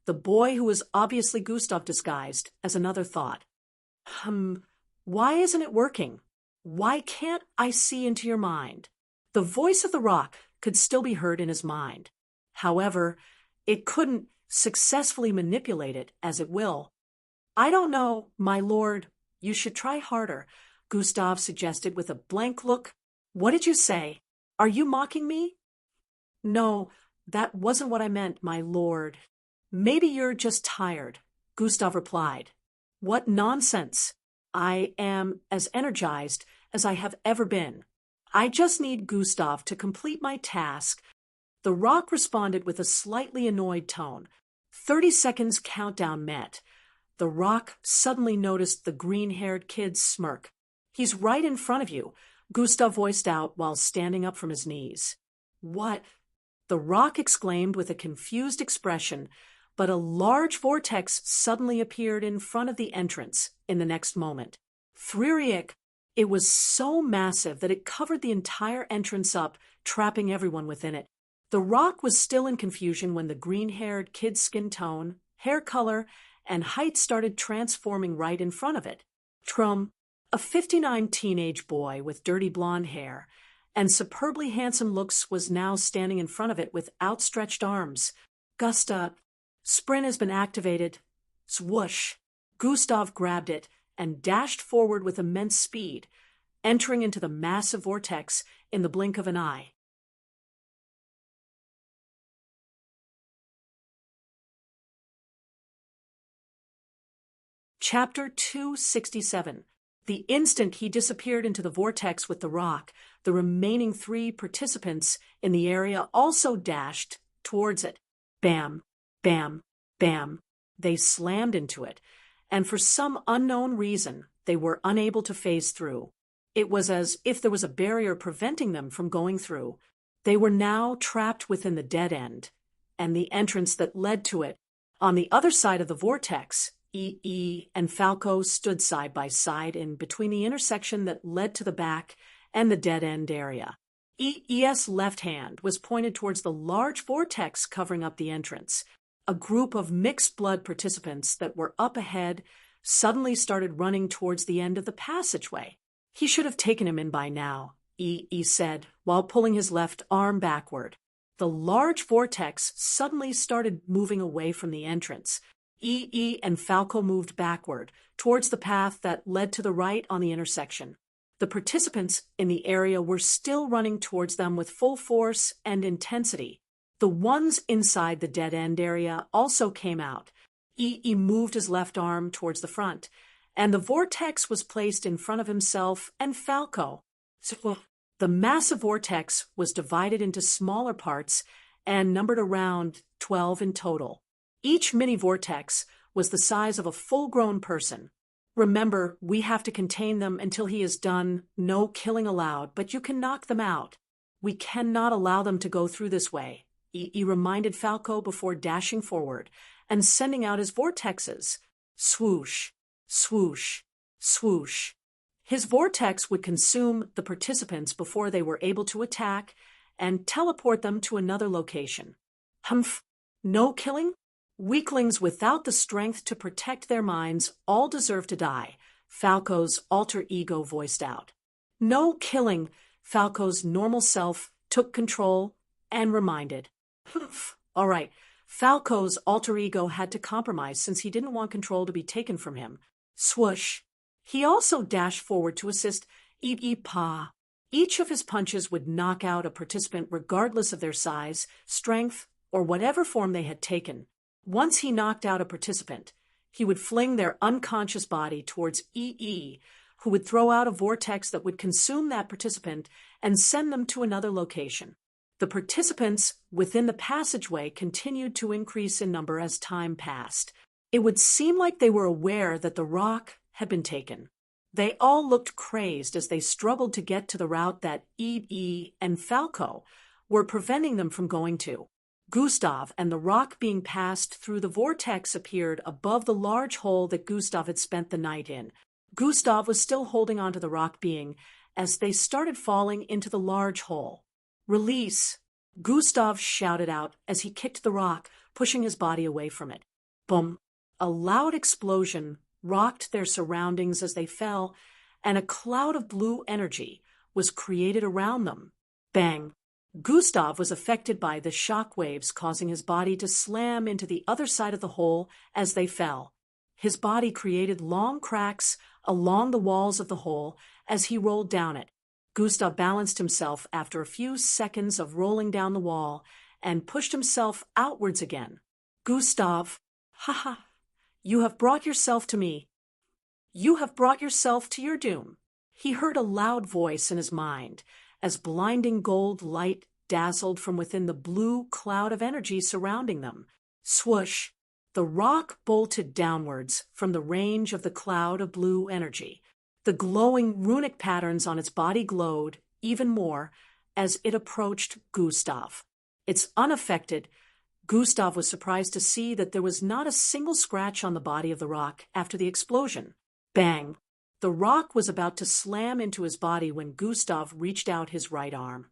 The boy who was obviously Gustav disguised as another thought. Why isn't it working? Why can't I see into your mind? The voice of the rock could still be heard in his mind. However, it couldn't successfully manipulate it as it will. I don't know, my lord. You should try harder, Gustav suggested with a blank look. What did you say? Are you mocking me? No, that wasn't what I meant, my lord. Maybe you're just tired, Gustav replied. What nonsense! I am as energized as I have ever been. I just need Gustav to complete my task. The rock responded with a slightly annoyed tone. 30 seconds countdown met. The rock suddenly noticed the green-haired kid's smirk. He's right in front of you, Gustav voiced out while standing up from his knees. What? The rock exclaimed with a confused expression, but a large vortex suddenly appeared in front of the entrance in the next moment. Thrieric! It was so massive that it covered the entire entrance up, trapping everyone within it. The rock was still in confusion when the green-haired kid's skin tone, hair color, and height started transforming right in front of it. Trum, a 59 teenage boy with dirty blonde hair and superbly handsome looks, was now standing in front of it with outstretched arms. Gusta, sprint has been activated. Swoosh! Gustav grabbed it and dashed forward with immense speed, entering into the massive vortex in the blink of an eye. Chapter 267. The instant he disappeared into the vortex with the rock, the remaining 3 participants in the area also dashed towards it. Bam, bam, bam. They slammed into it, and for some unknown reason, they were unable to phase through. It was as if there was a barrier preventing them from going through. They were now trapped within the dead end, and the entrance that led to it. On the other side of the vortex, EE and Falco stood side by side in between the intersection that led to the back and the dead-end area. EE's left hand was pointed towards the large vortex covering up the entrance. A group of mixed-blood participants that were up ahead suddenly started running towards the end of the passageway. He should have taken him in by now, EE said, while pulling his left arm backward. The large vortex suddenly started moving away from the entrance. EE and Falco moved backward, towards the path that led to the right on the intersection. The participants in the area were still running towards them with full force and intensity. The ones inside the dead-end area also came out. EE moved his left arm towards the front, and the vortex was placed in front of himself and Falco. So the massive vortex was divided into smaller parts and numbered around 12 in total. Each mini-vortex was the size of a full-grown person. Remember, we have to contain them until he is done. No killing allowed, but you can knock them out. We cannot allow them to go through this way, EE reminded Falco before dashing forward and sending out his vortexes. Swoosh, swoosh, swoosh. His vortex would consume the participants before they were able to attack and teleport them to another location. Humph! No killing? Weaklings without the strength to protect their minds all deserve to die, Falco's alter ego voiced out. No killing, Falco's normal self took control and reminded. All right, Falco's alter ego had to compromise since he didn't want control to be taken from him. Swoosh. He also dashed forward to assist Pa. Each of his punches would knock out a participant regardless of their size, strength, or whatever form they had taken. Once he knocked out a participant, he would fling their unconscious body towards EE, who would throw out a vortex that would consume that participant and send them to another location. The participants within the passageway continued to increase in number as time passed. It would seem like they were aware that the rock had been taken. They all looked crazed as they struggled to get to the route that E and Falco were preventing them from going to. Gustav and the rock being passed through the vortex appeared above the large hole that Gustav had spent the night in. Gustav was still holding onto the rock being as they started falling into the large hole. "Release!" Gustav shouted out as he kicked the rock, pushing his body away from it. Boom! A loud explosion rocked their surroundings as they fell, and a cloud of blue energy was created around them. Bang! Gustav was affected by the shock waves, causing his body to slam into the other side of the hole as they fell. His body created long cracks along the walls of the hole as he rolled down it. Gustav balanced himself after a few seconds of rolling down the wall and pushed himself outwards again. "Gustav, haha, you have brought yourself to me. You have brought yourself to your doom." He heard a loud voice in his mind as blinding gold light dazzled from within the blue cloud of energy surrounding them. Swoosh! The rock bolted downwards from the range of the cloud of blue energy. The glowing runic patterns on its body glowed even more as it approached Gustav. It's unaffected. Gustav was surprised to see that there was not a single scratch on the body of the rock after the explosion. Bang! The rock was about to slam into his body when Gustav reached out his right arm.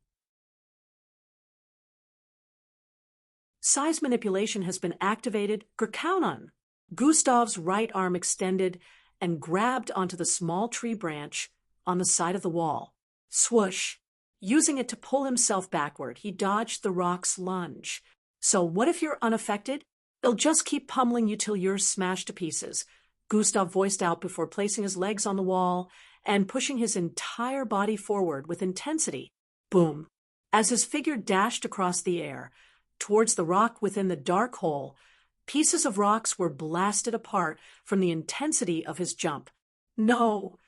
Size manipulation has been activated. Gerkaunan. Gustav's right arm extended and grabbed onto the small tree branch on the side of the wall. Swoosh! Using it to pull himself backward, he dodged the rock's lunge. So what if you're unaffected? They'll just keep pummeling you till you're smashed to pieces. Gustav voiced out before placing his legs on the wall and pushing his entire body forward with intensity. Boom! As his figure dashed across the air towards the rock within the dark hole, pieces of rocks were blasted apart from the intensity of his jump. "No!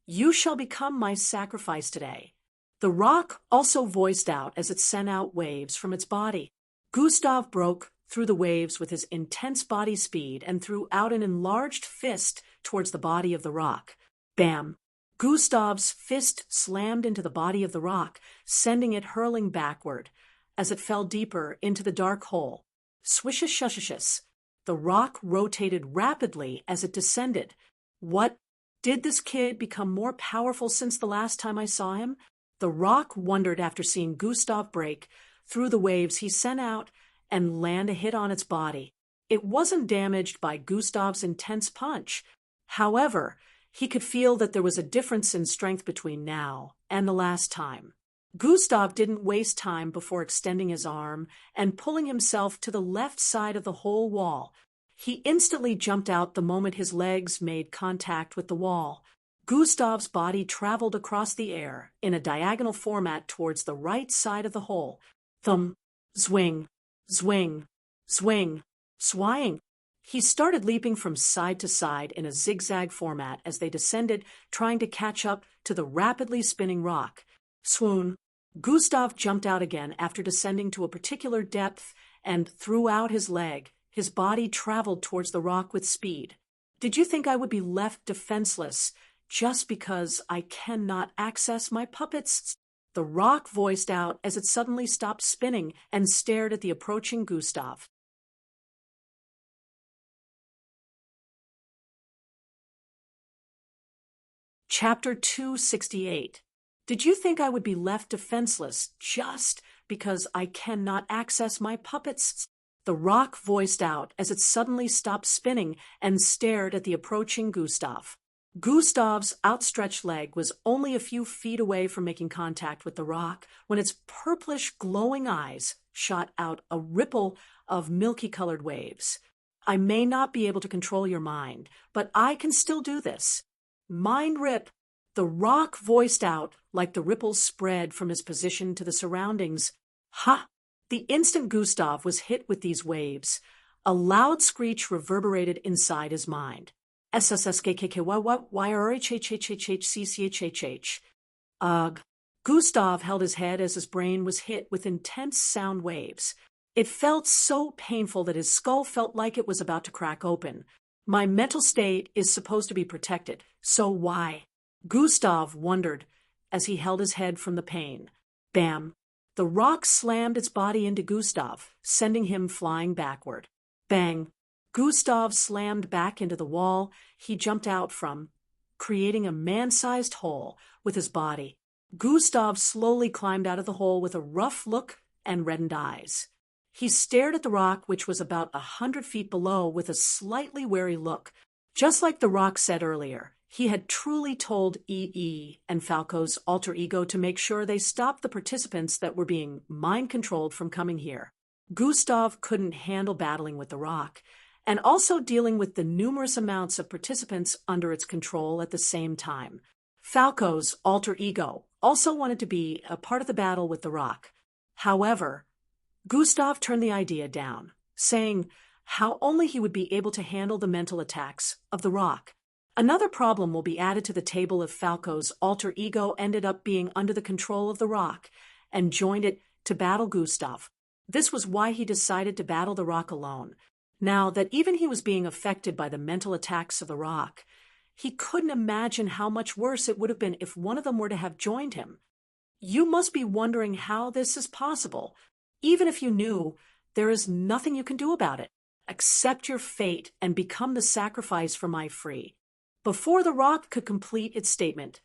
You shall become my sacrifice today." The rock also voiced out as it sent out waves from its body. Gustav broke through the waves with his intense body speed and threw out an enlarged fist towards the body of the rock. Bam! Gustav's fist slammed into the body of the rock, sending it hurling backward as it fell deeper into the dark hole. Swishish-shushishes. The rock rotated rapidly as it descended. What? Did this kid become more powerful since the last time I saw him? The rock wondered after seeing Gustav break through the waves he sent out and land a hit on its body. It wasn't damaged by Gustav's intense punch. However, he could feel that there was a difference in strength between now and the last time. Gustav didn't waste time before extending his arm and pulling himself to the left side of the whole wall. He instantly jumped out the moment his legs made contact with the wall. Gustav's body traveled across the air in a diagonal format towards the right side of the hole. Thump, zwing, zwing, swing, swaying. He started leaping from side to side in a zigzag format as they descended, trying to catch up to the rapidly spinning rock. Swoon. Gustav jumped out again after descending to a particular depth and threw out his leg. His body traveled towards the rock with speed. "Did you think I would be left defenseless just because I cannot access my puppets?" The rock voiced out as it suddenly stopped spinning and stared at the approaching Gustav. Chapter 268. Did you think I would be left defenseless just because I cannot access my puppets? The rock voiced out as it suddenly stopped spinning and stared at the approaching Gustav. Gustav's outstretched leg was only a few feet away from making contact with the rock when its purplish glowing eyes shot out a ripple of milky-colored waves. "I may not be able to control your mind, but I can still do this. Mind rip." The rock voiced out like the ripples spread from his position to the surroundings. Ha! The instant Gustav was hit with these waves, a loud screech reverberated inside his mind. SSSKKKYYRHHHHCCHH. Ugh. Gustav held his head as his brain was hit with intense sound waves. It felt so painful that his skull felt like it was about to crack open. My mental state is supposed to be protected, so why? Gustav wondered as he held his head from the pain. Bam! The rock slammed its body into Gustav, sending him flying backward. Bang! Gustav slammed back into the wall he jumped out from, creating a man-sized hole with his body. Gustav slowly climbed out of the hole with a rough look and reddened eyes. He stared at the rock, which was about 100 feet below, with a slightly wary look. Just like the rock said earlier, he had truly told EE and Falco's alter ego to make sure they stopped the participants that were being mind-controlled from coming here. Gustav couldn't handle battling with the rock, and also dealing with the numerous amounts of participants under its control at the same time. Falco's alter ego also wanted to be a part of the battle with the rock. However, Gustav turned the idea down, saying how only he would be able to handle the mental attacks of the rock. Another problem will be added to the table if Falco's alter ego ended up being under the control of the rock and joined it to battle Gustav. This was why he decided to battle the rock alone. Now that even he was being affected by the mental attacks of the rock, he couldn't imagine how much worse it would have been if one of them were to have joined him. You must be wondering how this is possible. Even if you knew, there is nothing you can do about it. Accept your fate and become the sacrifice for my free. Before the rock could complete its statement,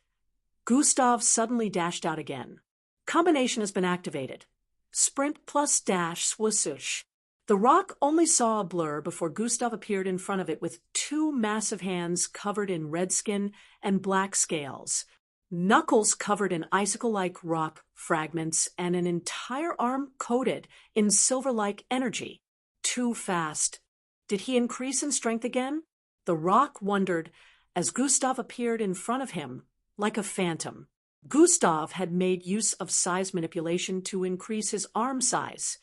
Gustav suddenly dashed out again. Combination has been activated. Sprint plus dash swoosh. The rock only saw a blur before Gustav appeared in front of it with two massive hands covered in red skin and black scales, knuckles covered in icicle-like rock fragments, and an entire arm coated in silver-like energy. Too fast. Did he increase in strength again? The rock wondered as Gustav appeared in front of him like a phantom. Gustav had made use of size manipulation to increase his arm size.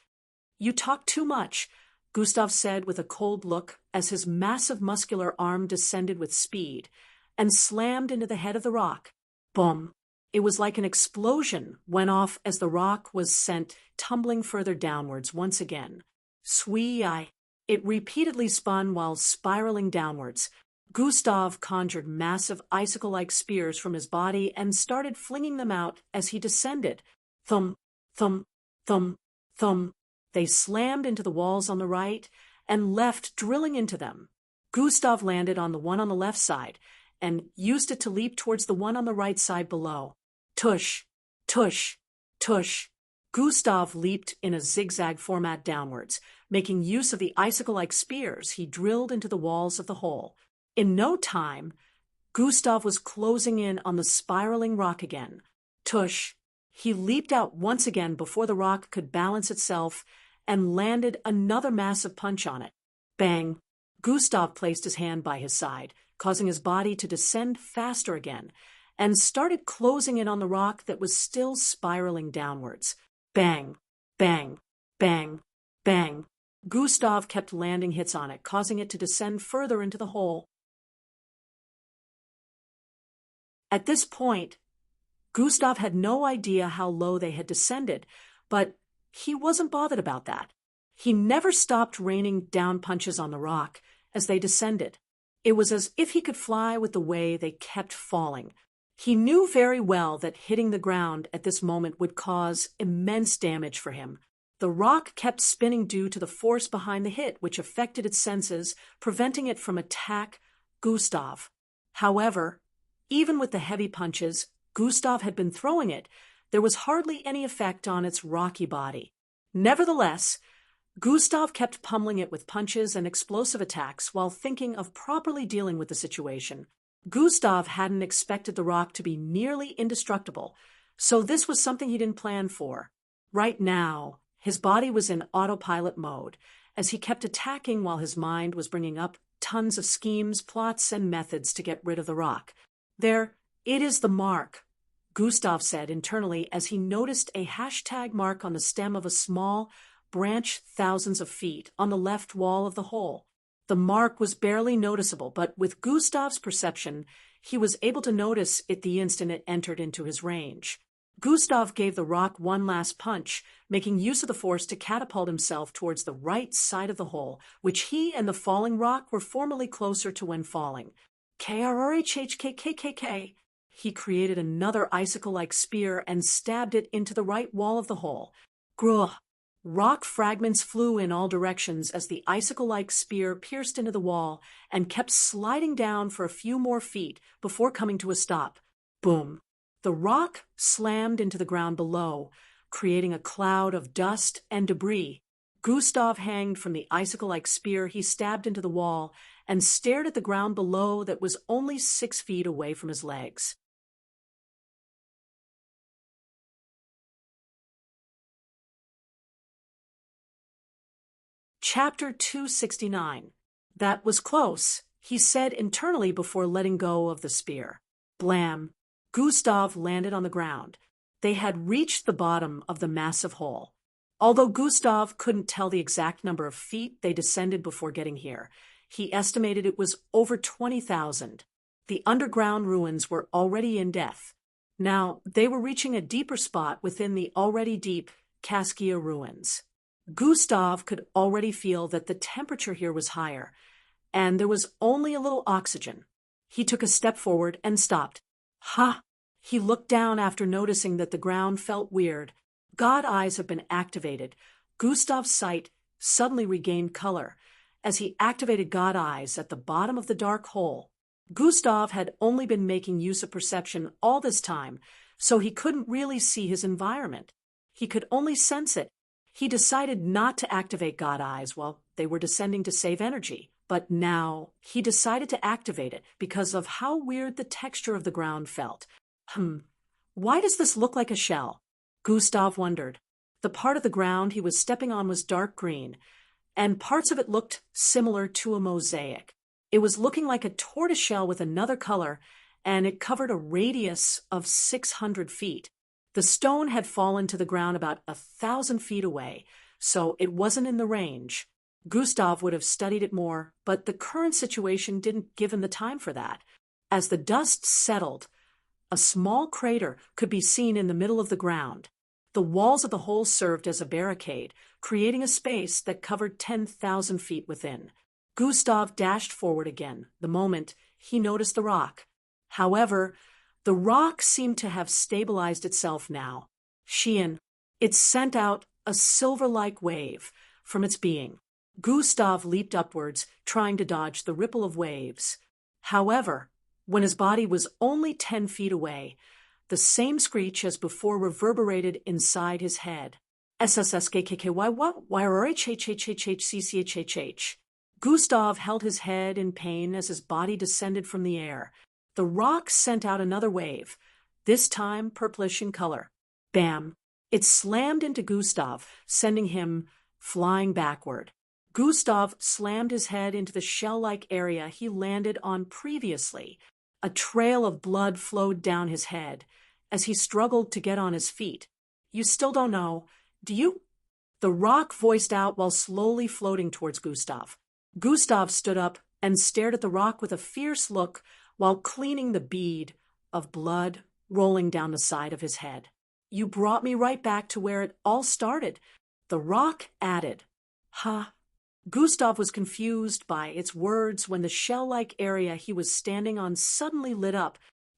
You talk too much, Gustav said with a cold look as his massive muscular arm descended with speed and slammed into the head of the rock. Boom! It was like an explosion went off as the rock was sent tumbling further downwards once again. Swee-I! It repeatedly spun while spiraling downwards. Gustav conjured massive icicle-like spears from his body and started flinging them out as he descended. Thump, thump, thump, thump. They slammed into the walls on the right and left, drilling into them. Gustav landed on the one on the left side and used it to leap towards the one on the right side below. Tush, tush, tush. Gustav leaped in a zigzag format downwards, making use of the icicle-like spears he drilled into the walls of the hole. In no time, Gustav was closing in on the spiraling rock again. Tush. He leaped out once again before the rock could balance itself and landed another massive punch on it. Bang! Gustav placed his hand by his side, causing his body to descend faster again, and started closing in on the rock that was still spiraling downwards. Bang! Bang! Bang! Bang! Gustav kept landing hits on it, causing it to descend further into the hole. At this point, Gustav had no idea how low they had descended, but he wasn't bothered about that. He never stopped raining down punches on the rock as they descended. It was as if he could fly with the way they kept falling. He knew very well that hitting the ground at this moment would cause immense damage for him. The rock kept spinning due to the force behind the hit, which affected its senses, preventing it from attack Gustav. However, even with the heavy punches Gustav had been throwing it, there was hardly any effect on its rocky body. Nevertheless, Gustav kept pummeling it with punches and explosive attacks while thinking of properly dealing with the situation. Gustav hadn't expected the rock to be nearly indestructible, so this was something he didn't plan for. Right now, his body was in autopilot mode, as he kept attacking while his mind was bringing up tons of schemes, plots, and methods to get rid of the rock. There, it is the mark, Gustav said internally as he noticed a hashtag mark on the stem of a small branch thousands of feet on the left wall of the hole. The mark was barely noticeable, but with Gustav's perception, he was able to notice it the instant it entered into his range. Gustav gave the rock one last punch, making use of the force to catapult himself towards the right side of the hole, which he and the falling rock were formerly closer to when falling. KRRHHKKKK. He created another icicle-like spear and stabbed it into the right wall of the hole. Gruh! Rock fragments flew in all directions as the icicle-like spear pierced into the wall and kept sliding down for a few more feet before coming to a stop. Boom! The rock slammed into the ground below, creating a cloud of dust and debris. Gustav hanged from the icicle-like spear he stabbed into the wall and stared at the ground below that was only 6 feet away from his legs. Chapter 269. That was close, he said internally before letting go of the spear. Blam! Gustav landed on the ground. They had reached the bottom of the massive hole. Although Gustav couldn't tell the exact number of feet they descended before getting here, he estimated it was over 20,000. The underground ruins were already in depth. Now they were reaching a deeper spot within the already deep Kaskia ruins. Gustav could already feel that the temperature here was higher, and there was only a little oxygen. He took a step forward and stopped. Ha! He looked down after noticing that the ground felt weird. God eyes have been activated. Gustav's sight suddenly regained color as he activated God eyes at the bottom of the dark hole. Gustav had only been making use of perception all this time, so he couldn't really see his environment. He could only sense it. He decided not to activate God eyes while they were descending to save energy, but now he decided to activate it because of how weird the texture of the ground felt. Why does this look like a shell? Gustav wondered. The part of the ground he was stepping on was dark green, and parts of it looked similar to a mosaic. It was looking like a tortoiseshell with another color, and it covered a radius of 600 feet. The stone had fallen to the ground about 1,000 feet away, so it wasn't in the range. Gustav would have studied it more, but the current situation didn't give him the time for that. As the dust settled, a small crater could be seen in the middle of the ground. The walls of the hole served as a barricade, creating a space that covered 10,000 feet within. Gustav dashed forward again the moment he noticed the rock. However, the rock seemed to have stabilized itself now. It sent out a silver-like wave from its being. Gustav leaped upwards, trying to dodge the ripple of waves. However, when his body was only 10 feet away, the same screech as before reverberated inside his head. SSSKKKYYRHHHHCCHHH. Gustav held his head in pain as his body descended from the air. The rock sent out another wave, this time purplish in color. Bam! It slammed into Gustav, sending him flying backward. Gustav slammed his head into the shell-like area he landed on previously. A trail of blood flowed down his head as he struggled to get on his feet. You still don't know, do you? The rock voiced out while slowly floating towards Gustav. Gustav stood up and stared at the rock with a fierce look while cleaning the bead of blood rolling down the side of his head. You brought me right back to where it all started, the rock added. Ha! Gustav was confused by its words when the shell-like area he was standing on suddenly lit up.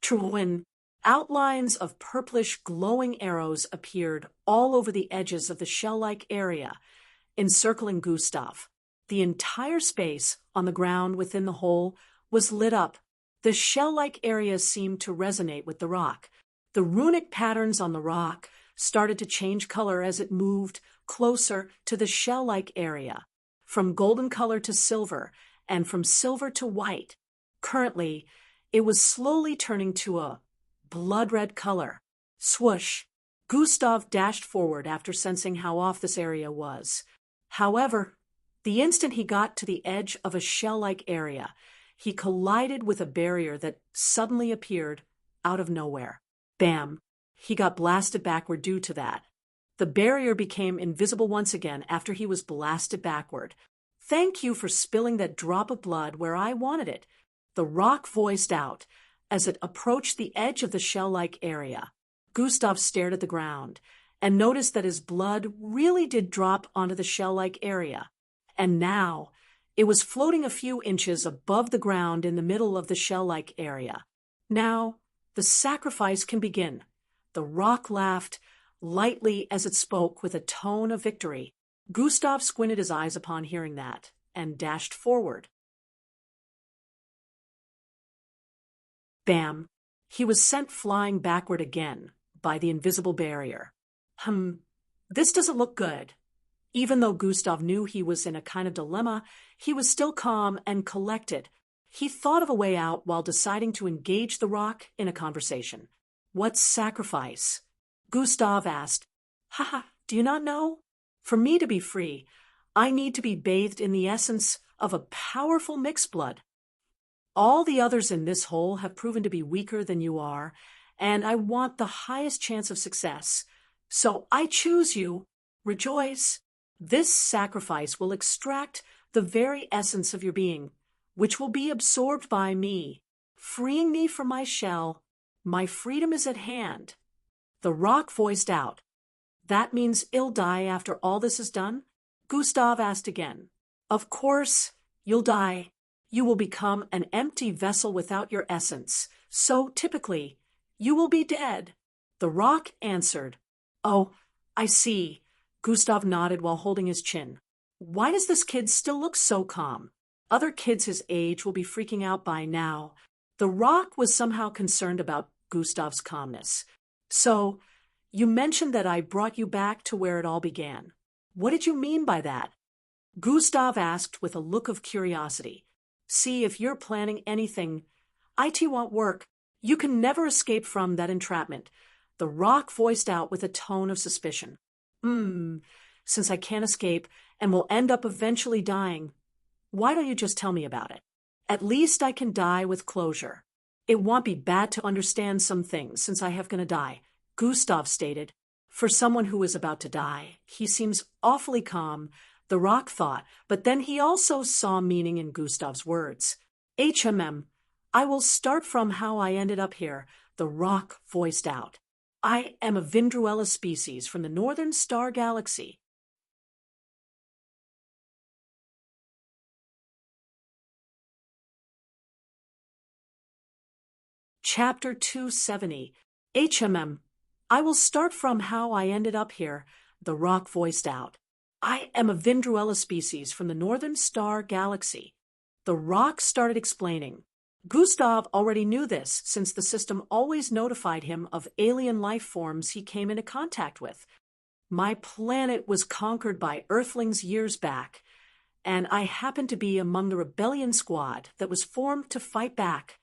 When outlines of purplish glowing arrows appeared all over the edges of the shell-like area, encircling Gustav. The entire space on the ground within the hole was lit up. The shell-like area seemed to resonate with the rock. The runic patterns on the rock started to change color as it moved closer to the shell-like area, from golden color to silver, and from silver to white. Currently, it was slowly turning to a blood-red color. Swoosh! Gustav dashed forward after sensing how off this area was. However, the instant he got to the edge of a shell-like area, he collided with a barrier that suddenly appeared out of nowhere. Bam! He got blasted backward due to that. The barrier became invisible once again after he was blasted backward. Thank you for spilling that drop of blood where I wanted it, the rock voiced out as it approached the edge of the shell-like area. Gustav stared at the ground and noticed that his blood really did drop onto the shell-like area. And now, it was floating a few inches above the ground in the middle of the shell-like area. Now, the sacrifice can begin. The rock laughed lightly as it spoke with a tone of victory. Gustav squinted his eyes upon hearing that and dashed forward. Bam! He was sent flying backward again by the invisible barrier. This doesn't look good. Even though Gustav knew he was in a kind of dilemma, he was still calm and collected. He thought of a way out while deciding to engage the rock in a conversation. What sacrifice? Gustav asked. Haha, do you not know? For me to be free, I need to be bathed in the essence of a powerful mixed blood. All the others in this hole have proven to be weaker than you are, and I want the highest chance of success. So I choose you. Rejoice. This sacrifice will extract the very essence of your being, which will be absorbed by me, freeing me from my shell. My freedom is at hand. The rock voiced out. That means you'll die after all this is done? Gustav asked again. Of course, you'll die. You will become an empty vessel without your essence. So, typically, you will be dead. The rock answered. Oh, I see. Gustav nodded while holding his chin. Why does this kid still look so calm? Other kids his age will be freaking out by now. The rock was somehow concerned about Gustav's calmness. So, you mentioned that I brought you back to where it all began. What did you mean by that? Gustav asked with a look of curiosity. See, if you're planning anything, it won't work. You can never escape from that entrapment. The rock voiced out with a tone of suspicion. Since I can't escape and will end up eventually dying, why don't you just tell me about it? At least I can die with closure. It won't be bad to understand some things since I have gonna die, Gustav stated. For someone who is about to die, he seems awfully calm, the rock thought, but then he also saw meaning in Gustav's words. I will start from how I ended up here, the rock voiced out. I am a Vindruella species from the northern star galaxy. Chapter 270. I will start from how I ended up here, the rock voiced out. I am a Vindruella species from the northern star galaxy. The rock started explaining. Gustav already knew this since the system always notified him of alien life forms he came into contact with. My planet was conquered by Earthlings years back, and I happened to be among the rebellion squad that was formed to fight back.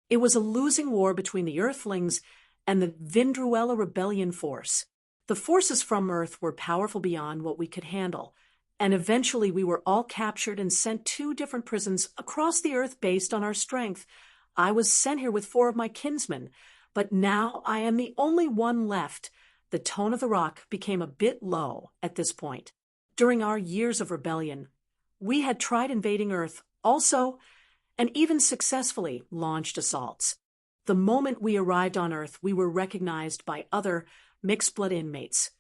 It was a losing war between the Earthlings and the Vindruella Rebellion Force. The forces from Earth were powerful beyond what we could handle, and eventually we were all captured and sent to different prisons across the Earth based on our strength. I was sent here with 4 of my kinsmen, but now I am the only one left. The tone of the rock became a bit low at this point. During our years of rebellion, we had tried invading Earth also, and even successfully launched assaults. The moment we arrived on Earth, we were recognized by other mixed-blood inmates.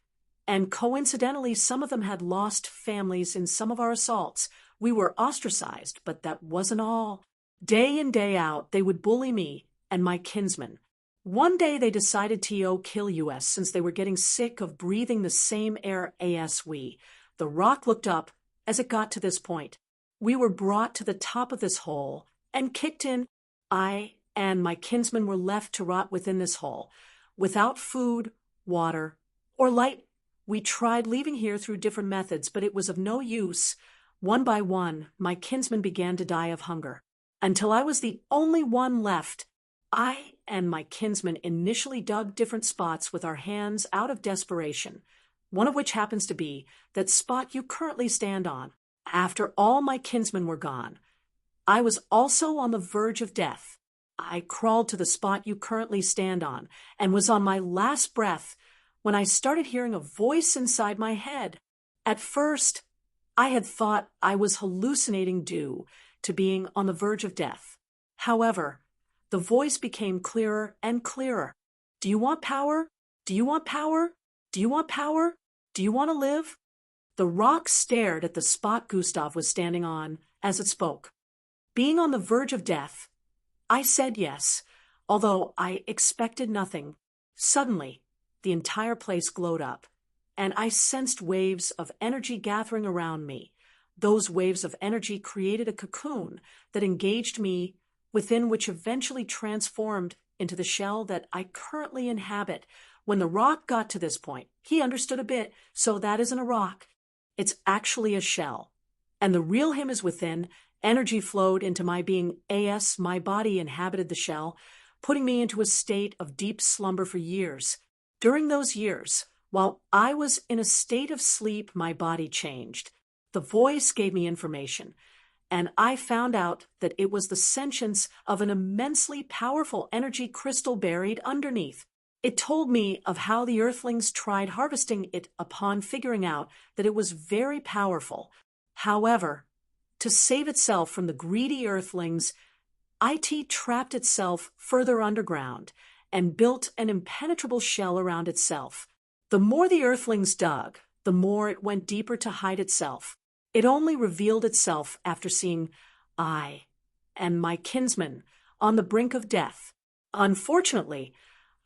And coincidentally, some of them had lost families in some of our assaults. We were ostracized, but that wasn't all. Day in, day out, they would bully me and my kinsmen. One day they decided to kill us since they were getting sick of breathing the same air as we. The rock looked up as it got to this point. We were brought to the top of this hole and kicked in. I and my kinsmen were left to rot within this hole, without food, water, or light. We tried leaving here through different methods, but it was of no use. One by one, my kinsmen began to die of hunger, until I was the only one left. I and my kinsmen initially dug different spots with our hands out of desperation, one of which happens to be that spot you currently stand on. After all my kinsmen were gone, I was also on the verge of death. I crawled to the spot you currently stand on and was on my last breath when I started hearing a voice inside my head. At first, I had thought I was hallucinating due to being on the verge of death. However, the voice became clearer and clearer. Do you want power? Do you want power? Do you want power? Do you want to live? The rock stared at the spot Gustav was standing on as it spoke. Being on the verge of death, I said yes, although I expected nothing. Suddenly, the entire place glowed up, and I sensed waves of energy gathering around me. Those waves of energy created a cocoon that engaged me within, which eventually transformed into the shell that I currently inhabit. When the rock got to this point, he understood a bit, so that isn't a rock. It's actually a shell. And the real him is within. Energy flowed into my being. My body inhabited the shell, putting me into a state of deep slumber for years. During those years, while I was in a state of sleep, my body changed. The voice gave me information, and I found out that it was the sentience of an immensely powerful energy crystal buried underneath. It told me of how the Earthlings tried harvesting it upon figuring out that it was very powerful. However, to save itself from the greedy Earthlings, IT trapped itself further underground and built an impenetrable shell around itself. The more the Earthlings dug, the more it went deeper to hide itself. It only revealed itself after seeing I and my kinsman on the brink of death. Unfortunately,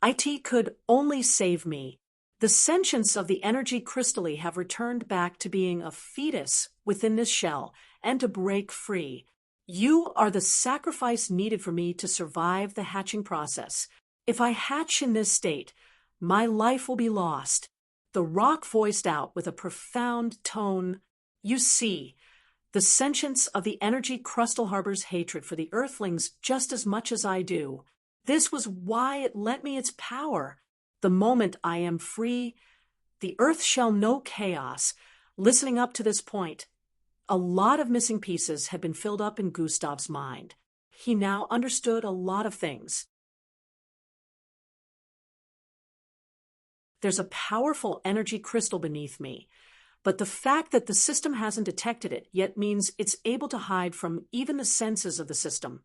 IT could only save me. The sentience of the energy crystally have returned back to being a fetus within this shell and to break free. You are the sacrifice needed for me to survive the hatching process. If I hatch in this state, my life will be lost. The rock voiced out with a profound tone. You see, the sentience of the energy crystal harbors hatred for the Earthlings just as much as I do. This was why it lent me its power. The moment I am free, the Earth shall know chaos. Listening up to this point, a lot of missing pieces had been filled up in Gustav's mind. He now understood a lot of things. There's a powerful energy crystal beneath me, but the fact that the system hasn't detected it yet means it's able to hide from even the senses of the system.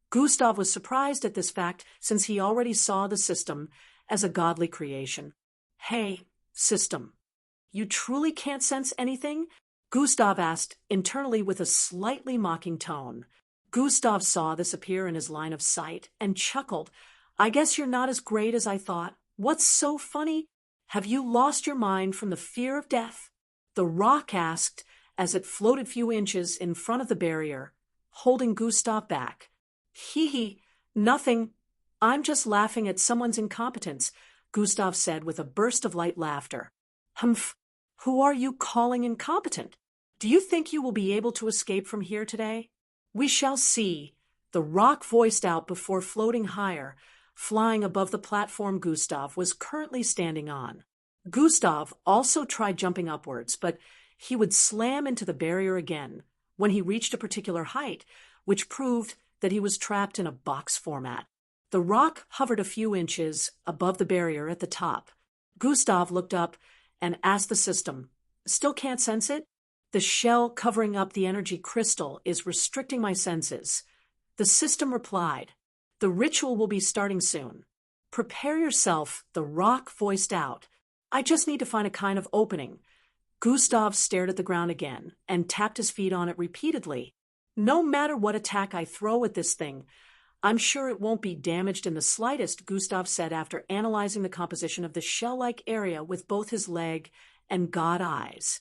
Gustav was surprised at this fact since he already saw the system as a godly creation. Hey, system, you truly can't sense anything? Gustav asked internally with a slightly mocking tone. Gustav saw this appear in his line of sight and chuckled. I guess you're not as great as I thought. What's so funny? Have you lost your mind from the fear of death? The rock asked as it floated few inches in front of the barrier, holding Gustav back. Hee, nothing. I'm just laughing at someone's incompetence, Gustav said with a burst of light laughter. Humph, who are you calling incompetent? Do you think you will be able to escape from here today? We shall see, the rock voiced out before floating higher, flying above the platform Gustav was currently standing on. Gustav also tried jumping upwards, but he would slam into the barrier again when he reached a particular height, which proved that he was trapped in a box format. The rock hovered a few inches above the barrier at the top. Gustav looked up and asked the system, Still can't sense it? The shell covering up the energy crystal is restricting my senses. The system replied, The ritual will be starting soon. Prepare yourself, the rock voiced out. I just need to find a kind of opening. Gustav stared at the ground again and tapped his feet on it repeatedly. No matter what attack I throw at this thing, I'm sure it won't be damaged in the slightest, Gustav said after analyzing the composition of the shell-like area with both his leg and god eyes.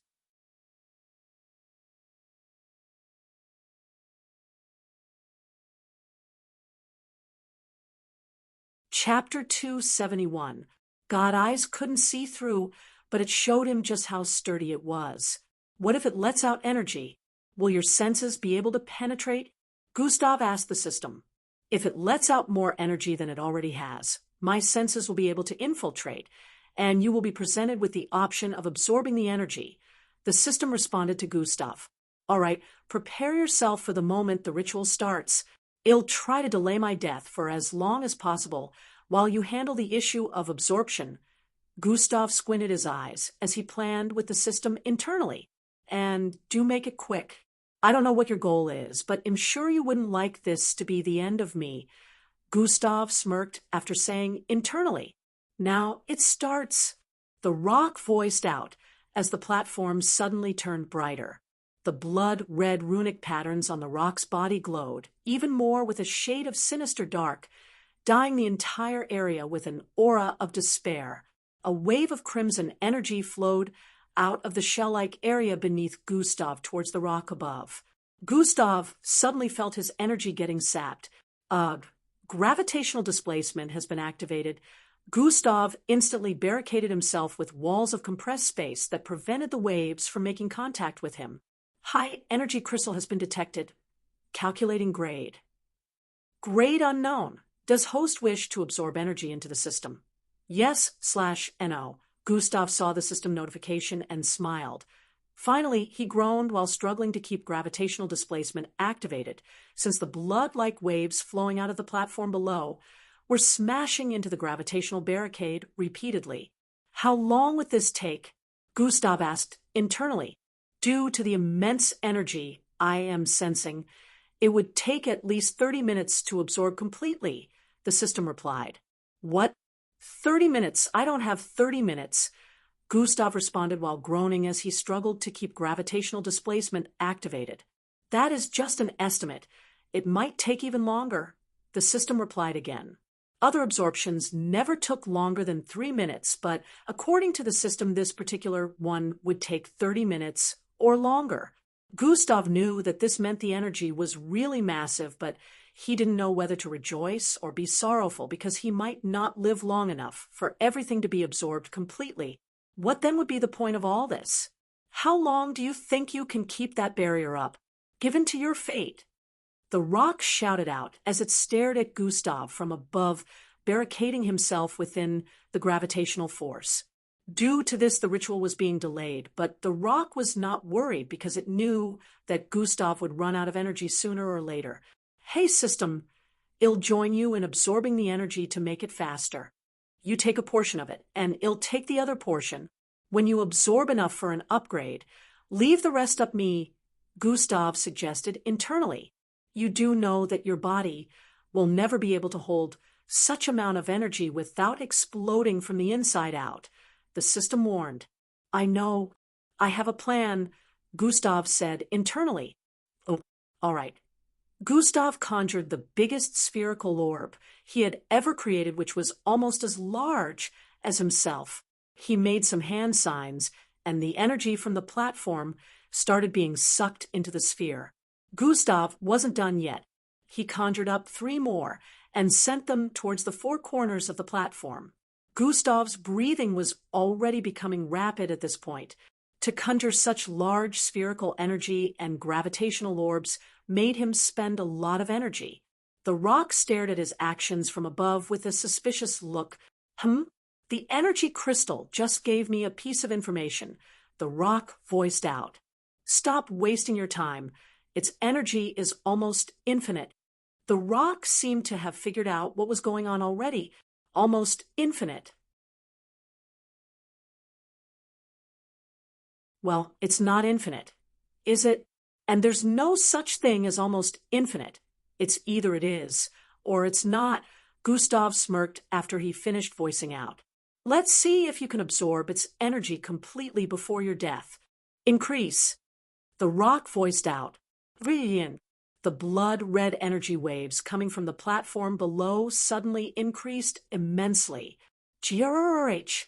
Chapter 271. God eyes couldn't see through, but it showed him just how sturdy it was. What if it lets out energy? Will your senses be able to penetrate? Gustav asked the system. If it lets out more energy than it already has, my senses will be able to infiltrate, and you will be presented with the option of absorbing the energy. The system responded to Gustav. All right, prepare yourself for the moment the ritual starts. It'll try to delay my death for as long as possible while you handle the issue of absorption. Gustav squinted his eyes as he planned with the system internally. And do make it quick. I don't know what your goal is, but I'm sure you wouldn't like this to be the end of me. Gustav smirked after saying internally. Now it starts. The rock voiced out as the platform suddenly turned brighter. The blood-red runic patterns on the rock's body glowed, even more with a shade of sinister dark, dyeing the entire area with an aura of despair. A wave of crimson energy flowed out of the shell-like area beneath Gustav towards the rock above. Gustav suddenly felt his energy getting sapped. Ugh, gravitational displacement has been activated. Gustav instantly barricaded himself with walls of compressed space that prevented the waves from making contact with him. High energy crystal has been detected. Calculating grade. Grade unknown. Does host wish to absorb energy into the system? Yes/NO. Gustav saw the system notification and smiled. Finally, he groaned while struggling to keep gravitational displacement activated, since the blood-like waves flowing out of the platform below were smashing into the gravitational barricade repeatedly. How long would this take? Gustav asked internally. Due to the immense energy I am sensing, it would take at least 30 minutes to absorb completely, the system replied. What? 30 minutes? I don't have 30 minutes. Gustav responded while groaning as he struggled to keep gravitational displacement activated. That is just an estimate. It might take even longer, the system replied again. Other absorptions never took longer than 3 minutes, but according to the system, this particular one would take 30 minutes or longer. Gustav knew that this meant the energy was really massive, but he didn't know whether to rejoice or be sorrowful because he might not live long enough for everything to be absorbed completely. What then would be the point of all this? How long do you think you can keep that barrier up? Given to your fate. The rock shouted out as it stared at Gustav from above, barricading himself within the gravitational force. Due to this, the ritual was being delayed, but the rock was not worried because it knew that Gustav would run out of energy sooner or later. Hey, system, it'll join you in absorbing the energy to make it faster. You take a portion of it, and it'll take the other portion. When you absorb enough for an upgrade, leave the rest up me, Gustav suggested internally. You do know that your body will never be able to hold such amount of energy without exploding from the inside out, the system warned. I know. I have a plan, Gustav said internally. Oh, all right. Gustav conjured the biggest spherical orb he had ever created, which was almost as large as himself. He made some hand signs, and the energy from the platform started being sucked into the sphere. Gustav wasn't done yet. He conjured up 3 more and sent them towards the 4 corners of the platform. Gustav's breathing was already becoming rapid at this point. To conjure such large spherical energy and gravitational orbs made him spend a lot of energy. The rock stared at his actions from above with a suspicious look. The energy crystal just gave me a piece of information, the rock voiced out. Stop wasting your time. Its energy is almost infinite. The rock seemed to have figured out what was going on already. Almost infinite. Well, it's not infinite, is it? And there's no such thing as almost infinite. It's either it is, or it's not, Gustav smirked after he finished voicing out. Let's see if you can absorb its energy completely before your death. Increase. The rock voiced out. Brilliant. The blood-red energy waves coming from the platform below suddenly increased immensely. GRH.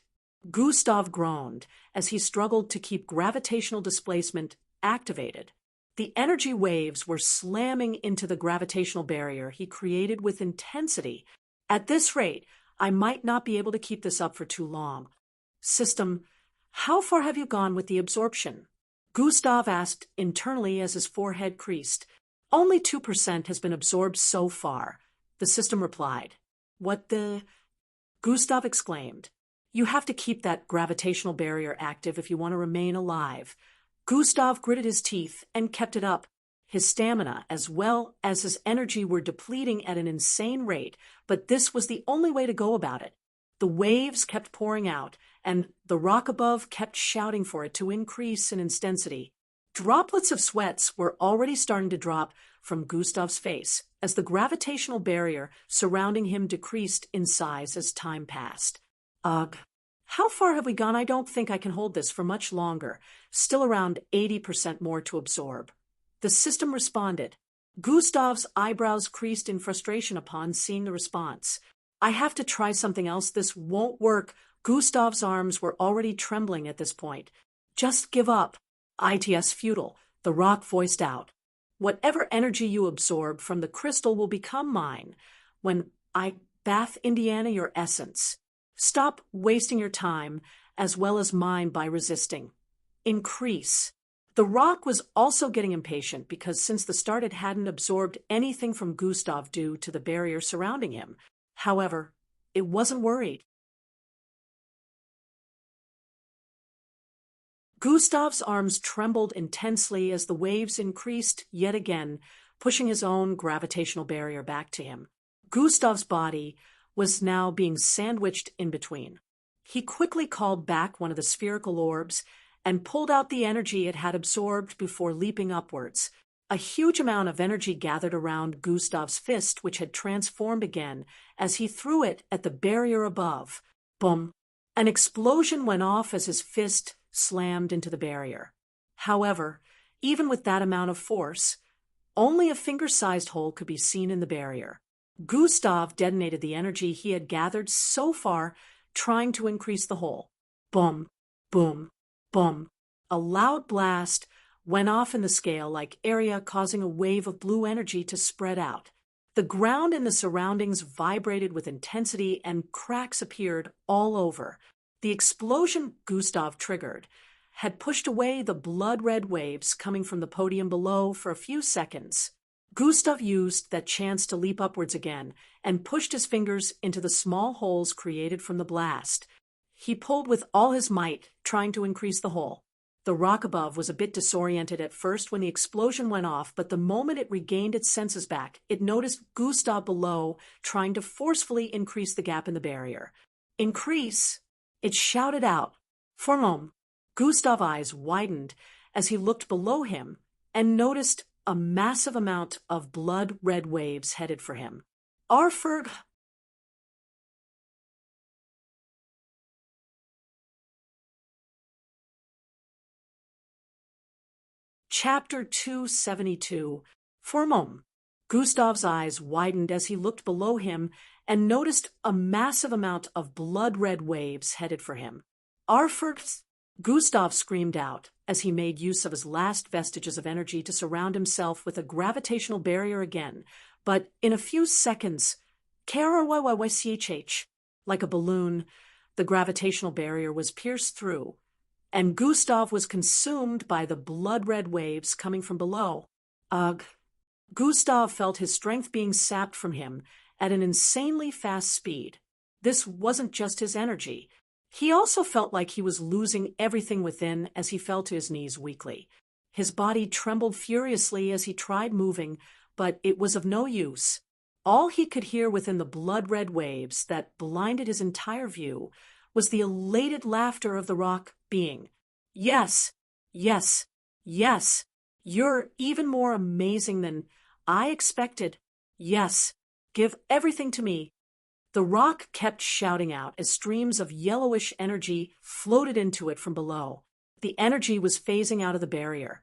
Gustav groaned as he struggled to keep gravitational displacement activated. The energy waves were slamming into the gravitational barrier he created with intensity. At this rate, I might not be able to keep this up for too long. System, how far have you gone with the absorption? Gustav asked internally as his forehead creased. Only 2% has been absorbed so far, the system replied. What the? Gustav exclaimed. You have to keep that gravitational barrier active if you want to remain alive. Gustav gritted his teeth and kept it up. His stamina as well as his energy were depleting at an insane rate, but this was the only way to go about it. The waves kept pouring out, and the rock above kept shouting for it to increase in intensity. Droplets of sweats were already starting to drop from Gustav's face as the gravitational barrier surrounding him decreased in size as time passed. Ugh. How far have we gone? I don't think I can hold this for much longer. Still around 80% more to absorb. The system responded. Gustav's eyebrows creased in frustration upon seeing the response. I have to try something else. This won't work. Gustav's arms were already trembling at this point. Just give up. It's futile, the rock voiced out. Whatever energy you absorb from the crystal will become mine when I bath Indiana your essence. Stop wasting your time as well as mine by resisting. Increase. The rock was also getting impatient because since the start it hadn't absorbed anything from Gustav due to the barrier surrounding him. However, it wasn't worried. Gustav's arms trembled intensely as the waves increased yet again, pushing his own gravitational barrier back to him. Gustav's body was now being sandwiched in between. He quickly called back one of the spherical orbs and pulled out the energy it had absorbed before leaping upwards. A huge amount of energy gathered around Gustav's fist, which had transformed again as he threw it at the barrier above. Boom! An explosion went off as his fist slammed into the barrier. However, even with that amount of force, only a finger-sized hole could be seen in the barrier. Gustav detonated the energy he had gathered so far, trying to increase the hole. Boom, boom, boom. A loud blast went off in the scale-like area, causing a wave of blue energy to spread out. The ground and the surroundings vibrated with intensity, and cracks appeared all over. The explosion Gustav triggered had pushed away the blood-red waves coming from the podium below for a few seconds. Gustav used that chance to leap upwards again and pushed his fingers into the small holes created from the blast. He pulled with all his might, trying to increase the hole. The rock above was a bit disoriented at first when the explosion went off, but the moment it regained its senses back, it noticed Gustav below trying to forcefully increase the gap in the barrier. Increase! It shouted out. For a moment, Gustav's eyes widened as he looked below him and noticed a massive amount of blood-red waves headed for him. Arfurg! Chapter 272. For a moment, Gustav's eyes widened as he looked below him and noticed a massive amount of blood-red waves headed for him. Arfurg! Gustav screamed out as he made use of his last vestiges of energy to surround himself with a gravitational barrier again, but in a few seconds, KRYYCHH, like a balloon, the gravitational barrier was pierced through, and Gustav was consumed by the blood-red waves coming from below. Ugh! Gustav felt his strength being sapped from him at an insanely fast speed. This wasn't just his energy. He also felt like he was losing everything within as he fell to his knees weakly. His body trembled furiously as he tried moving, but it was of no use. All he could hear within the blood-red waves that blinded his entire view was the elated laughter of the rock being. Yes, yes, yes, you're even more amazing than I expected. Yes, give everything to me. The rock kept shouting out as streams of yellowish energy floated into it from below. The energy was phasing out of the barrier,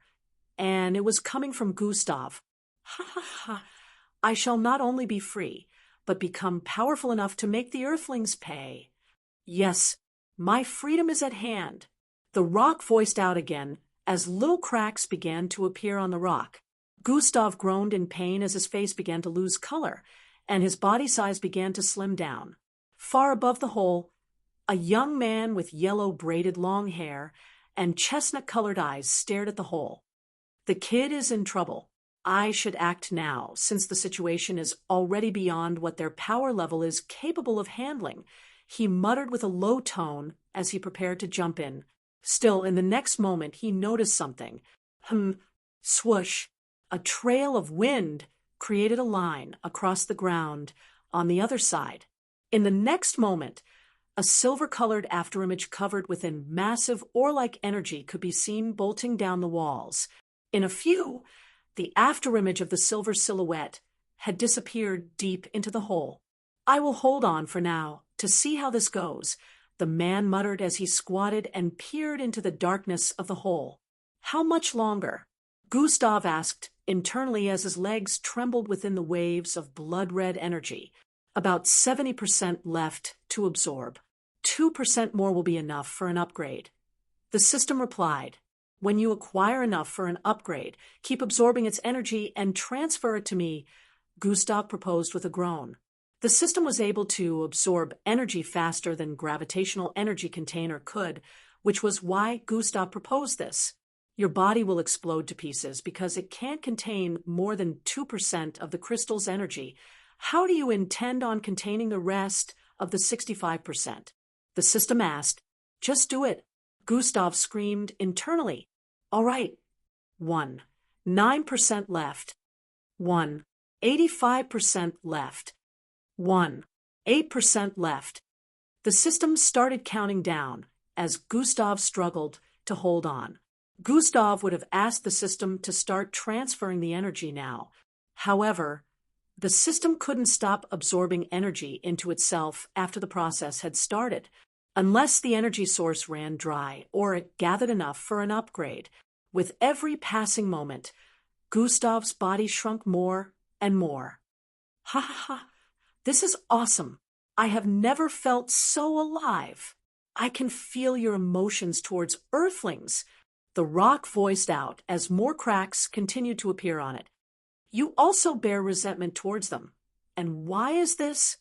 and it was coming from Gustav. Ha ha ha! I shall not only be free, but become powerful enough to make the earthlings pay. Yes, my freedom is at hand. The rock voiced out again as little cracks began to appear on the rock. Gustav groaned in pain as his face began to lose color, and his body size began to slim down. Far above the hole, a young man with yellow braided long hair and chestnut-colored eyes stared at the hole. The kid is in trouble. I should act now, since the situation is already beyond what their power level is capable of handling, he muttered with a low tone as he prepared to jump in. Still, in the next moment, he noticed something. Swoosh! A trail of wind created a line across the ground on the other side. In the next moment, a silver-colored afterimage covered within massive ore-like energy could be seen bolting down the walls. In a few, the afterimage of the silver silhouette had disappeared deep into the hole. I will hold on for now to see how this goes, the man muttered as he squatted and peered into the darkness of the hole. How much longer? Gustav asked internally as his legs trembled within the waves of blood-red energy. About 70% left to absorb. 2% more will be enough for an upgrade. The system replied, when you acquire enough for an upgrade, keep absorbing its energy and transfer it to me, Gustav proposed with a groan. The system was able to absorb energy faster than gravitational energy container could, which was why Gustav proposed this. Your body will explode to pieces because it can't contain more than 2% of the crystal's energy. How do you intend on containing the rest of the 65%? The system asked. Just do it. Gustav screamed internally. All right. 1. 9% left. 1. 85% left. 1. 8% left. The system started counting down as Gustav struggled to hold on. Gustav would have asked the system to start transferring the energy now. However, the system couldn't stop absorbing energy into itself after the process had started, unless the energy source ran dry or it gathered enough for an upgrade. With every passing moment, Gustav's body shrunk more and more. Ha ha ha! This is awesome! I have never felt so alive! I can feel your emotions towards Earthlings, the rock voiced out as more cracks continued to appear on it. You also bear resentment towards them. And why is this?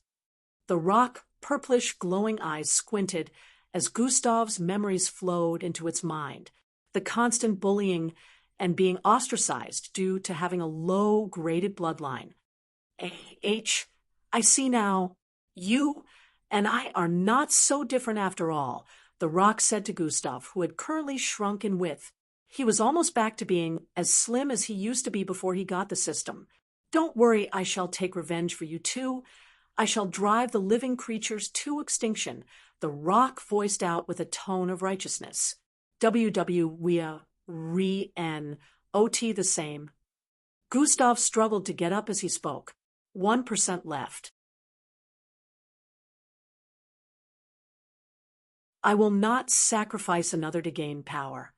The rock, purplish, glowing eyes squinted as Gustav's memories flowed into its mind. The constant bullying and being ostracized due to having a low-graded bloodline. I see now. You and I are not so different after all, the rock said to Gustav, who had currently shrunk in width. He was almost back to being as slim as he used to be before he got the system. Don't worry, I shall take revenge for you too. I shall drive the living creatures to extinction, the rock voiced out with a tone of righteousness. WWWRENOT the same. Gustav struggled to get up as he spoke. 1% left. I will not sacrifice another to gain power.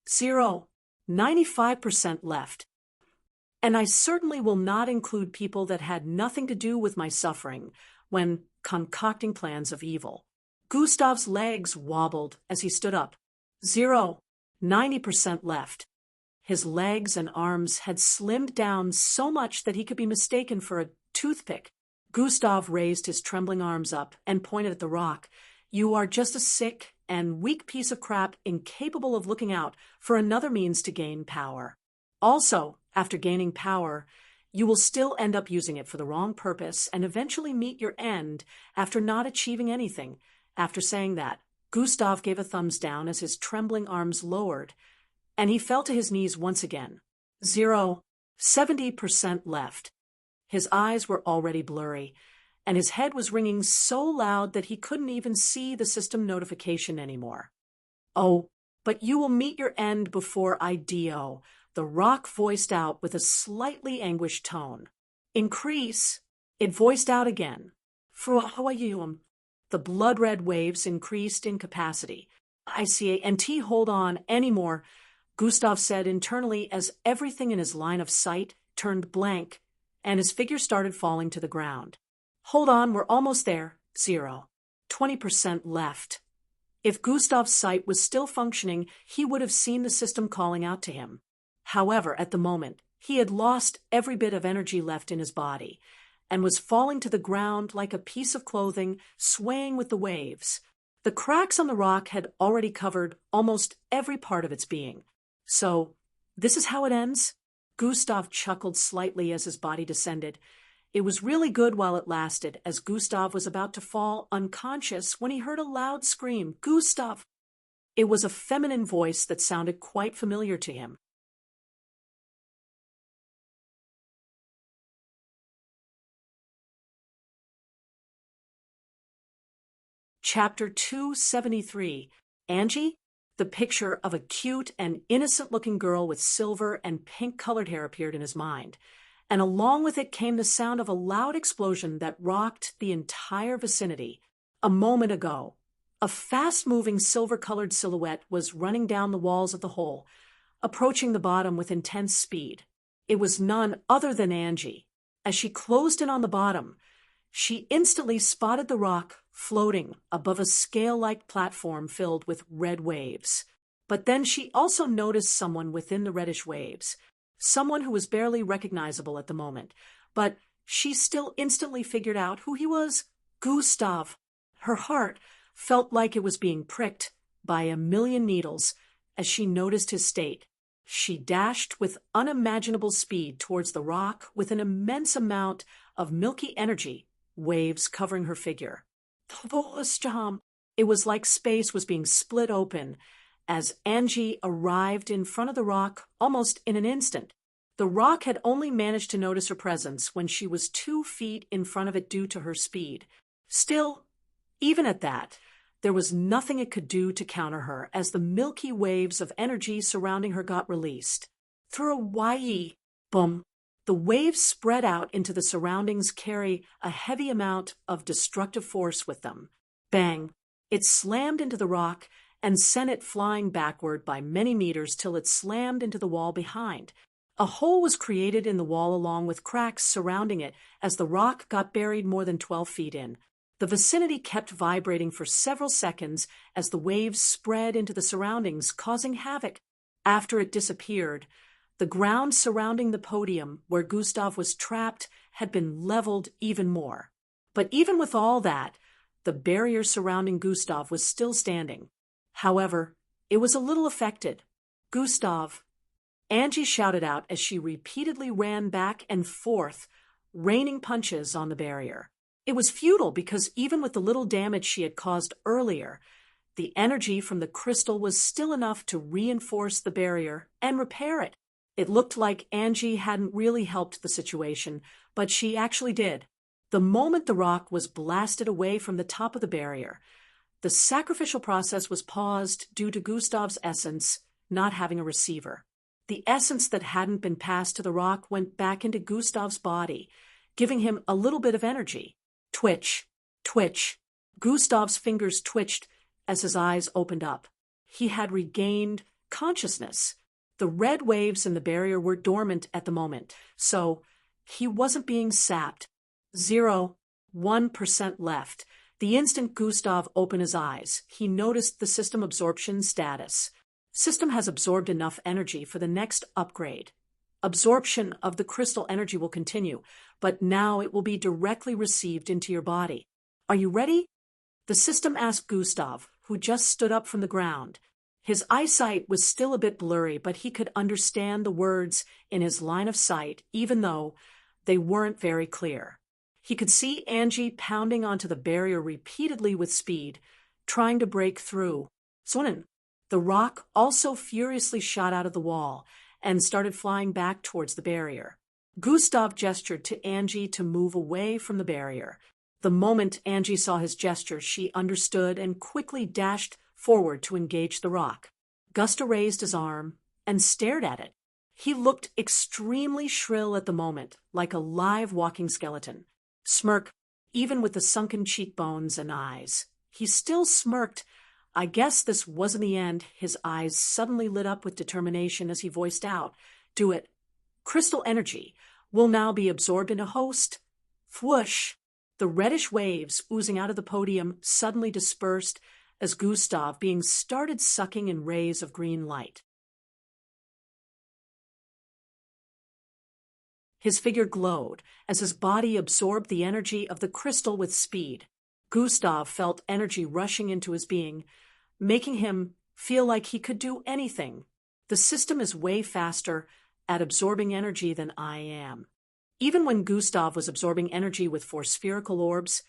0. 95% left. And I certainly will not include people that had nothing to do with my suffering when concocting plans of evil. Gustav's legs wobbled as he stood up. 0. 90% left. His legs and arms had slimmed down so much that he could be mistaken for a toothpick. Gustav raised his trembling arms up and pointed at the rock. You are just a sick and weak piece of crap incapable of looking out for another means to gain power. Also, after gaining power, you will still end up using it for the wrong purpose and eventually meet your end after not achieving anything. After saying that, Gustav gave a thumbs down as his trembling arms lowered, and he fell to his knees once again. 0. 70% left. His eyes were already blurry, and his head was ringing so loud that he couldn't even see the system notification anymore. Oh, but you will meet your end before I do, the rock voiced out with a slightly anguished tone. Increase, it voiced out again. The blood-red waves increased in capacity. I see and hold on anymore, Gustav said internally as everything in his line of sight turned blank, and his figure started falling to the ground. Hold on, we're almost there. 0. 20% left. If Gustav's sight was still functioning, he would have seen the system calling out to him. However, at the moment, he had lost every bit of energy left in his body and was falling to the ground like a piece of clothing swaying with the waves. The cracks on the rock had already covered almost every part of its being. So, this is how it ends? Gustav chuckled slightly as his body descended. It was really good while it lasted, as Gustav was about to fall unconscious when he heard a loud scream, Gustav! It was a feminine voice that sounded quite familiar to him. Chapter 273. Angie? The picture of a cute and innocent-looking girl with silver and pink-colored hair appeared in his mind, and along with it came the sound of a loud explosion that rocked the entire vicinity. A moment ago, A fast-moving silver-colored silhouette was running down the walls of the hole, approaching the bottom with intense speed. It was none other than Angie. As she closed in on the bottom, she instantly spotted the rock floating above a scale-like platform filled with red waves. But then she also noticed someone within the reddish waves, someone who was barely recognizable at the moment, but she still instantly figured out who he was: Gustav. Her heart felt like it was being pricked by a million needles as she noticed his state. She dashed with unimaginable speed towards the rock with an immense amount of milky energy waves covering her figure. It was like space was being split open as Angie arrived in front of the rock almost in an instant. The rock had only managed to notice her presence when she was 2 feet in front of it due to her speed. Still, even at that, there was nothing it could do to counter her as the milky waves of energy surrounding her got released. Through a wide boom, the waves spread out into the surroundings carry a heavy amount of destructive force with them. Bang! It slammed into the rock and sent it flying backward by many meters till it slammed into the wall behind. A hole was created in the wall along with cracks surrounding it as the rock got buried more than 12 feet in. The vicinity kept vibrating for several seconds as the waves spread into the surroundings, causing havoc. After it disappeared, the ground surrounding the podium where Gustav was trapped had been leveled even more. But even with all that, the barrier surrounding Gustav was still standing. However, it was a little affected. "Gustav," Angie shouted out as she repeatedly ran back and forth, raining punches on the barrier. It was futile because even with the little damage she had caused earlier, the energy from the crystal was still enough to reinforce the barrier and repair it. It looked like Angie hadn't really helped the situation, but she actually did. The moment the rock was blasted away from the top of the barrier, the sacrificial process was paused due to Gustav's essence not having a receiver. The essence that hadn't been passed to the rock went back into Gustav's body, giving him a little bit of energy. Twitch, twitch. Gustav's fingers twitched as his eyes opened up. He had regained consciousness. The red waves in the barrier were dormant at the moment, so he wasn't being sapped. 0.1% left. The instant Gustav opened his eyes, he noticed the system absorption status. System has absorbed enough energy for the next upgrade. Absorption of the crystal energy will continue, but now it will be directly received into your body. Are you ready? The system asked Gustav, who just stood up from the ground. His eyesight was still a bit blurry, but he could understand the words in his line of sight, even though they weren't very clear. He could see Angie pounding onto the barrier repeatedly with speed, trying to break through. Sonnen. The rock also furiously shot out of the wall and started flying back towards the barrier. Gustav gestured to Angie to move away from the barrier. The moment Angie saw his gesture, she understood and quickly dashed forward to engage the rock. Gustav raised his arm and stared at it. He looked extremely shrill at the moment, like a live walking skeleton. Smirk, even with the sunken cheekbones and eyes. He still smirked. I guess this wasn't the end. His eyes suddenly lit up with determination as he voiced out, "Do it. Crystal energy will now be absorbed in a host." Whoosh! The reddish waves oozing out of the podium suddenly dispersed as Gustav being started sucking in rays of green light. His figure glowed as his body absorbed the energy of the crystal with speed. Gustav felt energy rushing into his being, making him feel like he could do anything. The system is way faster at absorbing energy than I am. Even when Gustav was absorbing energy with 4 spherical orbs,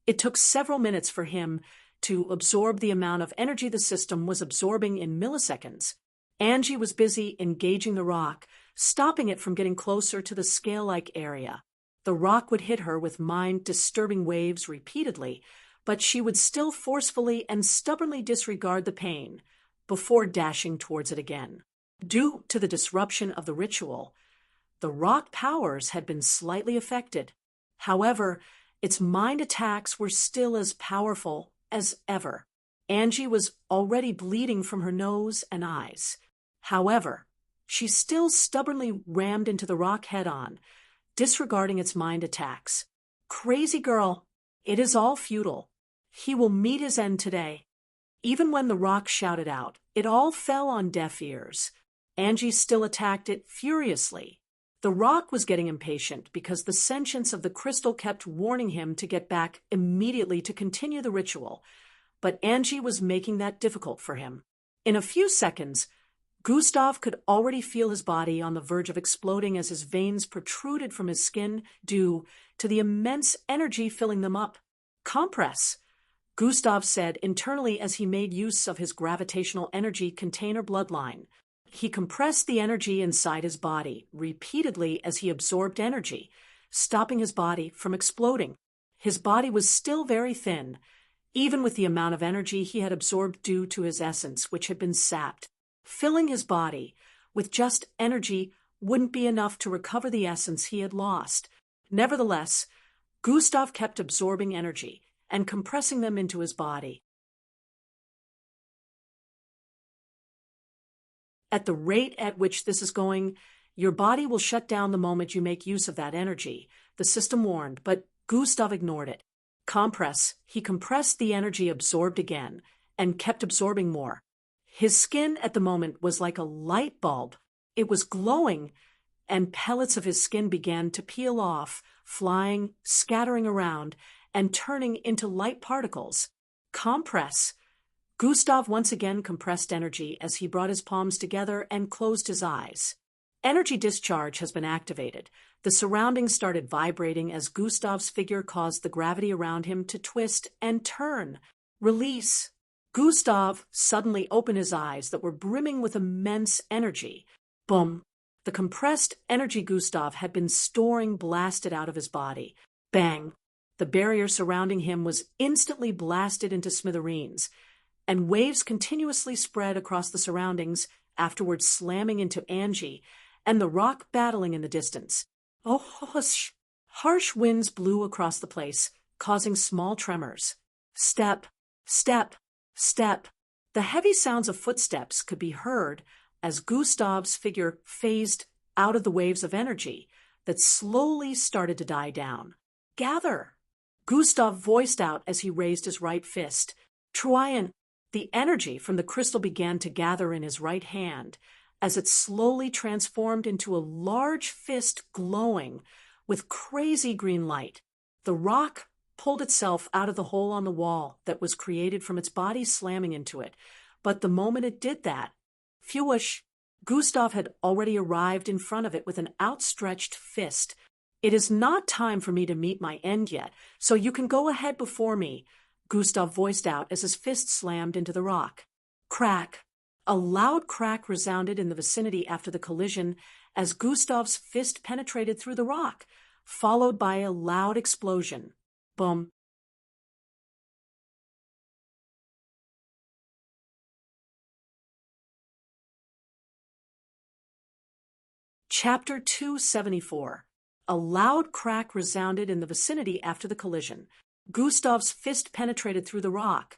it took several minutes for him to absorb the amount of energy the system was absorbing in milliseconds. Angie was busy engaging the rock, stopping it from getting closer to the scale-like area. The rock would hit her with mind-disturbing waves repeatedly, but she would still forcefully and stubbornly disregard the pain before dashing towards it again. Due to the disruption of the ritual, the rock powers had been slightly affected. However, its mind attacks were still as powerful as ever. Angie was already bleeding from her nose and eyes. However, she still stubbornly rammed into the rock head-on, disregarding its mind attacks. Crazy girl, it is all futile. He will meet his end today. Even when the rock shouted out, it all fell on deaf ears. Angie still attacked it furiously. The rock was getting impatient because the sentience of the crystal kept warning him to get back immediately to continue the ritual, but Angie was making that difficult for him. In a few seconds, Gustav could already feel his body on the verge of exploding as his veins protruded from his skin due to the immense energy filling them up. Compress, Gustav said internally as he made use of his gravitational energy container bloodline. He compressed the energy inside his body repeatedly as he absorbed energy, stopping his body from exploding. His body was still very thin, even with the amount of energy he had absorbed due to his essence, which had been sapped. Filling his body with just energy wouldn't be enough to recover the essence he had lost. Nevertheless, Gustav kept absorbing energy and compressing them into his body. At the rate at which this is going, your body will shut down the moment you make use of that energy, the system warned, but Gustav ignored it. Compress, he compressed the energy absorbed again and kept absorbing more. His skin at the moment was like a light bulb. It was glowing, and pellets of his skin began to peel off, flying, scattering around, and turning into light particles. Compress. Gustav once again compressed energy as he brought his palms together and closed his eyes. Energy discharge has been activated. The surroundings started vibrating as Gustav's figure caused the gravity around him to twist and turn. Release. Gustav suddenly opened his eyes that were brimming with immense energy. Boom. The compressed energy Gustav had been storing blasted out of his body. Bang. The barrier surrounding him was instantly blasted into smithereens, and waves continuously spread across the surroundings, afterwards slamming into Angie and the rock battling in the distance. Oh, hush! Harsh winds blew across the place, causing small tremors. Step, step, step. The heavy sounds of footsteps could be heard as Gustav's figure phased out of the waves of energy that slowly started to die down. Gather! Gustav voiced out as he raised his right fist. Troyan! The energy from the crystal began to gather in his right hand as it slowly transformed into a large fist glowing with crazy green light. The rock pulled itself out of the hole on the wall that was created from its body slamming into it, but the moment it did that, Fewush, Gustav had already arrived in front of it with an outstretched fist. It is not time for me to meet my end yet, so you can go ahead before me, Gustav voiced out as his fist slammed into the rock. Crack. A loud crack resounded in the vicinity after the collision as Gustav's fist penetrated through the rock, followed by a loud explosion. Boom. Chapter 274. A loud crack resounded in the vicinity after the collision. Gustav's fist penetrated through the rock,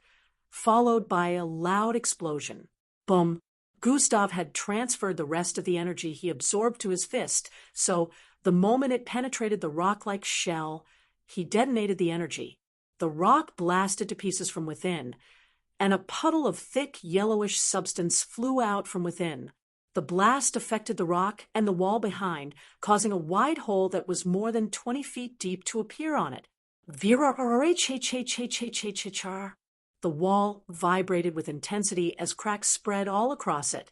followed by a loud explosion. Boom. Gustav had transferred the rest of the energy he absorbed to his fist, so the moment it penetrated the rock-like shell, he detonated the energy. The rock blasted to pieces from within, and a puddle of thick yellowish substance flew out from within. The blast affected the rock and the wall behind, causing a wide hole that was more than 20 feet deep to appear on it. The wall vibrated with intensity as cracks spread all across it,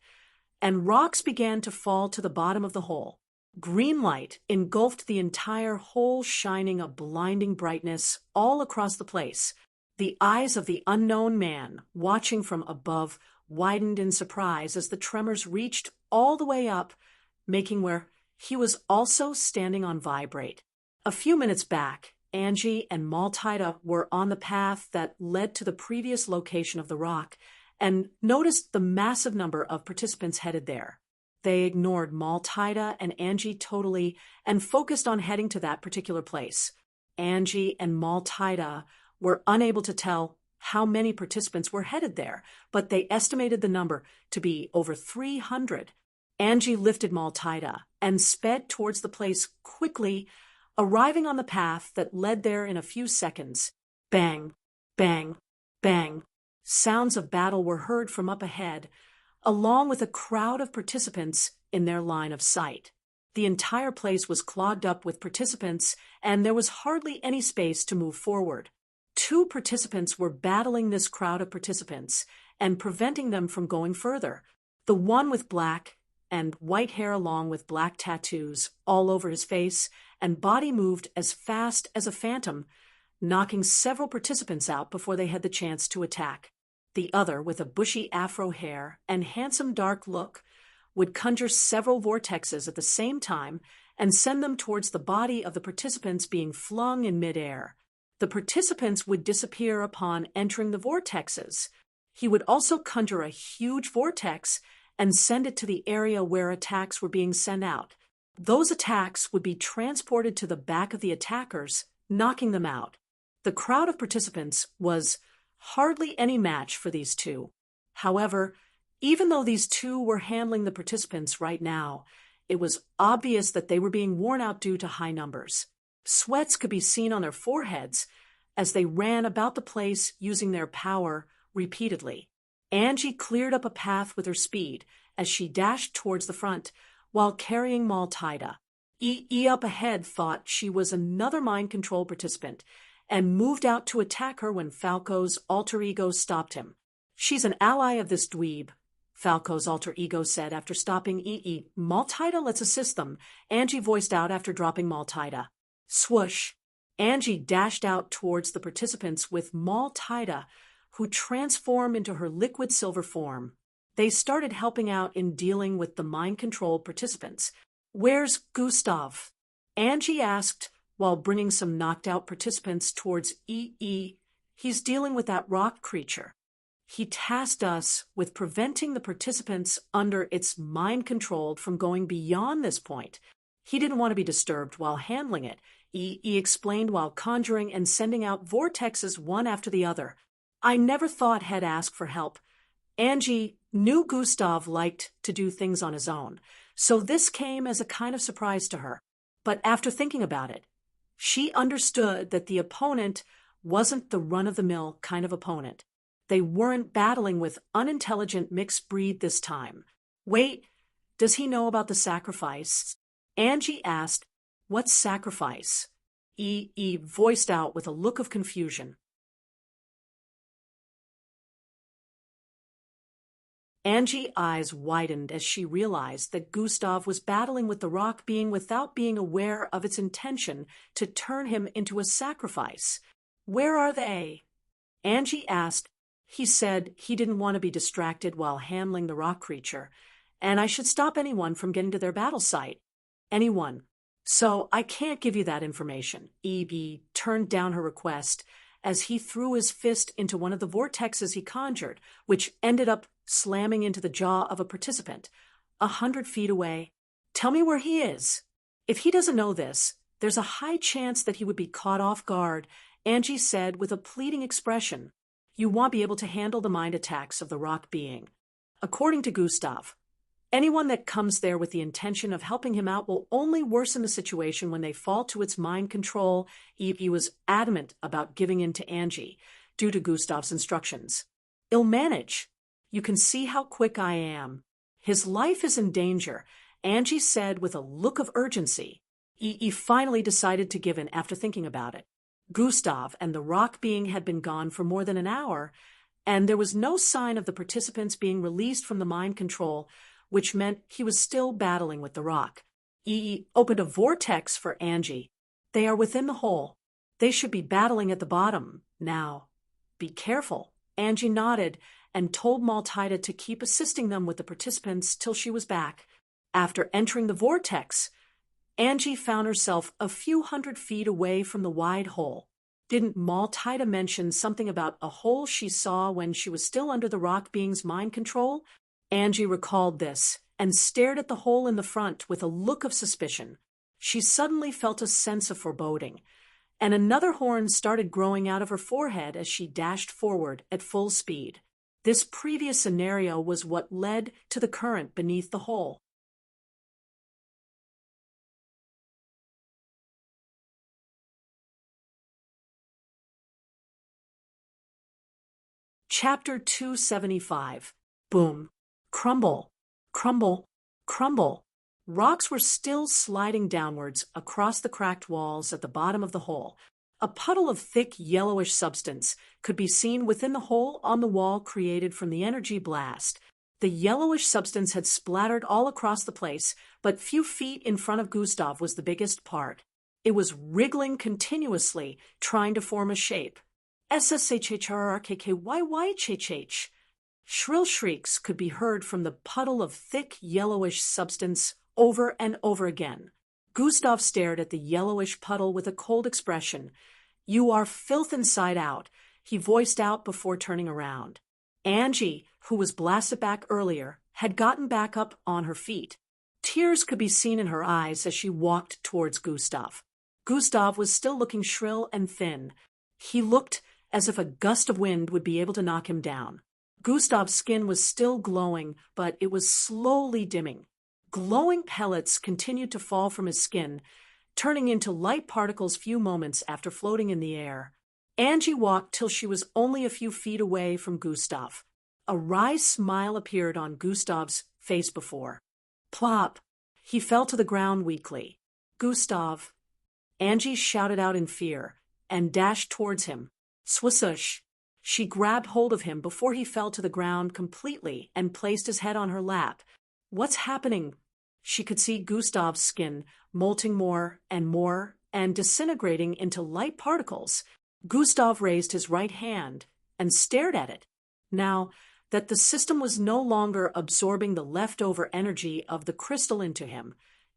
and rocks began to fall to the bottom of the hole. Green light engulfed the entire hole, shining a blinding brightness all across the place. The eyes of the unknown man, watching from above, widened in surprise as the tremors reached all the way up, making where he was also standing on vibrate. A few minutes back, Angie and Maltida were on the path that led to the previous location of the rock and noticed the massive number of participants headed there. They ignored Maltida and Angie totally and focused on heading to that particular place. Angie and Maltida were unable to tell how many participants were headed there, but they estimated the number to be over 300. Angie lifted Maltida and sped towards the place quickly, arriving on the path that led there in a few seconds. Bang, bang, bang. Sounds of battle were heard from up ahead, along with a crowd of participants in their line of sight. The entire place was clogged up with participants, and there was hardly any space to move forward. 2 participants were battling this crowd of participants and preventing them from going further. The one with black and white hair along with black tattoos all over his face and body moved as fast as a phantom, knocking several participants out before they had the chance to attack. The other, with a bushy afro hair and handsome dark look, would conjure several vortexes at the same time and send them towards the body of the participants being flung in midair. The participants would disappear upon entering the vortexes. He would also conjure a huge vortex and send it to the area where attacks were being sent out. Those attacks would be transported to the back of the attackers, knocking them out. The crowd of participants was hardly any match for these 2. However, even though these 2 were handling the participants right now, it was obvious that they were being worn out due to high numbers. Sweats could be seen on their foreheads as they ran about the place using their power repeatedly. Angie cleared up a path with her speed as she dashed towards the front while carrying Maltida. Up ahead thought she was another mind control participant and moved out to attack her when Falco's alter ego stopped him. "She's an ally of this dweeb," Falco's alter ego said after stopping Maltida, let's assist them, Angie voiced out after dropping Maltida. Swoosh. Angie dashed out towards the participants with Maltida, who transformed into her liquid silver form. They started helping out in dealing with the mind-controlled participants. "Where's Gustav?" Angie asked while bringing some knocked-out participants towards "He's dealing with that rock creature. He tasked us with preventing the participants under its mind-controlled from going beyond this point. He didn't want to be disturbed while handling it," he explained while conjuring and sending out vortexes one after the other. "I never thought he'd ask for help." Angie knew Gustav liked to do things on his own, so this came as a kind of surprise to her. But after thinking about it, she understood that the opponent wasn't the run-of-the-mill kind of opponent. They weren't battling with unintelligent mixed breed this time. "Wait, does he know about the sacrifice?" Angie asked. "What sacrifice?" Voiced out with a look of confusion. Angie's eyes widened as she realized that Gustav was battling with the rock being without being aware of its intention to turn him into a sacrifice. "Where are they?" Angie asked. "He said he didn't want to be distracted while handling the rock creature, and I should stop anyone from getting to their battle site." "Anyone. So I can't give you that information." E.B. turned down her request as he threw his fist into one of the vortexes he conjured, which ended up slamming into the jaw of a participant 100 feet away. "Tell me where he is." "If he doesn't know this, there's a high chance that he would be caught off guard," Angie said with a pleading expression. "You won't be able to handle the mind attacks of the rock being." According to Gustav, anyone that comes there with the intention of helping him out will only worsen the situation when they fall to its mind control. He was adamant about giving in to Angie, due to Gustav's instructions. "He'll manage. You can see how quick I am. His life is in danger," Angie said with a look of urgency. He finally decided to give in after thinking about it. Gustav and the rock being had been gone for more than an hour, and there was no sign of the participants being released from the mind control, which meant he was still battling with the rock. He opened a vortex for Angie. "They are within the hole. They should be battling at the bottom now. Be careful." Angie nodded and told Maltida to keep assisting them with the participants till she was back. After entering the vortex, Angie found herself a few hundred feet away from the wide hole. Didn't Maltida mention something about a hole she saw when she was still under the rock being's mind control? Angie recalled this and stared at the hole in the front with a look of suspicion. She suddenly felt a sense of foreboding, and another horn started growing out of her forehead as she dashed forward at full speed. This previous scenario was what led to the current beneath the hole. Chapter 275. Boom. Crumble. Crumble. Crumble. Rocks were still sliding downwards across the cracked walls at the bottom of the hole. A puddle of thick yellowish substance could be seen within the hole on the wall created from the energy blast. The yellowish substance had splattered all across the place, but few feet in front of Gustav was the biggest part. It was wriggling continuously, trying to form a shape. SSHHRRKKYYHH. Shrill shrieks could be heard from the puddle of thick yellowish substance over and over again. Gustav stared at the yellowish puddle with a cold expression. "You are filth inside out," he voiced out before turning around. Angie, who was blasted back earlier, had gotten back up on her feet. Tears could be seen in her eyes as she walked towards Gustav. Gustav was still looking shrill and thin. He looked as if a gust of wind would be able to knock him down. Gustav's skin was still glowing, but it was slowly dimming. Glowing pellets continued to fall from his skin, turning into light particles few moments after floating in the air. Angie walked till she was only a few feet away from Gustav. A wry smile appeared on Gustav's face before. Plop! He fell to the ground weakly. "Gustav!" Angie shouted out in fear and dashed towards him. Swisush! She grabbed hold of him before he fell to the ground completely and placed his head on her lap. "What's happening?" She could see Gustav's skin molting more and disintegrating into light particles. Gustav raised his right hand and stared at it. Now that the system was no longer absorbing the leftover energy of the crystal into him,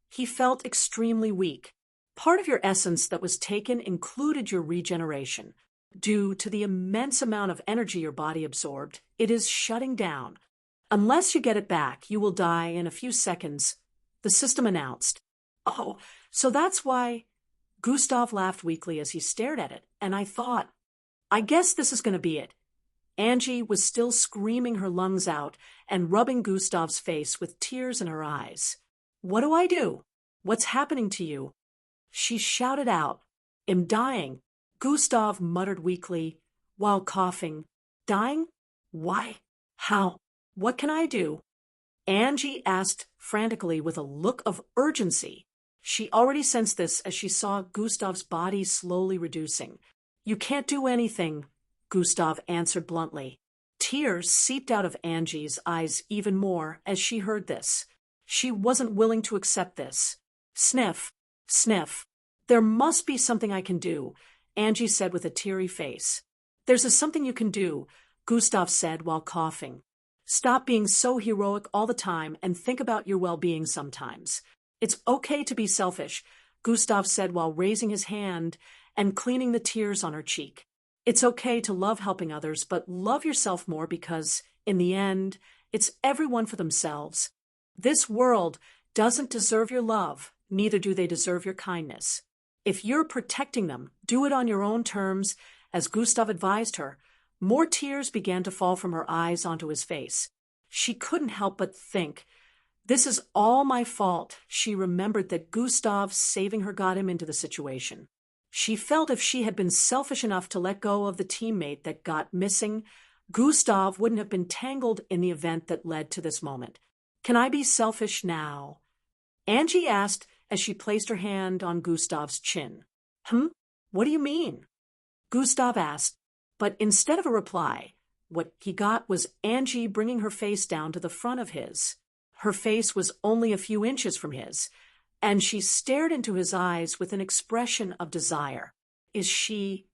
he felt extremely weak. Part of your essence that was taken included your regeneration. Due to the immense amount of energy your body absorbed, it is shutting down. Unless you get it back, you will die in a few seconds, the system announced. "Oh, so that's why—" Gustav laughed weakly as he stared at it, and I thought, "I guess this is going to be it." Angie was still screaming her lungs out and rubbing Gustav's face with tears in her eyes. "What do I do? What's happening to you?" She shouted out. "I'm dying." Gustav muttered weakly, while coughing. "Dying? Why? How? What can I do?" Angie asked frantically with a look of urgency. She already sensed this as she saw Gustav's body slowly reducing. "You can't do anything," Gustav answered bluntly. Tears seeped out of Angie's eyes even more as she heard this. She wasn't willing to accept this. Sniff, sniff. "There must be something I can do," Angie said with a teary face. "There's something you can do," Gustav said while coughing. "Stop being so heroic all the time and think about your well-being sometimes. It's okay to be selfish," Gustav said while raising his hand and cleaning the tears on her cheek. "It's okay to love helping others, but love yourself more because, in the end, it's everyone for themselves. This world doesn't deserve your love, neither do they deserve your kindness. If you're protecting them, do it on your own terms," as Gustav advised her. More tears began to fall from her eyes onto his face. She couldn't help but think, "This is all my fault." She remembered that Gustav saving her got him into the situation. She felt if she had been selfish enough to let go of the teammate that got missing, Gustav wouldn't have been tangled in the event that led to this moment. "Can I be selfish now?" Angie asked as she placed her hand on Gustav's chin. What do you mean?" Gustav asked, but instead of a reply, what he got was Angie bringing her face down to the front of his. Her face was only a few inches from his, and she stared into his eyes with an expression of desire. "Is she—"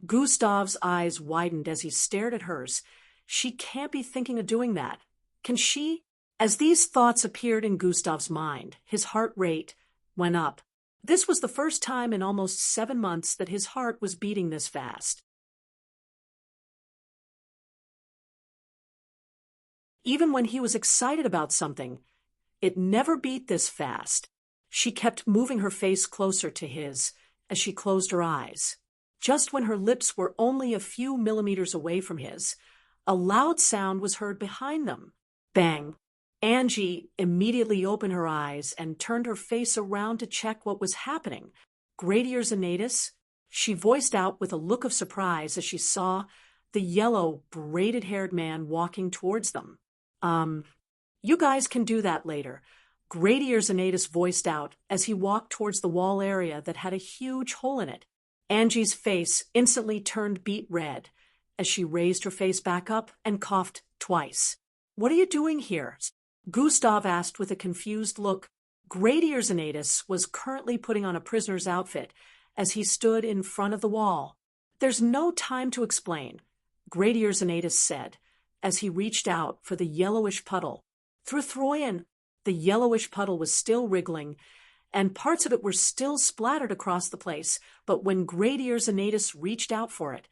Gustav's eyes widened as he stared at hers. "She can't be thinking of doing that. Can she?" As these thoughts appeared in Gustav's mind, his heart rate went up. This was the first time in almost 7 months that his heart was beating this fast. Even when he was excited about something, it never beat this fast. She kept moving her face closer to his, as she closed her eyes. Just when her lips were only a few millimeters away from his, a loud sound was heard behind them. Bang! Angie immediately opened her eyes and turned her face around to check what was happening. Gradier Xanatus? She voiced out with a look of surprise as she saw the yellow, braided-haired man walking towards them. You guys can do that later, Gradier Xanatus voiced out as he walked towards the wall area that had a huge hole in it. Angie's face instantly turned beet red as she raised her face back up and coughed twice. What are you doing here? Gustav asked with a confused look. Gradier Xanatus was currently putting on a prisoner's outfit as he stood in front of the wall. There's no time to explain, Gradier Xanatus said as he reached out for the yellowish puddle. Throyan, the yellowish puddle was still wriggling, and parts of it were still splattered across the place, but when Gradier Xanatus reached out for it,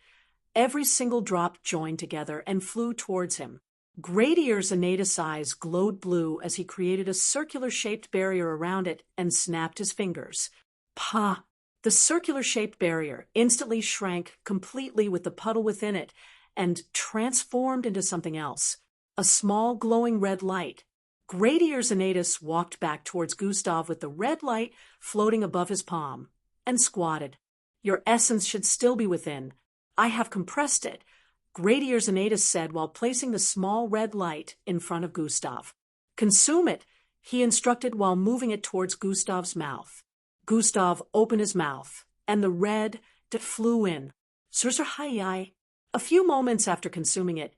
every single drop joined together and flew towards him. Gradier Xanatus' eyes glowed blue as he created a circular-shaped barrier around it and snapped his fingers. Pah! The circular-shaped barrier instantly shrank completely with the puddle within it and transformed into something else, a small glowing red light. Gradier Xanatus walked back towards Gustav with the red light floating above his palm, and squatted. Your essence should still be within. I have compressed it, Gradier Xanatus said while placing the small red light in front of Gustav. Consume it, he instructed while moving it towards Gustav's mouth. Gustav opened his mouth, and the red flew in. Surzerhai. A few moments after consuming it,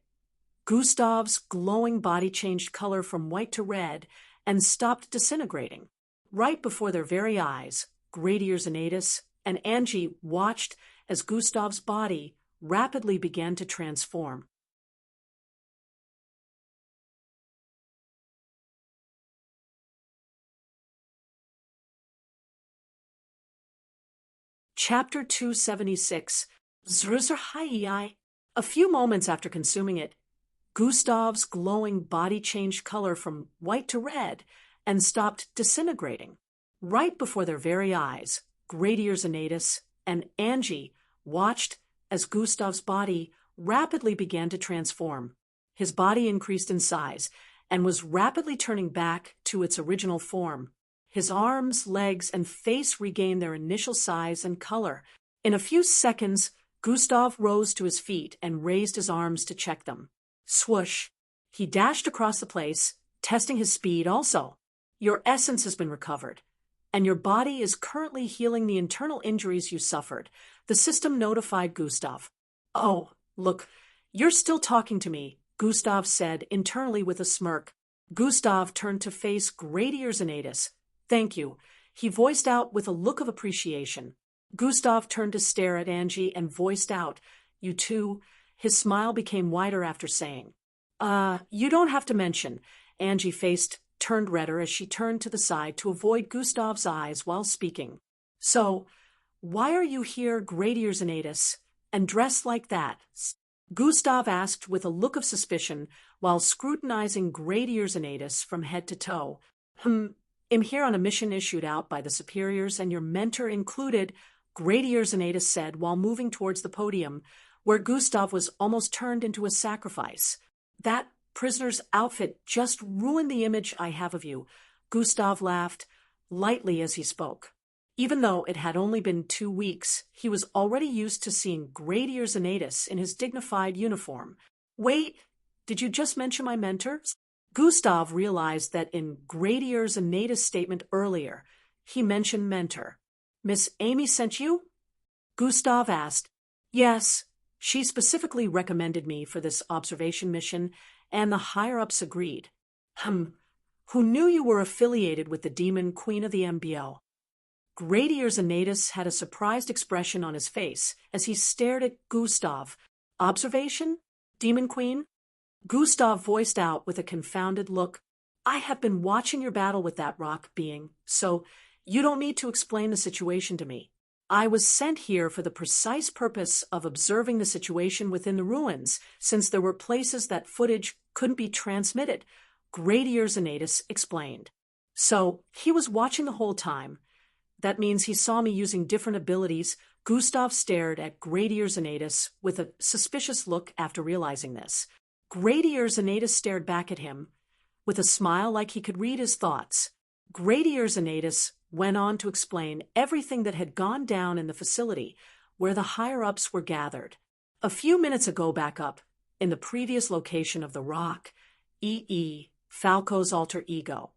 Gustav's glowing body changed color from white to red and stopped disintegrating. Right before their very eyes, Gradier Xanatus and Angie watched as Gustav's body rapidly began to transform. Chapter 276. Zrzrhai. A few moments after consuming it, Gustav's glowing body changed color from white to red and stopped disintegrating. Right before their very eyes, Gradier Xanatus and Angie watched as Gustav's body rapidly began to transform. His body increased in size and was rapidly turning back to its original form. His arms, legs, and face regained their initial size and color. In a few seconds, Gustav rose to his feet and raised his arms to check them. Swoosh! He dashed across the place, testing his speed also. Your essence has been recovered, and your body is currently healing the internal injuries you suffered, the system notified Gustav. Oh, look, you're still talking to me, Gustav said internally with a smirk. Gustav turned to face Gradier Xanatus. Thank you, he voiced out with a look of appreciation. Gustav turned to stare at Angie and voiced out, You too. His smile became wider after saying, You don't have to mention. Angie turned redder as she turned to the side to avoid Gustav's eyes while speaking. So, why are you here, Gradier Xanatus, and dressed like that? Gustav asked with a look of suspicion while scrutinizing Gradier Xanatus from head to toe. I'm here on a mission issued out by the superiors and your mentor included, Gradier Xanatus said while moving towards the podium, where Gustav was almost turned into a sacrifice. That prisoner's outfit just ruined the image I have of you, Gustav laughed lightly as he spoke. Even though it had only been 2 weeks, he was already used to seeing Gradier Xanatus in his dignified uniform. Wait, did you just mention my mentor? Gustav realized that in Gradier Xanatus' statement earlier, he mentioned mentor. Miss Amy sent you? Gustav asked. Yes, she specifically recommended me for this observation mission, and the higher-ups agreed. Who knew you were affiliated with the demon Queen of the MBO? Gradier Xanatus had a surprised expression on his face as he stared at Gustav. Observation? Demon Queen? Gustav voiced out with a confounded look. I have been watching your battle with that rock being, so you don't need to explain the situation to me. I was sent here for the precise purpose of observing the situation within the ruins, since there were places that footage couldn't be transmitted, Gradier Xanatus explained. So he was watching the whole time. That means he saw me using different abilities. Gustav stared at Great Ears Anatus with a suspicious look after realizing this. Great Ears Anatus stared back at him with a smile like he could read his thoughts. Great Ears Anatus went on to explain everything that had gone down in the facility where the higher-ups were gathered. A few minutes ago back up, in the previous location of the rock, Falco's alter ego,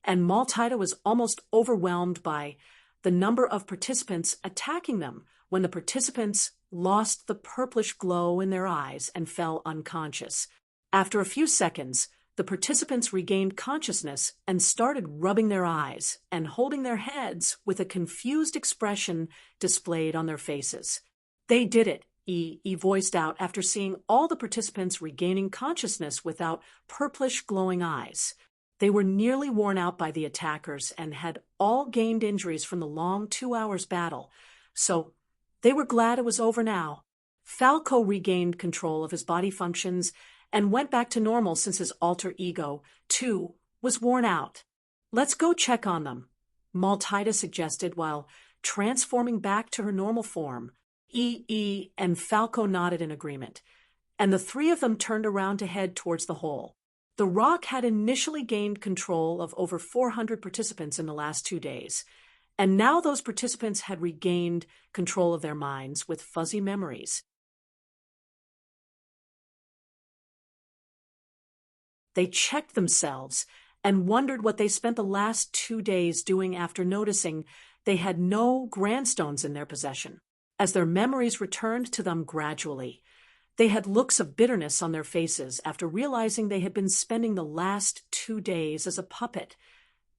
and Maltida was almost overwhelmed by the number of participants attacking them when the participants lost the purplish glow in their eyes and fell unconscious. After a few seconds, the participants regained consciousness and started rubbing their eyes and holding their heads with a confused expression displayed on their faces. They did it, he voiced out after seeing all the participants regaining consciousness without purplish glowing eyes. They were nearly worn out by the attackers and had all gained injuries from the long 2 hours battle, so they were glad it was over now. Falco regained control of his body functions and went back to normal since his alter ego, too, was worn out. Let's go check on them, Maltida suggested while transforming back to her normal form. And Falco nodded in agreement, and the three of them turned around to head towards the hole. The rock had initially gained control of over 400 participants in the last 2 days, and now those participants had regained control of their minds with fuzzy memories. They checked themselves and wondered what they spent the last 2 days doing after noticing they had no grandstones in their possession. As their memories returned to them gradually, they had looks of bitterness on their faces after realizing they had been spending the last 2 days as a puppet,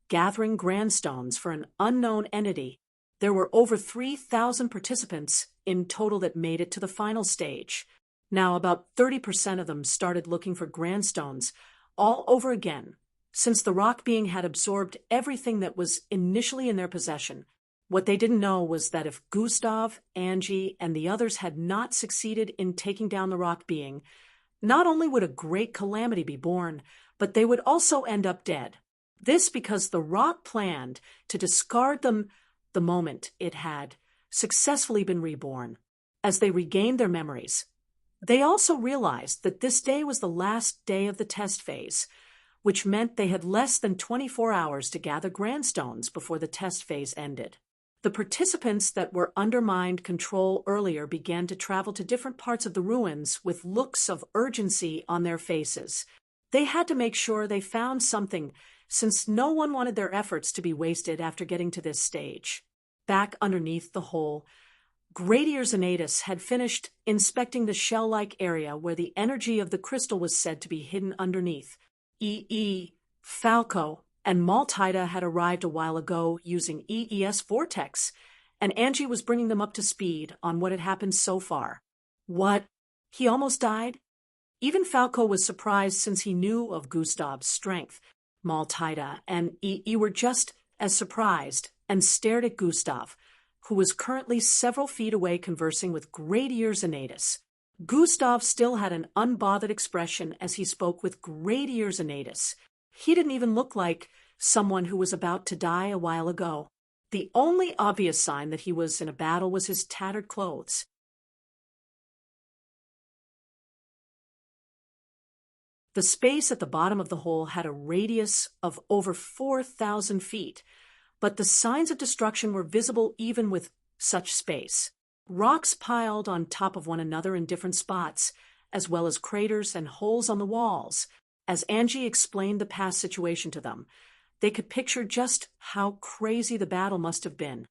gathering grandstones for an unknown entity. There were over 3,000 participants in total that made it to the final stage. Now about 30% of them started looking for grandstones all over again, since the rock being had absorbed everything that was initially in their possession. What they didn't know was that if Gustav, Angie, and the others had not succeeded in taking down the rock being, not only would a great calamity be born, but they would also end up dead. This because the rock planned to discard them the moment it had successfully been reborn. As they regained their memories, they also realized that this day was the last day of the test phase, which meant they had less than 24 hours to gather grandstones before the test phase ended. The participants that were undermined control earlier began to travel to different parts of the ruins with looks of urgency on their faces. They had to make sure they found something, since no one wanted their efforts to be wasted after getting to this stage. Back underneath the hole, Great Ears Anatus had finished inspecting the shell-like area where the energy of the crystal was said to be hidden underneath. Falco and Maltida had arrived a while ago using EES Vortex, and Angie was bringing them up to speed on what had happened so far. What? He almost died? Even Falco was surprised since he knew of Gustav's strength. Maltida and were just as surprised and stared at Gustav, who was currently several feet away conversing with Great Ears Anatus. Gustav still had an unbothered expression as he spoke with Great Ears Anatus. He didn't even look like someone who was about to die a while ago. The only obvious sign that he was in a battle was his tattered clothes. The space at the bottom of the hole had a radius of over 4,000 feet, but the signs of destruction were visible even with such space. Rocks piled on top of one another in different spots, as well as craters and holes on the walls. As Angie explained the past situation to them, they could picture just how crazy the battle must have been.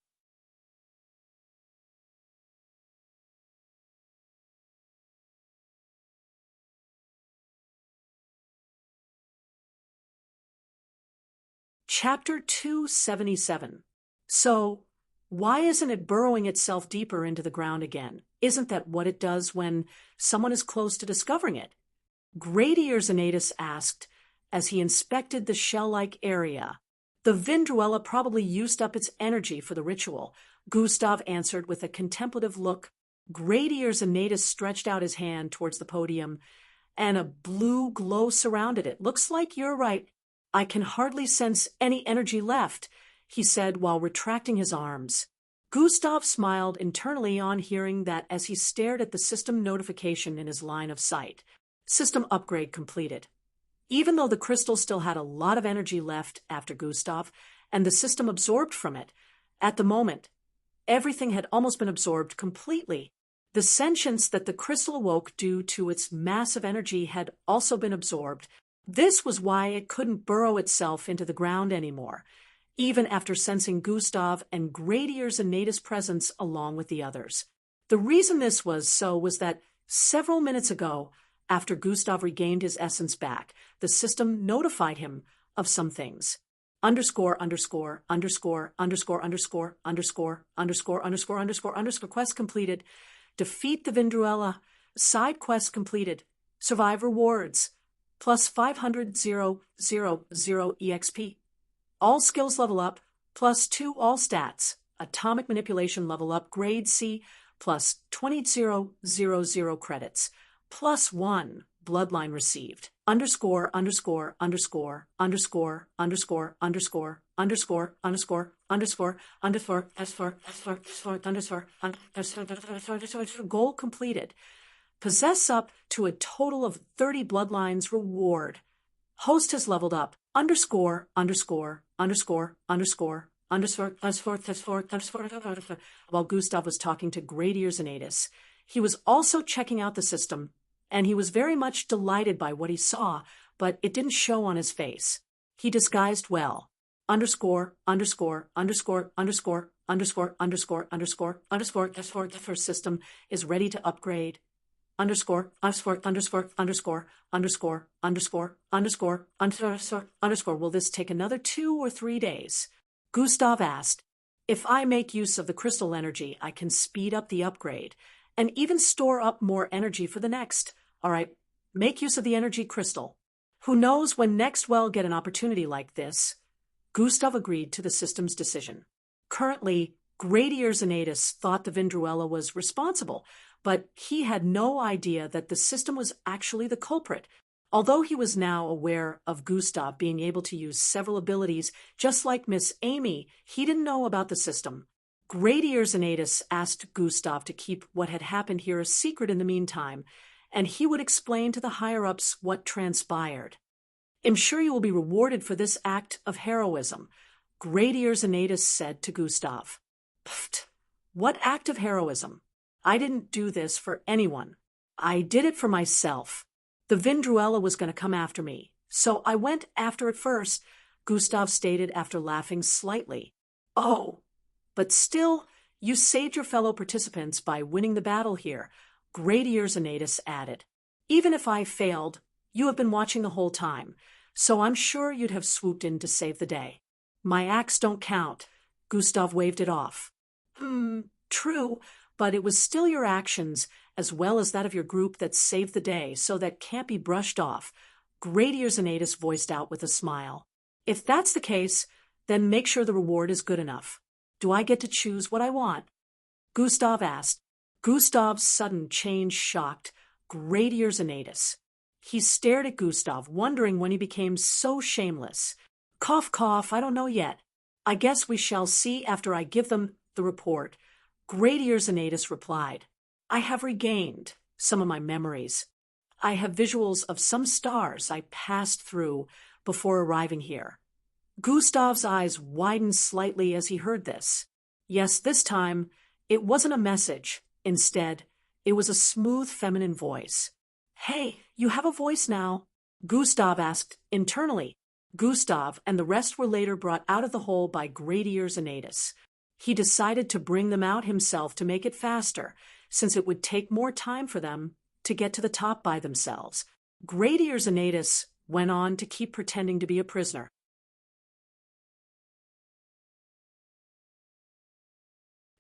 Chapter 277. So, why isn't it burrowing itself deeper into the ground again? Isn't that what it does when someone is close to discovering it? Great Ears Anatus asked as he inspected the shell-like area. The Vindruella probably used up its energy for the ritual, Gustav answered with a contemplative look. Great Ears Anatus stretched out his hand towards the podium, and a blue glow surrounded it. Looks like you're right. I can hardly sense any energy left. he said while retracting his arms. Gustav smiled internally on hearing that as he stared at the system notification in his line of sight. System upgrade completed. Even though the crystal still had a lot of energy left after Gustav, and the system absorbed from it, at the moment, everything had almost been absorbed completely. The sentience that the crystal awoke due to its massive energy had also been absorbed. This was why it couldn't burrow itself into the ground anymore, even after sensing Gustav and Gradier's Anata's presence along with the others. The reason this was so was that several minutes ago, after Gustav regained his essence back, the system notified him of some things. Underscore quest completed. Defeat the Vindruella. Side quest completed. Survive rewards. Plus 500 EXP. All skills level up. Plus 2 all stats. Atomic manipulation level up. Grade C. Plus 20,000 credits. Plus 1 bloodline received. Underscore goal completed. Possess up to a total of 30 bloodlines reward. Host has leveled up. While Gustav was talking to Great Ears and Adis, he was also checking out the system, and he was very much delighted by what he saw, but it didn't show on his face. He disguised well. The first system is ready to upgrade. Will this take another 2 or 3 days? Gustav asked. If I make use of the crystal energy, I can speed up the upgrade and even store up more energy for the next. All right, make use of the energy crystal. Who knows when next we'll get an opportunity like this? Gustav agreed to the system's decision. Currently, Great Ears and Adis thought the Vindruella was responsible, but he had no idea that the system was actually the culprit. Although he was now aware of Gustav being able to use several abilities, just like Miss Amy, he didn't know about the system. Great Ears and Adis asked Gustav to keep what had happened here a secret in the meantime, and he would explain to the higher-ups what transpired. I'm sure you will be rewarded for this act of heroism, Great Ears and Adis said to Gustav. Pfft, what act of heroism? I didn't do this for anyone. I did it for myself. The Vindruella was going to come after me, so I went after it first, Gustav stated after laughing slightly. Oh, but still, you saved your fellow participants by winning the battle here, Great Ears and Adis added. Even if I failed, you have been watching the whole time, so I'm sure you'd have swooped in to save the day. My acts don't count. Gustav waved it off. True, but it was still your actions, as well as that of your group, that saved the day, so that can't be brushed off, Great Ears and Adis voiced out with a smile. If that's the case, then make sure the reward is good enough. Do I get to choose what I want? Gustav asked. Gustav's sudden change shocked Great Ears and Adis. He stared at Gustav, wondering when he became so shameless. Cough, cough, I don't know yet. I guess we shall see after I give them the report. Great Ears and Adis replied. I have regained some of my memories. I have visuals of some stars I passed through before arriving here. Gustav's eyes widened slightly as he heard this. Yes, this time, it wasn't a message. Instead, it was a smooth feminine voice. Hey, you have a voice now, Gustav asked internally. Gustav and the rest were later brought out of the hole by Great Ears and Adis. He decided to bring them out himself to make it faster, since it would take more time for them to get to the top by themselves. Great Ears and Adis went on to keep pretending to be a prisoner.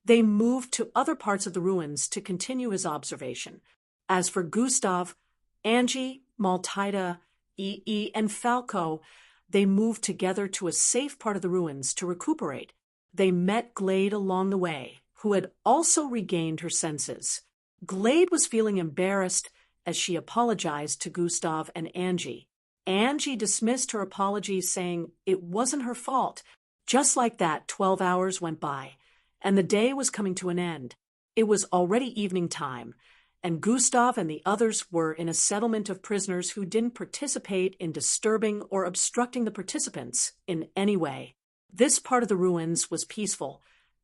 They moved to other parts of the ruins to continue his observation. As for Gustav, Angie, Maltida, E, and Falco, they moved together to a safe part of the ruins to recuperate. They met Glade along the way, who had also regained her senses. Glade was feeling embarrassed as she apologized to Gustav and Angie. Angie dismissed her apology, saying it wasn't her fault. Just like that, 12 hours went by, and the day was coming to an end. It was already evening time, and Gustav and the others were in a settlement of prisoners who didn't participate in disturbing or obstructing the participants in any way. This part of the ruins was peaceful,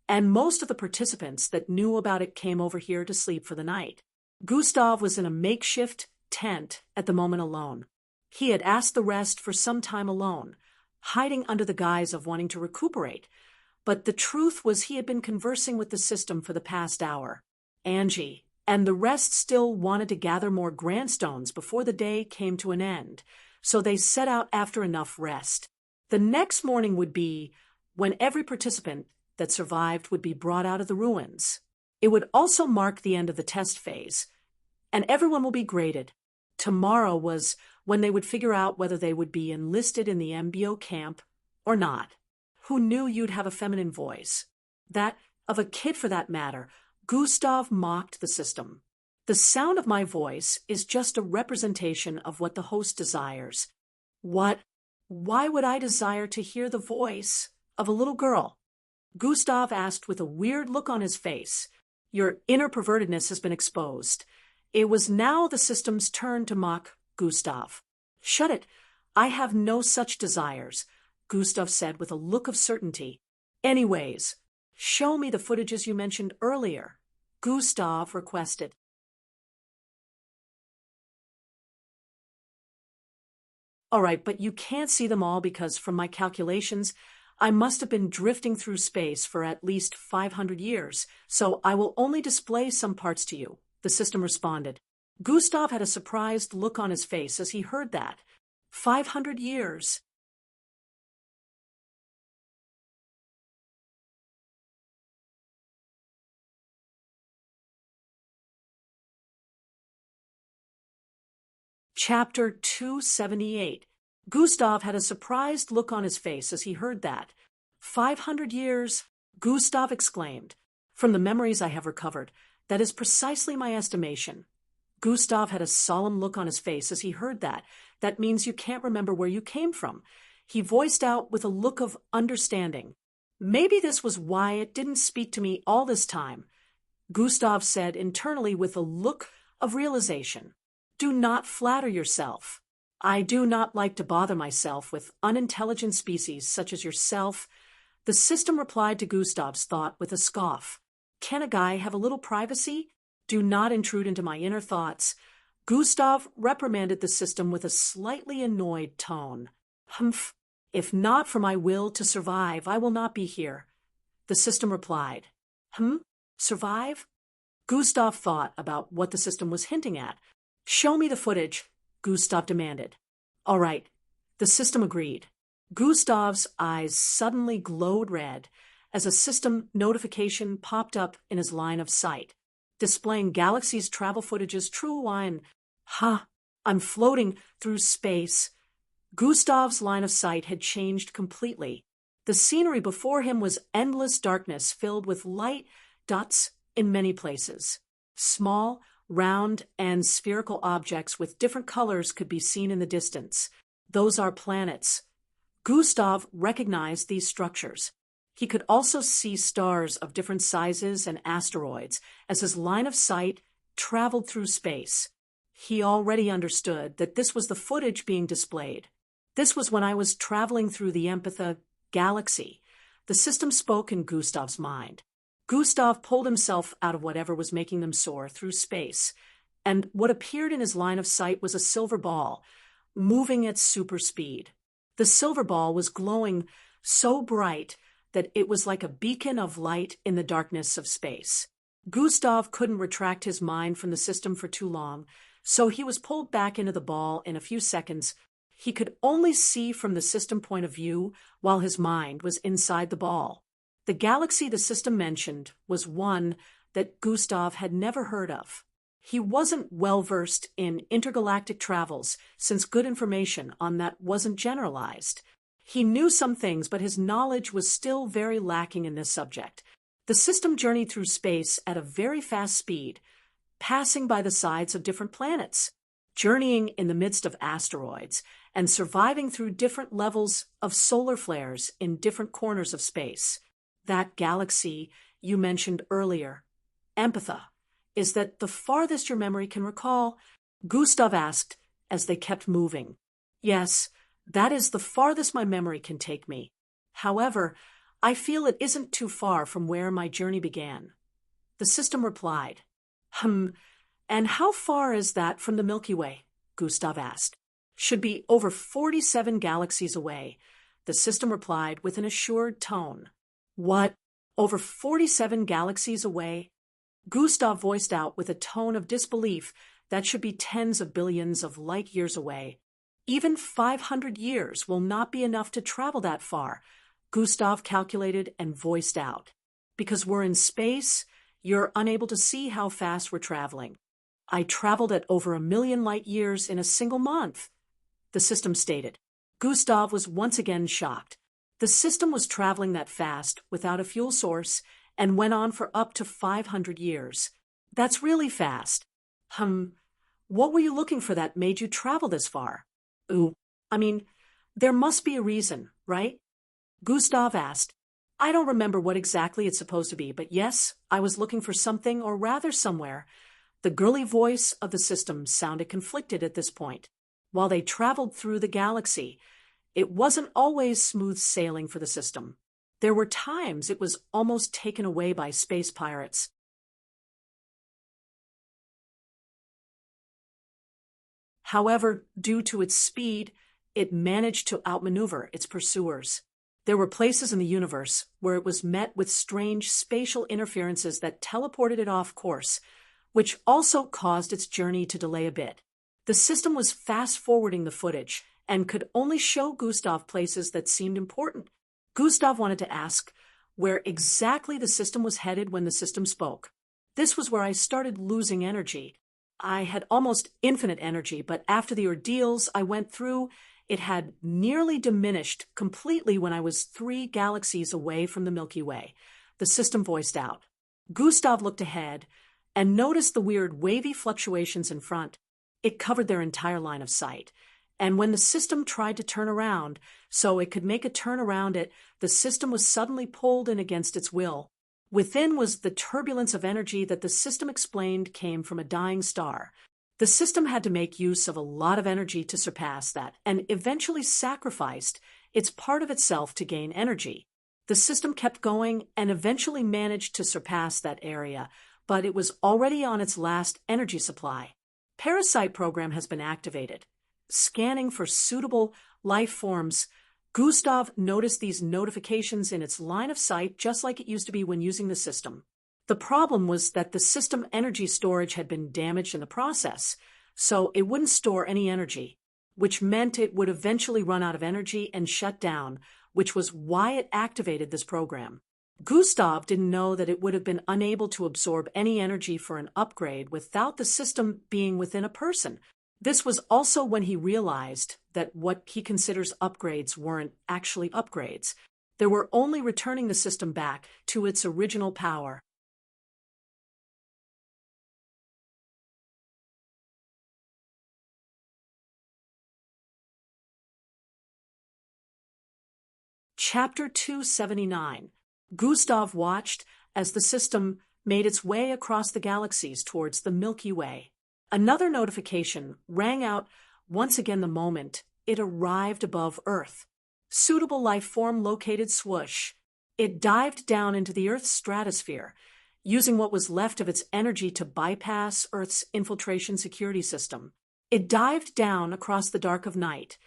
and most of the participants that knew about it came over here to sleep for the night. Gustav was in a makeshift tent at the moment alone. He had asked the rest for some time alone, hiding under the guise of wanting to recuperate, but the truth was he had been conversing with the system for the past hour. Angie and the rest still wanted to gather more grandstones before the day came to an end, so they set out after enough rest. The next morning would be when every participant that survived would be brought out of the ruins. It would also mark the end of the test phase, and everyone will be graded. Tomorrow was when they would figure out whether they would be enlisted in the MBO camp or not. Who knew you'd have a feminine voice? That of a kid, for that matter. Gustav mocked the system. The sound of my voice is just a representation of what the host desires. What? Why would I desire to hear the voice of a little girl? Gustav asked with a weird look on his face. Your inner pervertedness has been exposed. It was now the system's turn to mock Gustav. Shut it. I have no such desires, Gustav said with a look of certainty. Anyways, show me the footages you mentioned earlier, Gustav requested. All right, but you can't see them all because, from my calculations, I must have been drifting through space for at least 500 years, so I will only display some parts to you, the system responded. Gustav had a surprised look on his face as he heard that. 500 years. Chapter 278. Gustav had a surprised look on his face as he heard that. 500 years, Gustav exclaimed. From the memories I have recovered, that is precisely my estimation. Gustav had a solemn look on his face as he heard that. That means you can't remember where you came from. He voiced out with a look of understanding. Maybe this was why it didn't speak to me all this time, Gustav said internally with a look of realization. Do not flatter yourself. I do not like to bother myself with unintelligent species such as yourself. The system replied to Gustav's thought with a scoff. Can a guy have a little privacy? Do not intrude into my inner thoughts. Gustav reprimanded the system with a slightly annoyed tone. Humph. If not for my will to survive, I will not be here. The system replied. Survive? Gustav thought about what the system was hinting at. Show me the footage, Gustav demanded. All right, the system agreed. Gustav's eyes suddenly glowed red as a system notification popped up in his line of sight, displaying Galaxy's travel footages. True wine. I'm floating through space. Gustav's line of sight had changed completely. The scenery before him was endless darkness filled with light dots in many places. Small, round, and spherical objects with different colors could be seen in the distance. Those are planets. Gustav recognized these structures. He could also see stars of different sizes and asteroids as his line of sight traveled through space. He already understood that this was the footage being displayed. This was when I was traveling through the Empatha galaxy. The system spoke in Gustav's mind. Gustav pulled himself out of whatever was making them soar through space, and what appeared in his line of sight was a silver ball, moving at super speed. The silver ball was glowing so bright that it was like a beacon of light in the darkness of space. Gustav couldn't retract his mind from the system for too long, so he was pulled back into the ball in a few seconds. He could only see from the system point of view while his mind was inside the ball. The galaxy the system mentioned was one that Gustav had never heard of. He wasn't well-versed in intergalactic travels, since good information on that wasn't generalized. He knew some things, but his knowledge was still very lacking in this subject. The system journeyed through space at a very fast speed, passing by the sides of different planets, journeying in the midst of asteroids, and surviving through different levels of solar flares in different corners of space. That galaxy you mentioned earlier, Empatha, is that the farthest your memory can recall? Gustav asked as they kept moving. Yes, that is the farthest my memory can take me. However, I feel it isn't too far from where my journey began. The system replied. And how far is that from the Milky Way? Gustav asked. Should be over 47 galaxies away, the system replied with an assured tone. What? Over 47 galaxies away? Gustav voiced out with a tone of disbelief that should be tens of billions of light years away. Even 500 years will not be enough to travel that far, Gustav calculated and voiced out. Because we're in space, you're unable to see how fast we're traveling. I traveled at over 1 million light years in a single month, the system stated. Gustav was once again shocked. The system was traveling that fast without a fuel source and went on for up to 500 years. That's really fast. What were you looking for that made you travel this far? There must be a reason, right? Gustav asked. I don't remember what exactly it's supposed to be, but yes, I was looking for something, or rather somewhere. The girly voice of the system sounded conflicted at this point. While they traveled through the galaxy, it wasn't always smooth sailing for the system. There were times it was almost taken away by space pirates. However, due to its speed, it managed to outmaneuver its pursuers. There were places in the universe where it was met with strange spatial interferences that teleported it off course, which also caused its journey to delay a bit. The system was fast-forwarding the footage and could only show Gustav places that seemed important. Gustav wanted to ask where exactly the system was headed when the system spoke. This was where I started losing energy. I had almost infinite energy, but after the ordeals I went through, it had nearly diminished completely when I was 3 galaxies away from the Milky Way, the system voiced out. Gustav looked ahead and noticed the weird wavy fluctuations in front. It covered their entire line of sight. And when the system tried to turn around, so it could make a turn around it, the system was suddenly pulled in against its will. Within was the turbulence of energy that the system explained came from a dying star. The system had to make use of a lot of energy to surpass that, and eventually sacrificed its part of itself to gain energy. The system kept going and eventually managed to surpass that area, but it was already on its last energy supply. Parasite program has been activated. Scanning for suitable life forms, Gustav noticed these notifications in its line of sight just like it used to be when using the system. The problem was that the system energy storage had been damaged in the process, so it wouldn't store any energy, which meant it would eventually run out of energy and shut down, which was why it activated this program. Gustav didn't know that it would have been unable to absorb any energy for an upgrade without the system being within a person. This was also when he realized that what he considers upgrades weren't actually upgrades. They were only returning the system back to its original power. Chapter 279. Gustav watched as the system made its way across the galaxies towards the Milky Way. Another notification rang out once again the moment it arrived above Earth. Suitable life form located swoosh. It dived down into the Earth's stratosphere, using what was left of its energy to bypass Earth's infiltration security system. It dived down across the dark of night,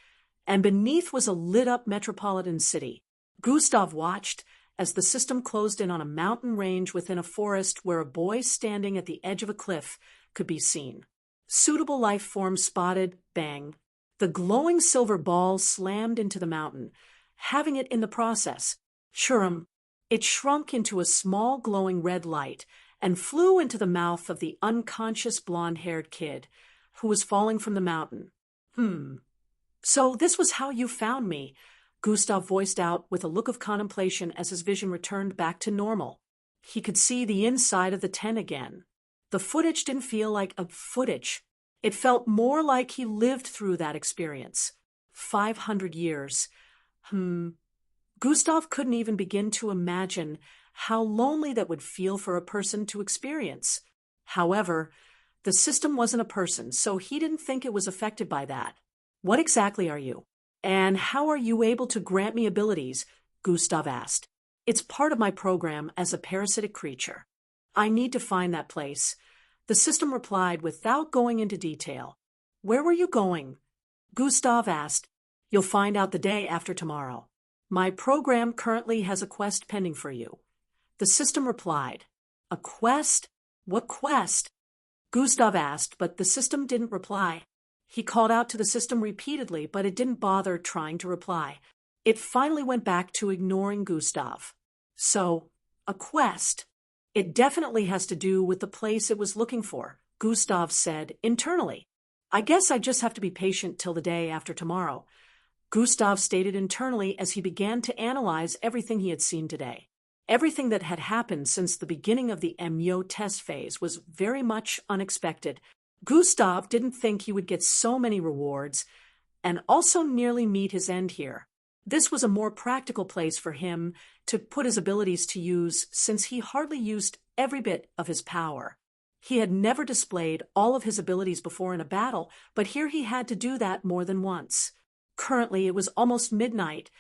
and beneath was a lit-up metropolitan city. Gustav watched as the system closed in on a mountain range within a forest where a boy standing at the edge of a cliff could be seen. Suitable life form spotted, bang. The glowing silver ball slammed into the mountain, having it in the process. Shurum, it shrunk into a small glowing red light and flew into the mouth of the unconscious blonde-haired kid who was falling from the mountain. So this was how you found me, Gustav voiced out with a look of contemplation as his vision returned back to normal. He could see the inside of the tent again. The footage didn't feel like a footage. It felt more like he lived through that experience. 500 years. Gustav couldn't even begin to imagine how lonely that would feel for a person to experience. However, the system wasn't a person, so he didn't think it was affected by that. What exactly are you? And how are you able to grant me abilities? Gustav asked. It's part of my program as a parasitic creature. I need to find that place. The system replied without going into detail. Where were you going? Gustav asked. You'll find out the day after tomorrow. My program currently has a quest pending for you. The system replied. A quest? What quest? Gustav asked, but the system didn't reply. He called out to the system repeatedly, but it didn't bother trying to reply. It finally went back to ignoring Gustav. So, a quest. It definitely has to do with the place it was looking for, Gustav said internally. I guess I just have to be patient till the day after tomorrow, Gustav stated internally as he began to analyze everything he had seen today. Everything that had happened since the beginning of the MYO test phase was very much unexpected. Gustav didn't think he would get so many rewards and also nearly meet his end here. This was a more practical place for him to put his abilities to use since he hardly used every bit of his power. He had never displayed all of his abilities before in a battle, but here he had to do that more than once. Currently, it was almost midnight,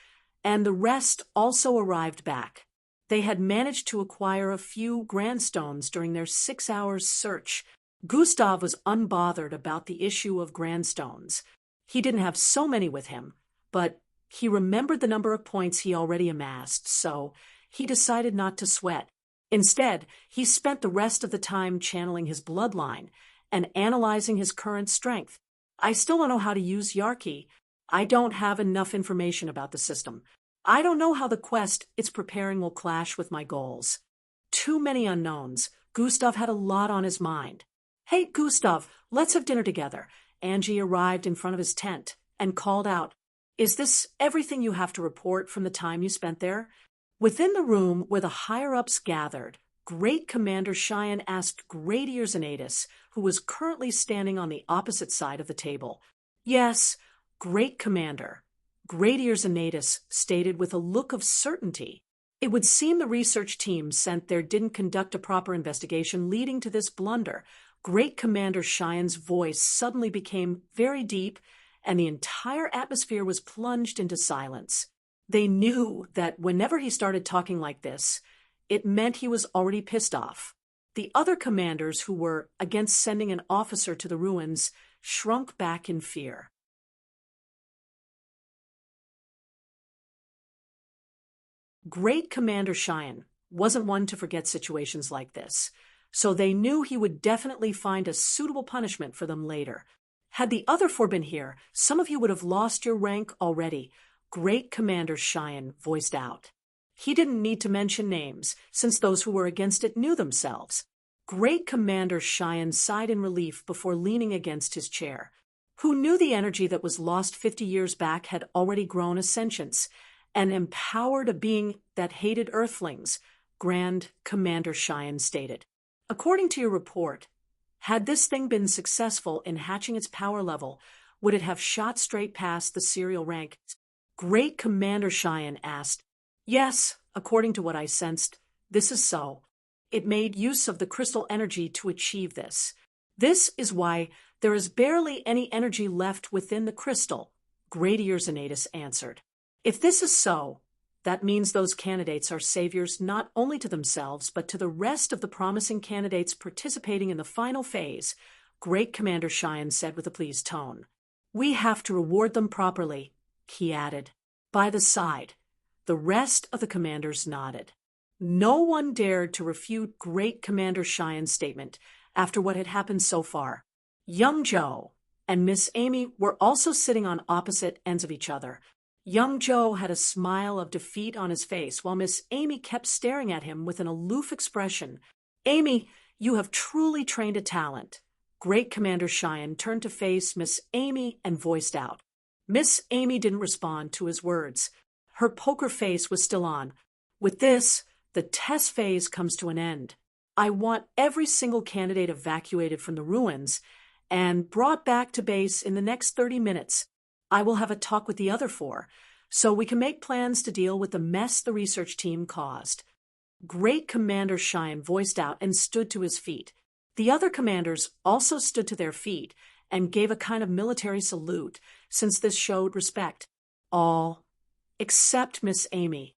and the rest also arrived back. They had managed to acquire a few grandstones during their 6 hours search. Gustav was unbothered about the issue of grandstones. He didn't have so many with him, but he remembered the number of points he already amassed, so he decided not to sweat. Instead, he spent the rest of the time channeling his bloodline and analyzing his current strength. I still don't know how to use Yarki. I don't have enough information about the system. I don't know how the quest it's preparing will clash with my goals. Too many unknowns. Gustav had a lot on his mind. Hey, Gustav, let's have dinner together. Angie arrived in front of his tent and called out, Is this everything you have to report from the time you spent there? Within the room where the higher-ups gathered, Great Commander Cheyenne asked Great Ears Anatus, who was currently standing on the opposite side of the table. Yes, Great Commander. Great Ears Anatus stated with a look of certainty. It would seem the research team sent there didn't conduct a proper investigation leading to this blunder. Great Commander Cheyenne's voice suddenly became very deep, and the entire atmosphere was plunged into silence. They knew that whenever he started talking like this, it meant he was already pissed off. The other commanders who were against sending an officer to the ruins shrunk back in fear. Great Commander Cheyenne wasn't one to forget situations like this, so they knew he would definitely find a suitable punishment for them later. Had the other four been here, some of you would have lost your rank already, Great Commander Cheyenne voiced out. He didn't need to mention names, since those who were against it knew themselves. Great Commander Cheyenne sighed in relief before leaning against his chair. Who knew the energy that was lost 50 years back had already grown a sentience, and empowered a being that hated Earthlings, Grand Commander Cheyenne stated. According to your report, had this thing been successful in hatching its power level, would it have shot straight past the serial rank? Great Commander Cheyenne asked. Yes, according to what I sensed, this is so. It made use of the crystal energy to achieve this. This is why there is barely any energy left within the crystal, Great Ears Anatus answered. If this is so, that means those candidates are saviors not only to themselves, but to the rest of the promising candidates participating in the final phase, Great Commander Cheyenne said with a pleased tone. We have to reward them properly, he added. By the side, the rest of the commanders nodded. No one dared to refute Great Commander Cheyenne's statement after what had happened so far. Young Joe and Miss Amy were also sitting on opposite ends of each other. Young Joe had a smile of defeat on his face, while Miss Amy kept staring at him with an aloof expression. Amy, you have truly trained a talent. Great Commander Cheyenne turned to face Miss Amy and voiced out. Miss Amy didn't respond to his words. Her poker face was still on. With this, the test phase comes to an end. I want every single candidate evacuated from the ruins and brought back to base in the next 30 minutes. I will have a talk with the other four, so we can make plans to deal with the mess the research team caused. Great Commander Cheyenne voiced out and stood to his feet. The other commanders also stood to their feet and gave a kind of military salute, since this showed respect. All except Miss Amy.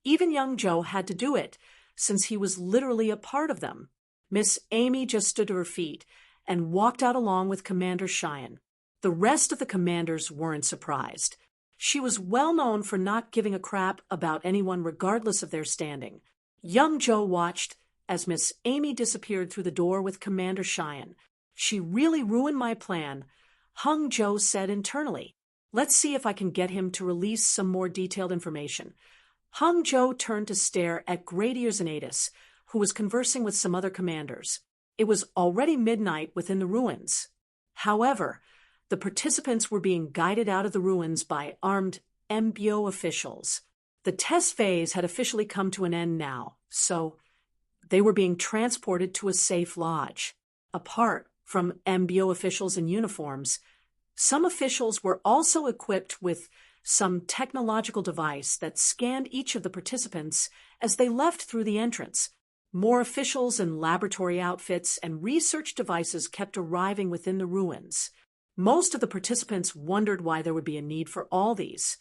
Even young Joe had to do it, since he was literally a part of them. Miss Amy just stood to her feet and walked out along with Commander Cheyenne. The rest of the commanders weren't surprised. She was well known for not giving a crap about anyone regardless of their standing. Young Joe watched as Miss Amy disappeared through the door with Commander Cheyenne. She really ruined my plan, Hung Joe said internally. Let's see if I can get him to release some more detailed information. Hung Joe turned to stare at Gradius and Adis, who was conversing with some other commanders. It was already midnight within the ruins. However, the participants were being guided out of the ruins by armed MBO officials. The test phase had officially come to an end now, so they were being transported to a safe lodge. Apart from MBO officials in uniforms, some officials were also equipped with some technological device that scanned each of the participants as they left through the entrance. More officials in laboratory outfits and research devices kept arriving within the ruins. Most of the participants wondered why there would be a need for all these,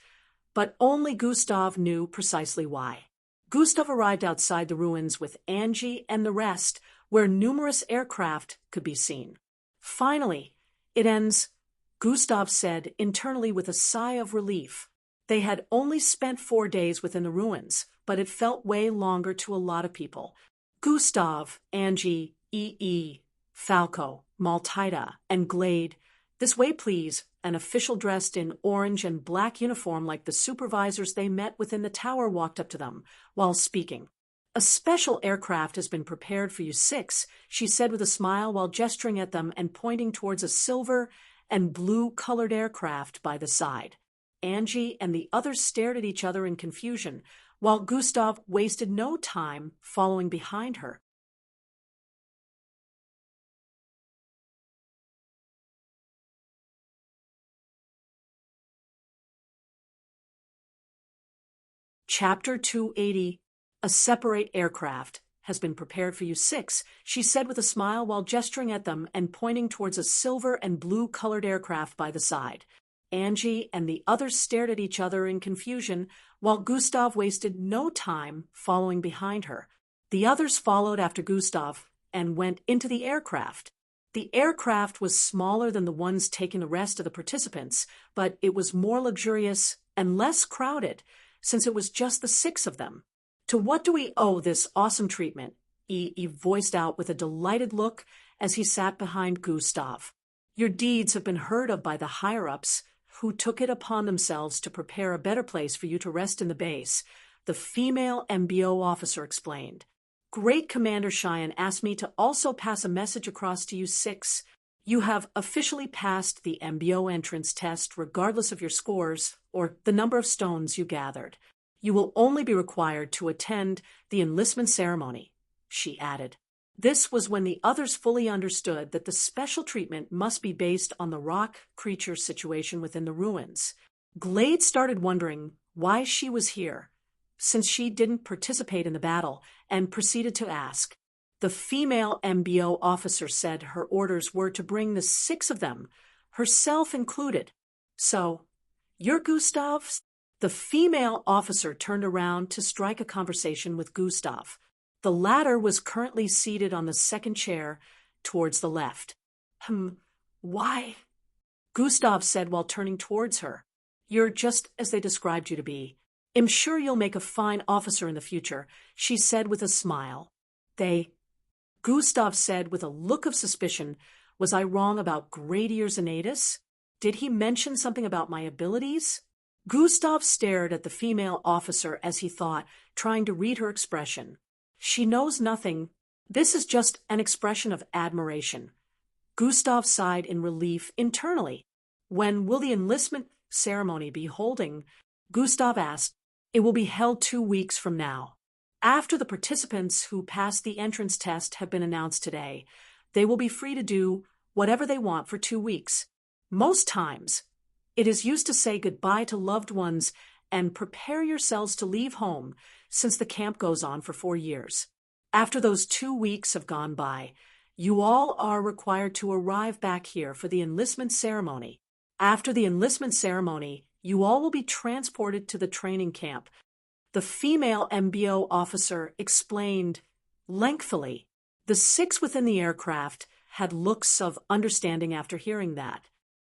but only Gustav knew precisely why. Gustav arrived outside the ruins with Angie and the rest, where numerous aircraft could be seen. Finally, it ends, Gustav said internally with a sigh of relief. They had only spent 4 days within the ruins, but it felt way longer to a lot of people. Gustav, Angie, EE, Falco, Maltida, and Glade. This way, please, an official dressed in orange and black uniform like the supervisors they met within the tower walked up to them while speaking. A special aircraft has been prepared for you 6, she said with a smile while gesturing at them and pointing towards a silver and blue-colored aircraft by the side. Angie and the others stared at each other in confusion, while Gustav wasted no time following behind her. Chapter 280, A Separate Aircraft, has been prepared for you 6, she said with a smile while gesturing at them and pointing towards a silver and blue-colored aircraft by the side. Angie and the others stared at each other in confusion, while Gustav wasted no time following behind her. The others followed after Gustav and went into the aircraft. The aircraft was smaller than the ones taking the rest of the participants, but it was more luxurious and less crowded, since it was just the 6 of them. To what do we owe this awesome treatment? E voiced out with a delighted look as he sat behind Gustav. Your deeds have been heard of by the higher-ups, who took it upon themselves to prepare a better place for you to rest in the base, the female MBO officer explained. Great Commander Cheyenne asked me to also pass a message across to you 6. You have officially passed the MBO entrance test regardless of your scores or the number of stones you gathered. You will only be required to attend the enlistment ceremony, she added. This was when the others fully understood that the special treatment must be based on the rock creature situation within the ruins. Glade started wondering why she was here, since she didn't participate in the battle, and proceeded to ask. The female MBO officer said her orders were to bring the 6 of them, herself included. So, you're Gustav? The female officer turned around to strike a conversation with Gustav. The latter was currently seated on the second chair towards the left. Why? Gustav said while turning towards her. You're just as they described you to be. I'm sure you'll make a fine officer in the future, she said with a smile. Gustav said with a look of suspicion, was I wrong about Gradius and Adis? Did he mention something about my abilities? Gustav stared at the female officer as he thought, trying to read her expression. She knows nothing. This is just an expression of admiration. Gustav sighed in relief internally. When will the enlistment ceremony be holding? Gustav asked. It will be held 2 weeks from now. After the participants who passed the entrance test have been announced today, they will be free to do whatever they want for 2 weeks. Most times, it is used to say goodbye to loved ones and prepare yourselves to leave home, since the camp goes on for 4 years. After those 2 weeks have gone by, you all are required to arrive back here for the enlistment ceremony. After the enlistment ceremony, you all will be transported to the training camp. The female MBO officer explained lengthily. The 6 within the aircraft had looks of understanding after hearing that.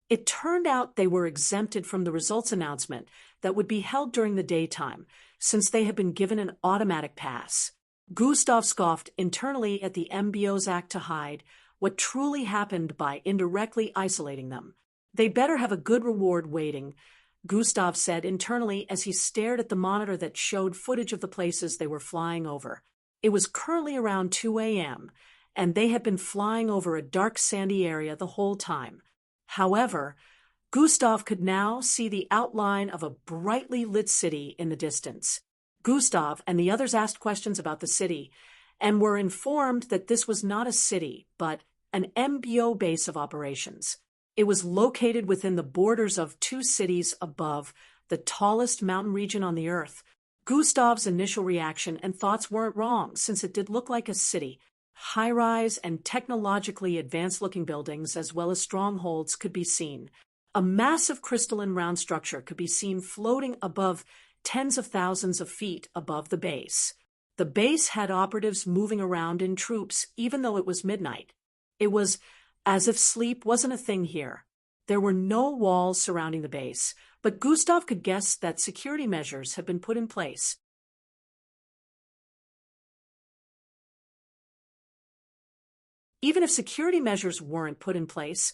It turned out they were exempted from the results announcement that would be held during the daytime, since they had been given an automatic pass. Gustav scoffed internally at the MBO's act to hide what truly happened by indirectly isolating them. They'd better have a good reward waiting, Gustav said internally as he stared at the monitor that showed footage of the places they were flying over. It was currently around 2 a.m., and they had been flying over a dark sandy area the whole time. However, Gustav could now see the outline of a brightly lit city in the distance. Gustav and the others asked questions about the city and were informed that this was not a city, but an MBO base of operations. It was located within the borders of 2 cities above the tallest mountain region on the earth. Gustav's initial reaction and thoughts weren't wrong, since it did look like a city. High-rise and technologically advanced-looking buildings, as well as strongholds, could be seen. A massive crystalline round structure could be seen floating above tens of thousands of feet above the base. The base had operatives moving around in troops, even though it was midnight. It was as if sleep wasn't a thing here. There were no walls surrounding the base, but Gustav could guess that security measures had been put in place. Even if security measures weren't put in place,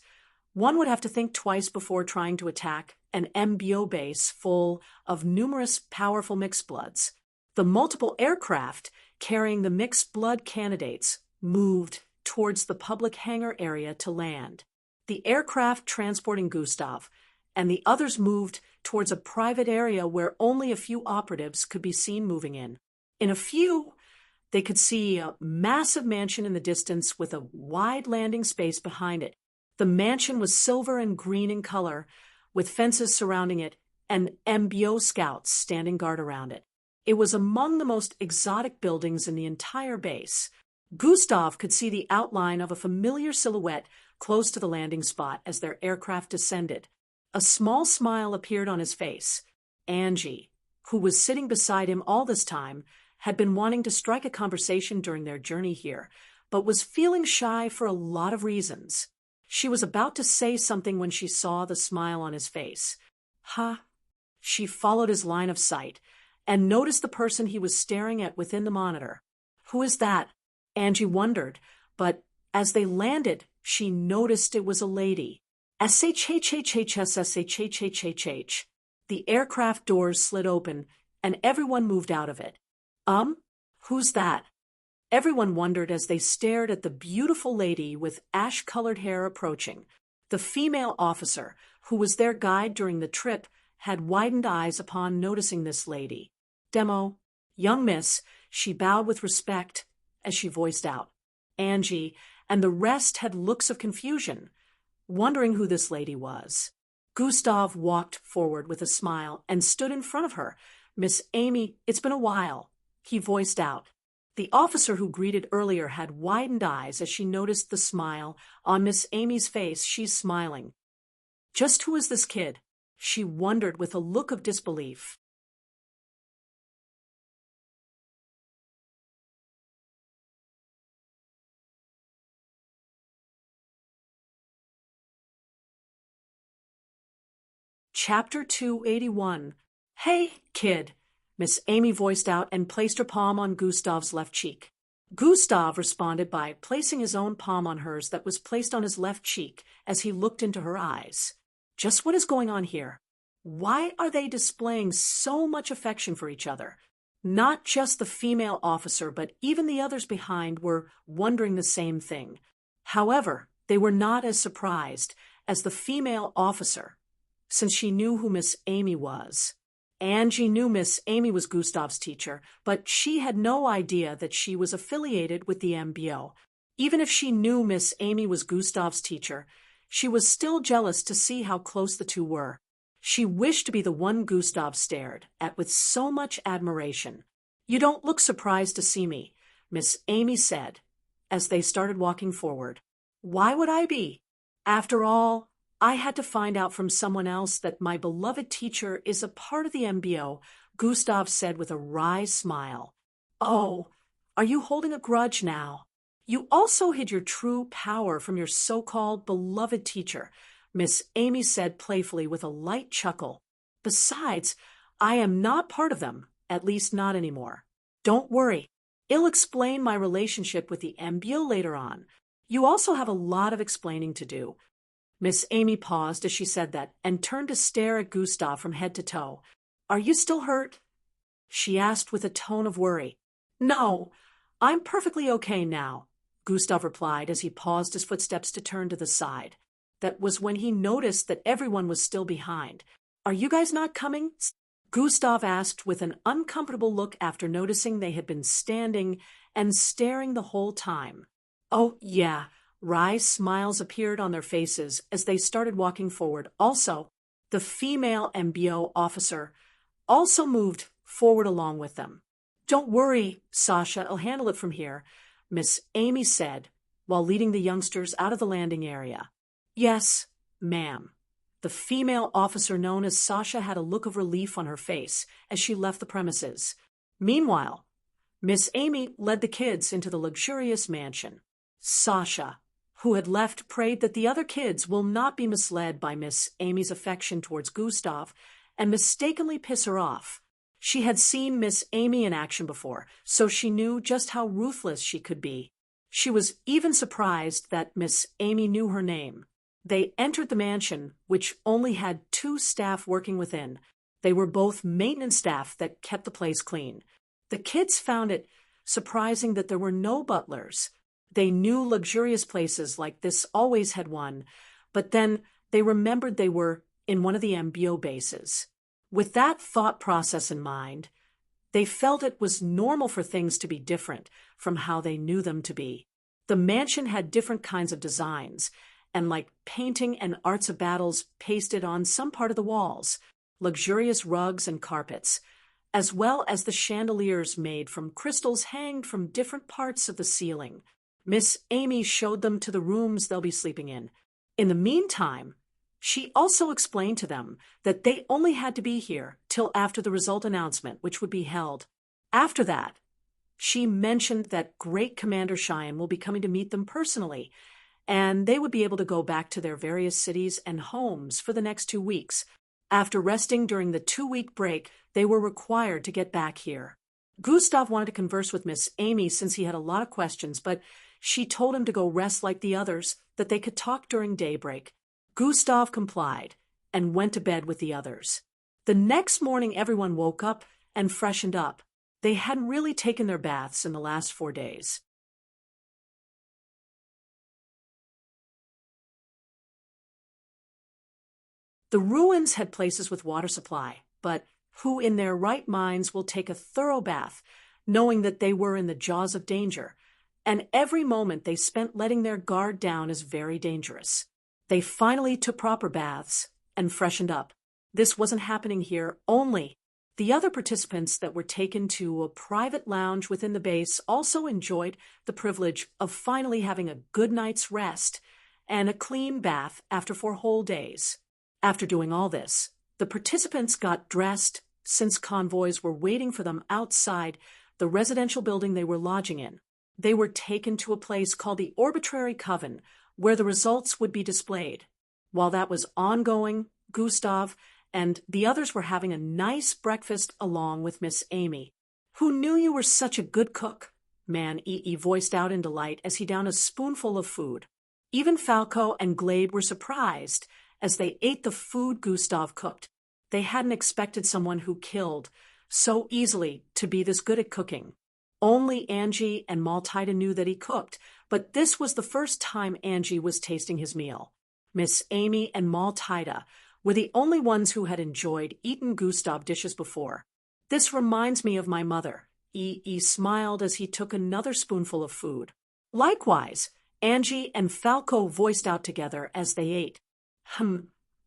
one would have to think twice before trying to attack an MBO base full of numerous powerful mixed bloods. The multiple aircraft carrying the mixed blood candidates moved towards the public hangar area to land. The aircraft transporting Gustav and the others moved towards a private area where only a few operatives could be seen moving in. In a few, they could see a massive mansion in the distance with a wide landing space behind it. The mansion was silver and green in color, with fences surrounding it and MBO scouts standing guard around it. It was among the most exotic buildings in the entire base. Gustav could see the outline of a familiar silhouette close to the landing spot as their aircraft descended. A small smile appeared on his face. Angie, who was sitting beside him all this time, had been wanting to strike a conversation during their journey here, but was feeling shy for a lot of reasons. She was about to say something when she saw the smile on his face. She followed his line of sight and noticed the person he was staring at within the monitor. Who is that? Angie wondered, but as they landed, she noticed it was a lady. SHHHHSSHHHHH. The aircraft doors slid open, and everyone moved out of it. Who's that? Everyone wondered as they stared at the beautiful lady with ash-colored hair approaching. The female officer, who was their guide during the trip, had widened eyes upon noticing this lady. Demo, young miss, she bowed with respect as she voiced out. Angie and the rest had looks of confusion, wondering who this lady was. Gustav walked forward with a smile and stood in front of her. Miss Amy, it's been a while, he voiced out. The officer who greeted earlier had widened eyes as she noticed the smile on Miss Amy's face. She's smiling. Just who is this kid? She wondered with a look of disbelief. Chapter 281. Hey, kid, Miss Amy voiced out and placed her palm on Gustav's left cheek. Gustav responded by placing his own palm on hers that was placed on his left cheek as he looked into her eyes. Just what is going on here? Why are they displaying so much affection for each other? Not just the female officer, but even the others behind were wondering the same thing. However, they were not as surprised as the female officer, since she knew who Miss Amy was. Angie knew Miss Amy was Gustav's teacher, but she had no idea that she was affiliated with the MBO. Even if she knew Miss Amy was Gustav's teacher, she was still jealous to see how close the two were. She wished to be the one Gustav stared at with so much admiration. "You don't look surprised to see me," Miss Amy said, as they started walking forward. "Why would I be? After all, I had to find out from someone else that my beloved teacher is a part of the MBO," Gustav said with a wry smile. "Oh, are you holding a grudge now? You also hid your true power from your so-called beloved teacher," Miss Amy said playfully with a light chuckle. "Besides, I am not part of them, at least not anymore. Don't worry. I'll explain my relationship with the MBO later on. You also have a lot of explaining to do." Miss Amy paused as she said that and turned to stare at Gustav from head to toe. "Are you still hurt?" she asked with a tone of worry. "No, I'm perfectly okay now," Gustav replied as he paused his footsteps to turn to the side. That was when he noticed that everyone was still behind. "Are you guys not coming?" Gustav asked with an uncomfortable look after noticing they had been standing and staring the whole time. "Oh, yeah." Wry smiles appeared on their faces as they started walking forward. Also, the female MBO officer also moved forward along with them. "Don't worry, Sasha, I'll handle it from here," Miss Amy said, while leading the youngsters out of the landing area. "Yes, ma'am." The female officer known as Sasha had a look of relief on her face as she left the premises. Meanwhile, Miss Amy led the kids into the luxurious mansion. Sasha, who had left, prayed that the other kids will not be misled by Miss Amy's affection towards Gustav and mistakenly piss her off. She had seen Miss Amy in action before, so she knew just how ruthless she could be. She was even surprised that Miss Amy knew her name. They entered the mansion, which only had 2 staff working within. They were both maintenance staff that kept the place clean. The kids found it surprising that there were no butlers. They knew luxurious places like this always had one, but then they remembered they were in one of the MBO bases. With that thought process in mind, they felt it was normal for things to be different from how they knew them to be. The mansion had different kinds of designs, and like painting and arts of battles pasted on some part of the walls, luxurious rugs and carpets, as well as the chandeliers made from crystals hanged from different parts of the ceiling. Miss Amy showed them to the rooms they'll be sleeping in. In the meantime, she also explained to them that they only had to be here till after the result announcement, which would be held. After that, she mentioned that Great Commander Cheyenne will be coming to meet them personally, and they would be able to go back to their various cities and homes for the next 2 weeks. After resting during the 2-week break, they were required to get back here. Gustav wanted to converse with Miss Amy since he had a lot of questions, but she told him to go rest like the others, that they could talk during daybreak. Gustav complied and went to bed with the others. The next morning everyone woke up and freshened up. They hadn't really taken their baths in the last 4 days. The ruins had places with water supply, but who in their right minds will take a thorough bath, knowing that they were in the jaws of danger, and every moment they spent letting their guard down is very dangerous. They finally took proper baths and freshened up. This wasn't happening here only. The other participants that were taken to a private lounge within the base also enjoyed the privilege of finally having a good night's rest and a clean bath after 4 whole days. After doing all this, the participants got dressed since convoys were waiting for them outside the residential building they were lodging in. They were taken to a place called the Arbitrary Coven, where the results would be displayed. While that was ongoing, Gustav and the others were having a nice breakfast along with Miss Amy. "Who knew you were such a good cook?" Man E.E. voiced out in delight as he downed a spoonful of food. Even Falco and Glade were surprised as they ate the food Gustav cooked. They hadn't expected someone who killed so easily to be this good at cooking. Only Angie and Maltida knew that he cooked, but this was the first time Angie was tasting his meal. Miss Amy and Maltida were the only ones who had enjoyed eaten Gustav dishes before. "This reminds me of my mother." E.E. smiled as he took another spoonful of food. Likewise, Angie and Falco voiced out together as they ate.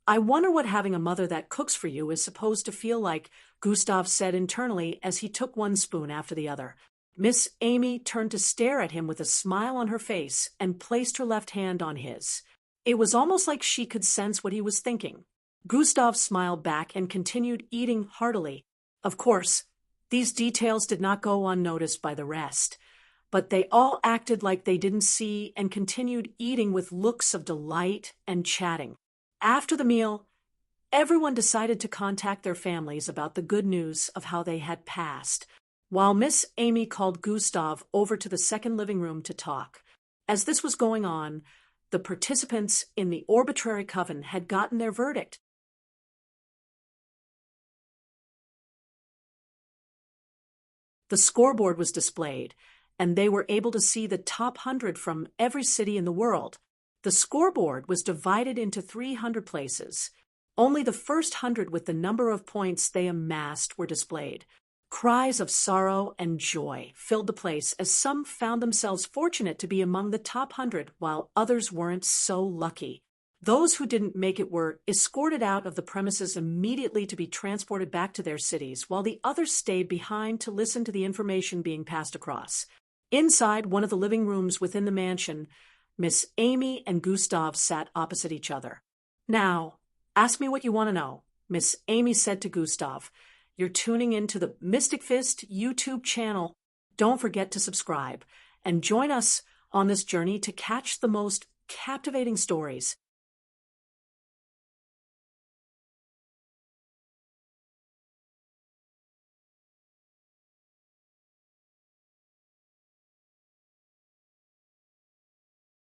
I wonder what having a mother that cooks for you is supposed to feel like, Gustav said internally as he took one spoon after the other. Miss Amy turned to stare at him with a smile on her face and placed her left hand on his. It was almost like she could sense what he was thinking. Gustav smiled back and continued eating heartily. Of course, these details did not go unnoticed by the rest, but they all acted like they didn't see and continued eating with looks of delight and chatting. After the meal, everyone decided to contact their families about the good news of how they had passed, while Miss Amy called Gustav over to the second living room to talk. As this was going on, the participants in the arbitrary coven had gotten their verdict. The scoreboard was displayed, and they were able to see the top 100 from every city in the world. The scoreboard was divided into 300 places. Only the first 100 with the number of points they amassed were displayed. Cries of sorrow and joy filled the place as some found themselves fortunate to be among the top 100 while others weren't so lucky. Those who didn't make it were escorted out of the premises immediately to be transported back to their cities, while the others stayed behind to listen to the information being passed across. Inside one of the living rooms within the mansion, Miss Amy and Gustav sat opposite each other. Now, ask me what you want to know, Miss Amy said to Gustav. You're tuning into the Mystic Fist YouTube channel. Don't forget to subscribe and join us on this journey to catch the most captivating stories